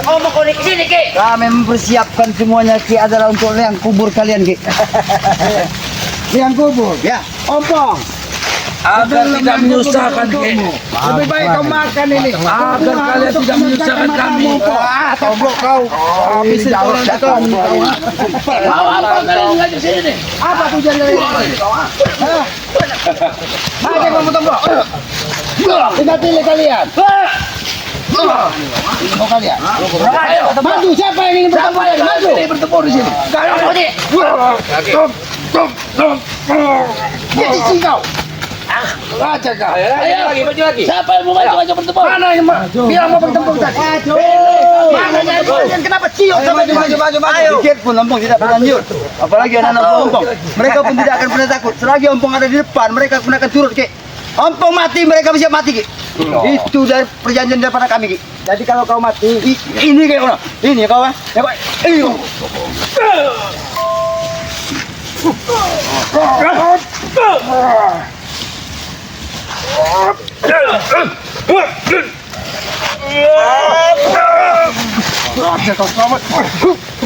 Ngomong kau di sini Ki. Kami mempersiapkan semuanya Ki adalah untuk liang kubur kalian Ki. Liang kubur. Ya. Ompong. agar tidak menyusahkan kamu. Lebih baik kau makan ini agar kalian tidak menyusahkan kami. Tomblok kau. Habis orang datang. Apa tujuan dari ini? Ayo kamu tomblok. Tinggal pilih kalian. Mau kalian? Maju, siapa yang ingin bertempur? Maju. Bertempur di sini. Jadi kau. Raja kau. Ayo lagi, maju lagi. Siapa yang mau maju bertempur? Mana yang bilang mau bertempur tadi? Mana yang kenapa cium sama Ayo. Dikit pun Ompong tidak pernah lanjut. Apalagi anak-anak Ompong. Mereka pun tidak akan pernah takut. Selagi Ompong ada di depan, mereka pun akan turut, Ki. Ompong mati, mereka siap mati, Ki. Itu dari perjanjian daripada kami, Ki. Jadi kalau kau mati, Ini kayak mana? Ini kau, ya, Pak. Ini.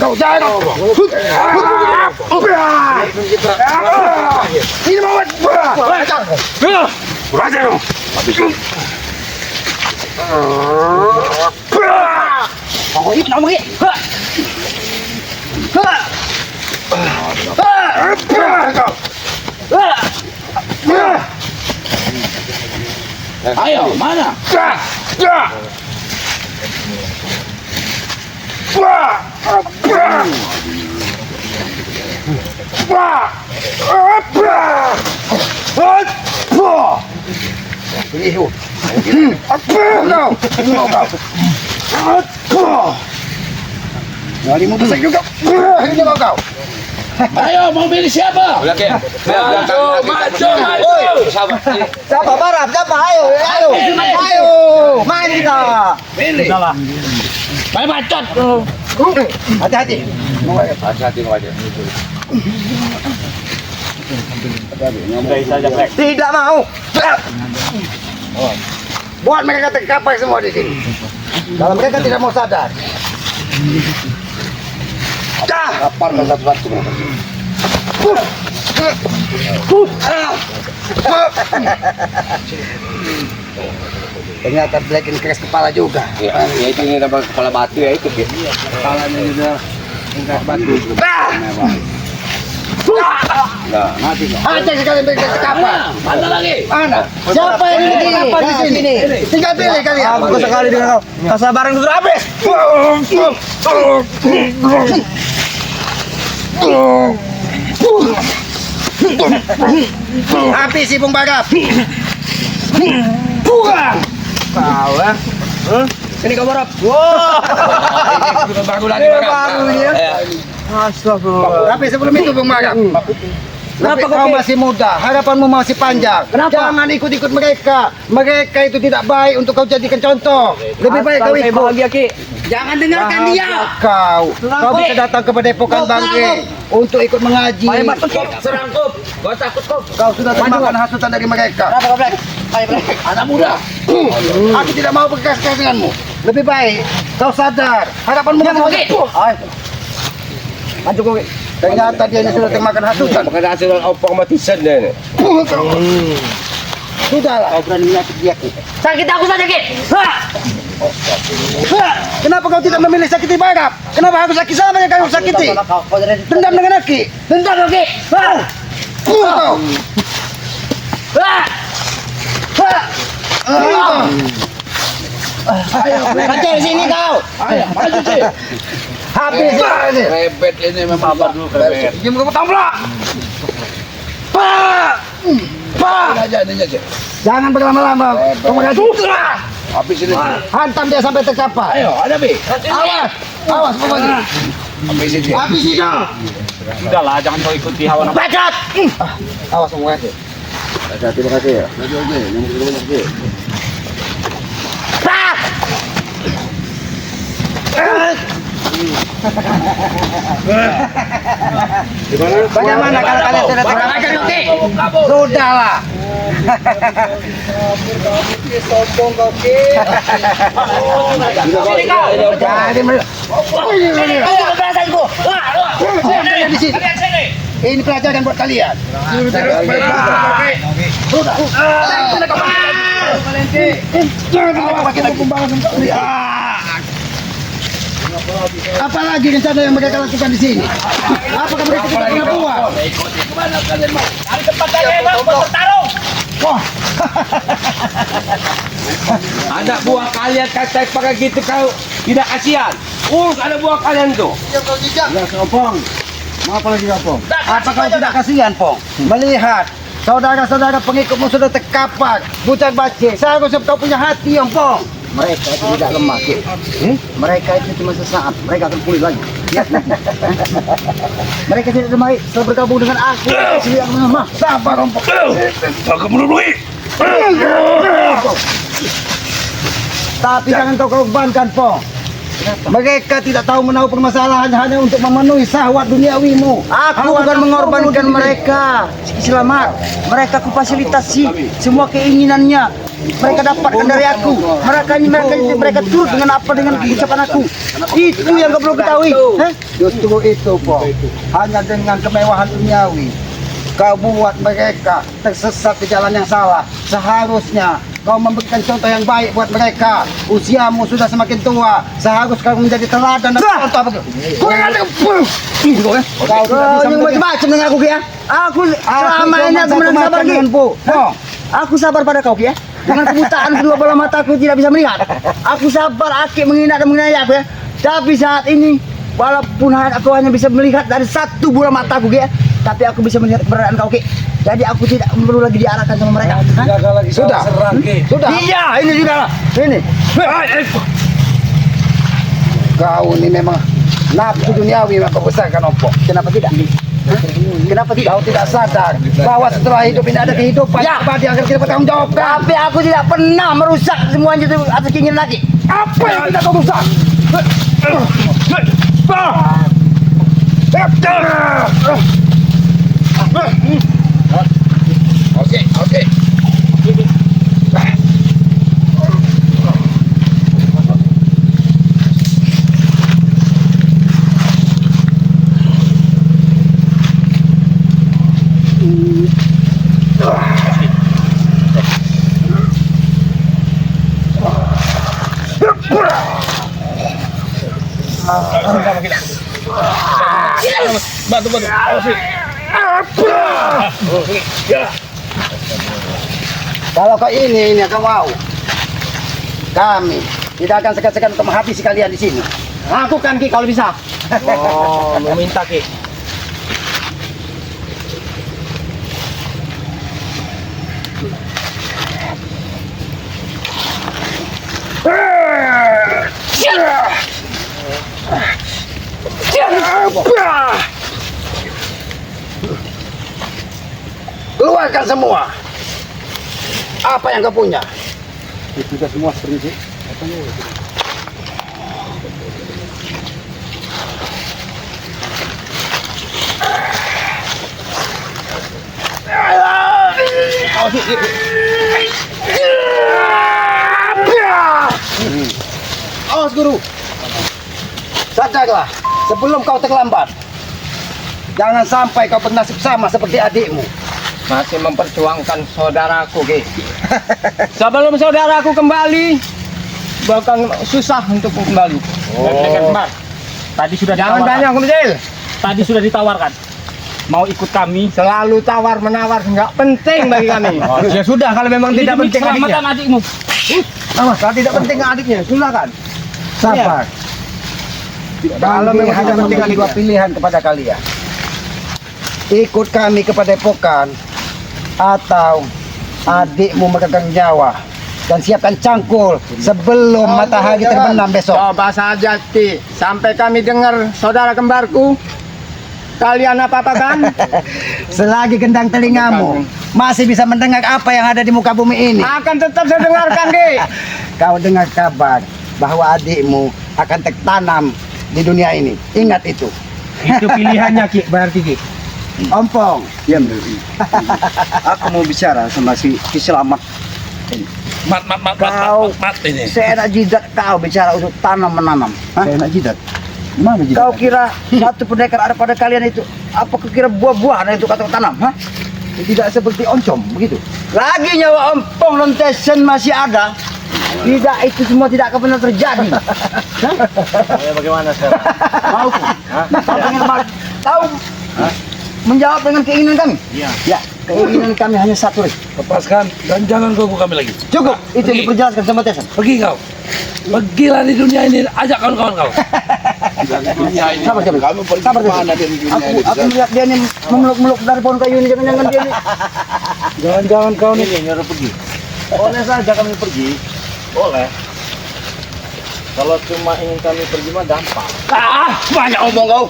kau jangan. Ini mau Ayo, mana? Ayo, mau pilih siapa? Maju. Siapa Barab? Siapa? Ayo. Main kita. Pilih. Main bacot. Hati-hati. Tidak mau. Buat mereka terkapai semua di sini. Kalau mereka tidak mau sadar. Ternyata Black ini keras kepala juga. Ya itu ini dapat kepala batu ya itu. Kepalanya juga keras batu. Mati sekali mereka terkapai. Mana lagi? Mana? Siapa yang ingin terkapai di sini? Tinggal pilih kalian. Aku sekali dengan kau. Kesabaran sudah habis. Habis si Bung Bagap. Ini kau Barab. Baru lagi. Tapi sebelum itu Bung Bagap. Kenapa kau masih muda? Harapanmu masih panjang. Jangan ikut-ikut mereka. Mereka itu tidak baik untuk kau jadikan contoh. Lebih baik kau ikut. Bahagia Ki. Jangan dengarkan dia. Kau bisa datang ke Padepokan Bangke untuk ikut mengaji. Serangkup. Gua takut kau. Kau sudah termakan hasutan dari mereka. Anak muda. Aku tidak mau berkeras-keras denganmu. Lebih baik kau sadar. Harapanmu masih panjang. Maju kau. Ternyata dia ini sudah termakan hasutan. Bukan hasil opong matisan dia ini. Sudahlah. Kau berani menyakiti dia. Sakit aku saja, Ki. Kenapa kau tidak memilih sakiti Bagap? Kenapa harus sakit sama yang kau sakiti? Dendam dengan Aki. Bentar, Ki. Kau. Kacau sini kau. Ayo, maju sih. Habis ini. Rebet ini memang baru rebet. Diam kamu tamblak. Aja ini aja. Jangan berlama-lama. Kamu Habis ini. hantam dia sampai tercapai. Ayo, ada bi. Awas, awas pokoknya. Habis ini. Habis itu. Udahlah, jangan kau ikuti hawa nafsu. Bacot. Awas kamu kasih. Terima kasih ya. Bagaimana kalau kalian sudah tercapai? Sudahlah. Sombong kau Ki. Sini kau. Jadi di sini. Ini pelajaran buat kalian. Sudah. Apalagi rencana yang mereka lakukan di sini? Apakah mereka tidak punya buah? Ada buah kalian kata pakai gitu kau tidak kasihan. Urus ada buah kalian tuh. Ya, Opong. Mau apa lagi, Opong? Apa kau tidak kasihan, Pong? Melihat saudara-saudara pengikutmu sudah terkapar, buta bace. Seharusnya kau punya hati, Opong. Mereka itu tidak lemah, Ki. Mereka itu cuma sesaat, mereka akan pulih lagi. Mereka tidak lemah, setelah bergabung dengan aku, mereka tidak akan lemah. Sabar, Opong. Jangan menurui. Tapi jangan kau korbankan, Pong. Mereka tidak tahu menahu permasalahan hanya untuk memenuhi syahwat duniawimu. Aku bukan mengorbankan mereka. Selamat. Mereka aku fasilitasi semua keinginannya. Mereka dapatkan dari aku. Mereka turut dengan ucapan aku. Itu yang kau perlu ketahui. Justru itu, Pong. Hanya dengan kemewahan duniawi kau buat mereka tersesat di jalan yang salah. Seharusnya kau memberikan contoh yang baik buat mereka. Usiamu sudah semakin tua. Seharusnya kau menjadi teladan dan contoh. Kau yang macam-macam dengan aku, ya. Aku selama ini aku menang sabar denganmu. Aku sabar pada kau, ya. Dengan kebutaan kedua bola mataku tidak bisa melihat. Aku sabar, Aki menghina dan menganiaya aku, ya. Tapi saat ini, walaupun aku hanya bisa melihat dari satu bola mataku, ya, tapi aku bisa melihat keberadaan kau, Ki. Jadi aku tidak perlu lagi diarahkan sama mereka. Sudah. Sudah. Iya, ini sudah lah. Ini. Kau ini memang nafsu duniawi yang kau besarkan, Oppo. Kenapa tidak? Kenapa tidak? Kau tidak sadar bahwa setelah hidup ini ada kehidupan yang abadi akan kita bertanggung jawab. Tapi aku tidak pernah merusak semuanya itu atas keinginan lagi. Apa yang tidak kau rusak? Oke. Kalau kau ini kau mau, kami tidak akan segan-segan untuk menghabisi kalian di sini. Lakukan, Ki, kalau bisa. Oh, lu minta, Ki. Keluarkan semua. Apa yang kau punya? Itu sudah semua seperti itu. Awas, Guru. Sadarlah, sebelum kau terlambat. Jangan sampai kau bernasib sama seperti adikmu. Masih memperjuangkan saudaraku, Ki. Sebelum saudaraku kembali, bahkan susah untuk kembali. Tadi sudah Jangan ditawarkan. tanya, Kumdil. Tadi sudah ditawarkan. Mau ikut kami. Selalu tawar menawar, nggak penting bagi kami. Ya sudah, kalau memang tidak demi penting adiknya. keselamatan adikmu. Awas, kalau tidak penting adiknya, silakan. Sabar. Kalau Kami memang hanya tidak penting memberikan dua adiknya. pilihan kepada kalian. Ikut kami ke Padepokan atau adikmu memegang nyawa dan siapkan cangkul sebelum matahari terbenam besok. Coba saja, Ki. Sampai kami dengar saudara kembarku. Kalian apa-apakan? Selagi gendang telingamu masih bisa mendengar apa yang ada di muka bumi ini. Akan tetap saya dengarkan, Ki. Kau dengar kabar bahwa adikmu akan tertanam di dunia ini. Ingat itu. Itu pilihannya, Ki. Berarti, Ki. Ompong, diam dulu. Aku mau bicara sama si Selamat. Mat Kau ini. seenak jidat kau bicara untuk tanam menanam. Seenak jidat. Mana Kau kira satu pendekar ada pada kalian itu? Apa kau kira buah-buahan itu kata tanam? Hah? Tidak seperti oncom begitu. Lagi nyawa empong dan tesen masih ada. Tidak, itu semua tidak akan pernah terjadi. Bagaimana sekarang? Mau? Tahu pengen tahu? Menjawab dengan keinginan kami? Iya. Ya, keinginan kami hanya satu, Rey. Lepaskan dan jangan ganggu kami lagi. Cukup, itu yang diperjelaskan sama Tesan. Pergi kau. Pergilah di dunia ini, ajak kawan-kawan kau. Sabar, Tesan. Aku melihat dia ini memeluk-meluk dari pohon kayu ini, jangan-jangan dia ini. Jangan-jangan kau nih. Ini nyuruh pergi. Boleh saja kami pergi. Boleh. Kalau cuma ingin kami pergi mah gampang. Banyak omong kau.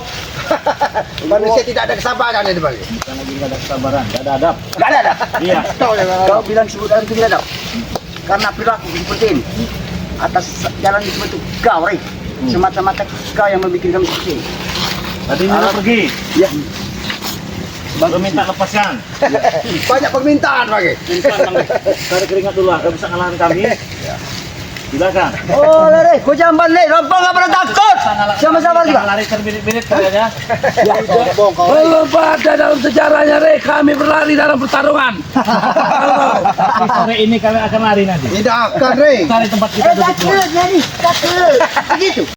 Manusia tidak ada kesabaran di balik. Bukan lagi nggak ada kesabaran, nggak ada adab. Gak ada. Iya. Kau bilang sebutkan itu tidak tahu. Karena perilaku seperti ini. Atas jalan seperti itu kau, Rey. Semata-mata kau yang membuat kami seperti ini. Tadi nyuruh pergi. Ya, Lu minta lepaskan. banyak permintaan lagi. Tarik keringat dulu lah, gak bisa ngalahin kami. Silakan. Oh, Rey, kau jangan balik. Rompong gak pernah takut. Sama-sama juga. Lari terbirit-birit kalian ya. Belum ada dalam sejarahnya, Rey. Kami berlari dalam pertarungan. Sore ini kami akan lari nanti. Tidak akan, Rey. Cari tempat kita duduk. Takut, jadi takut. Begitu.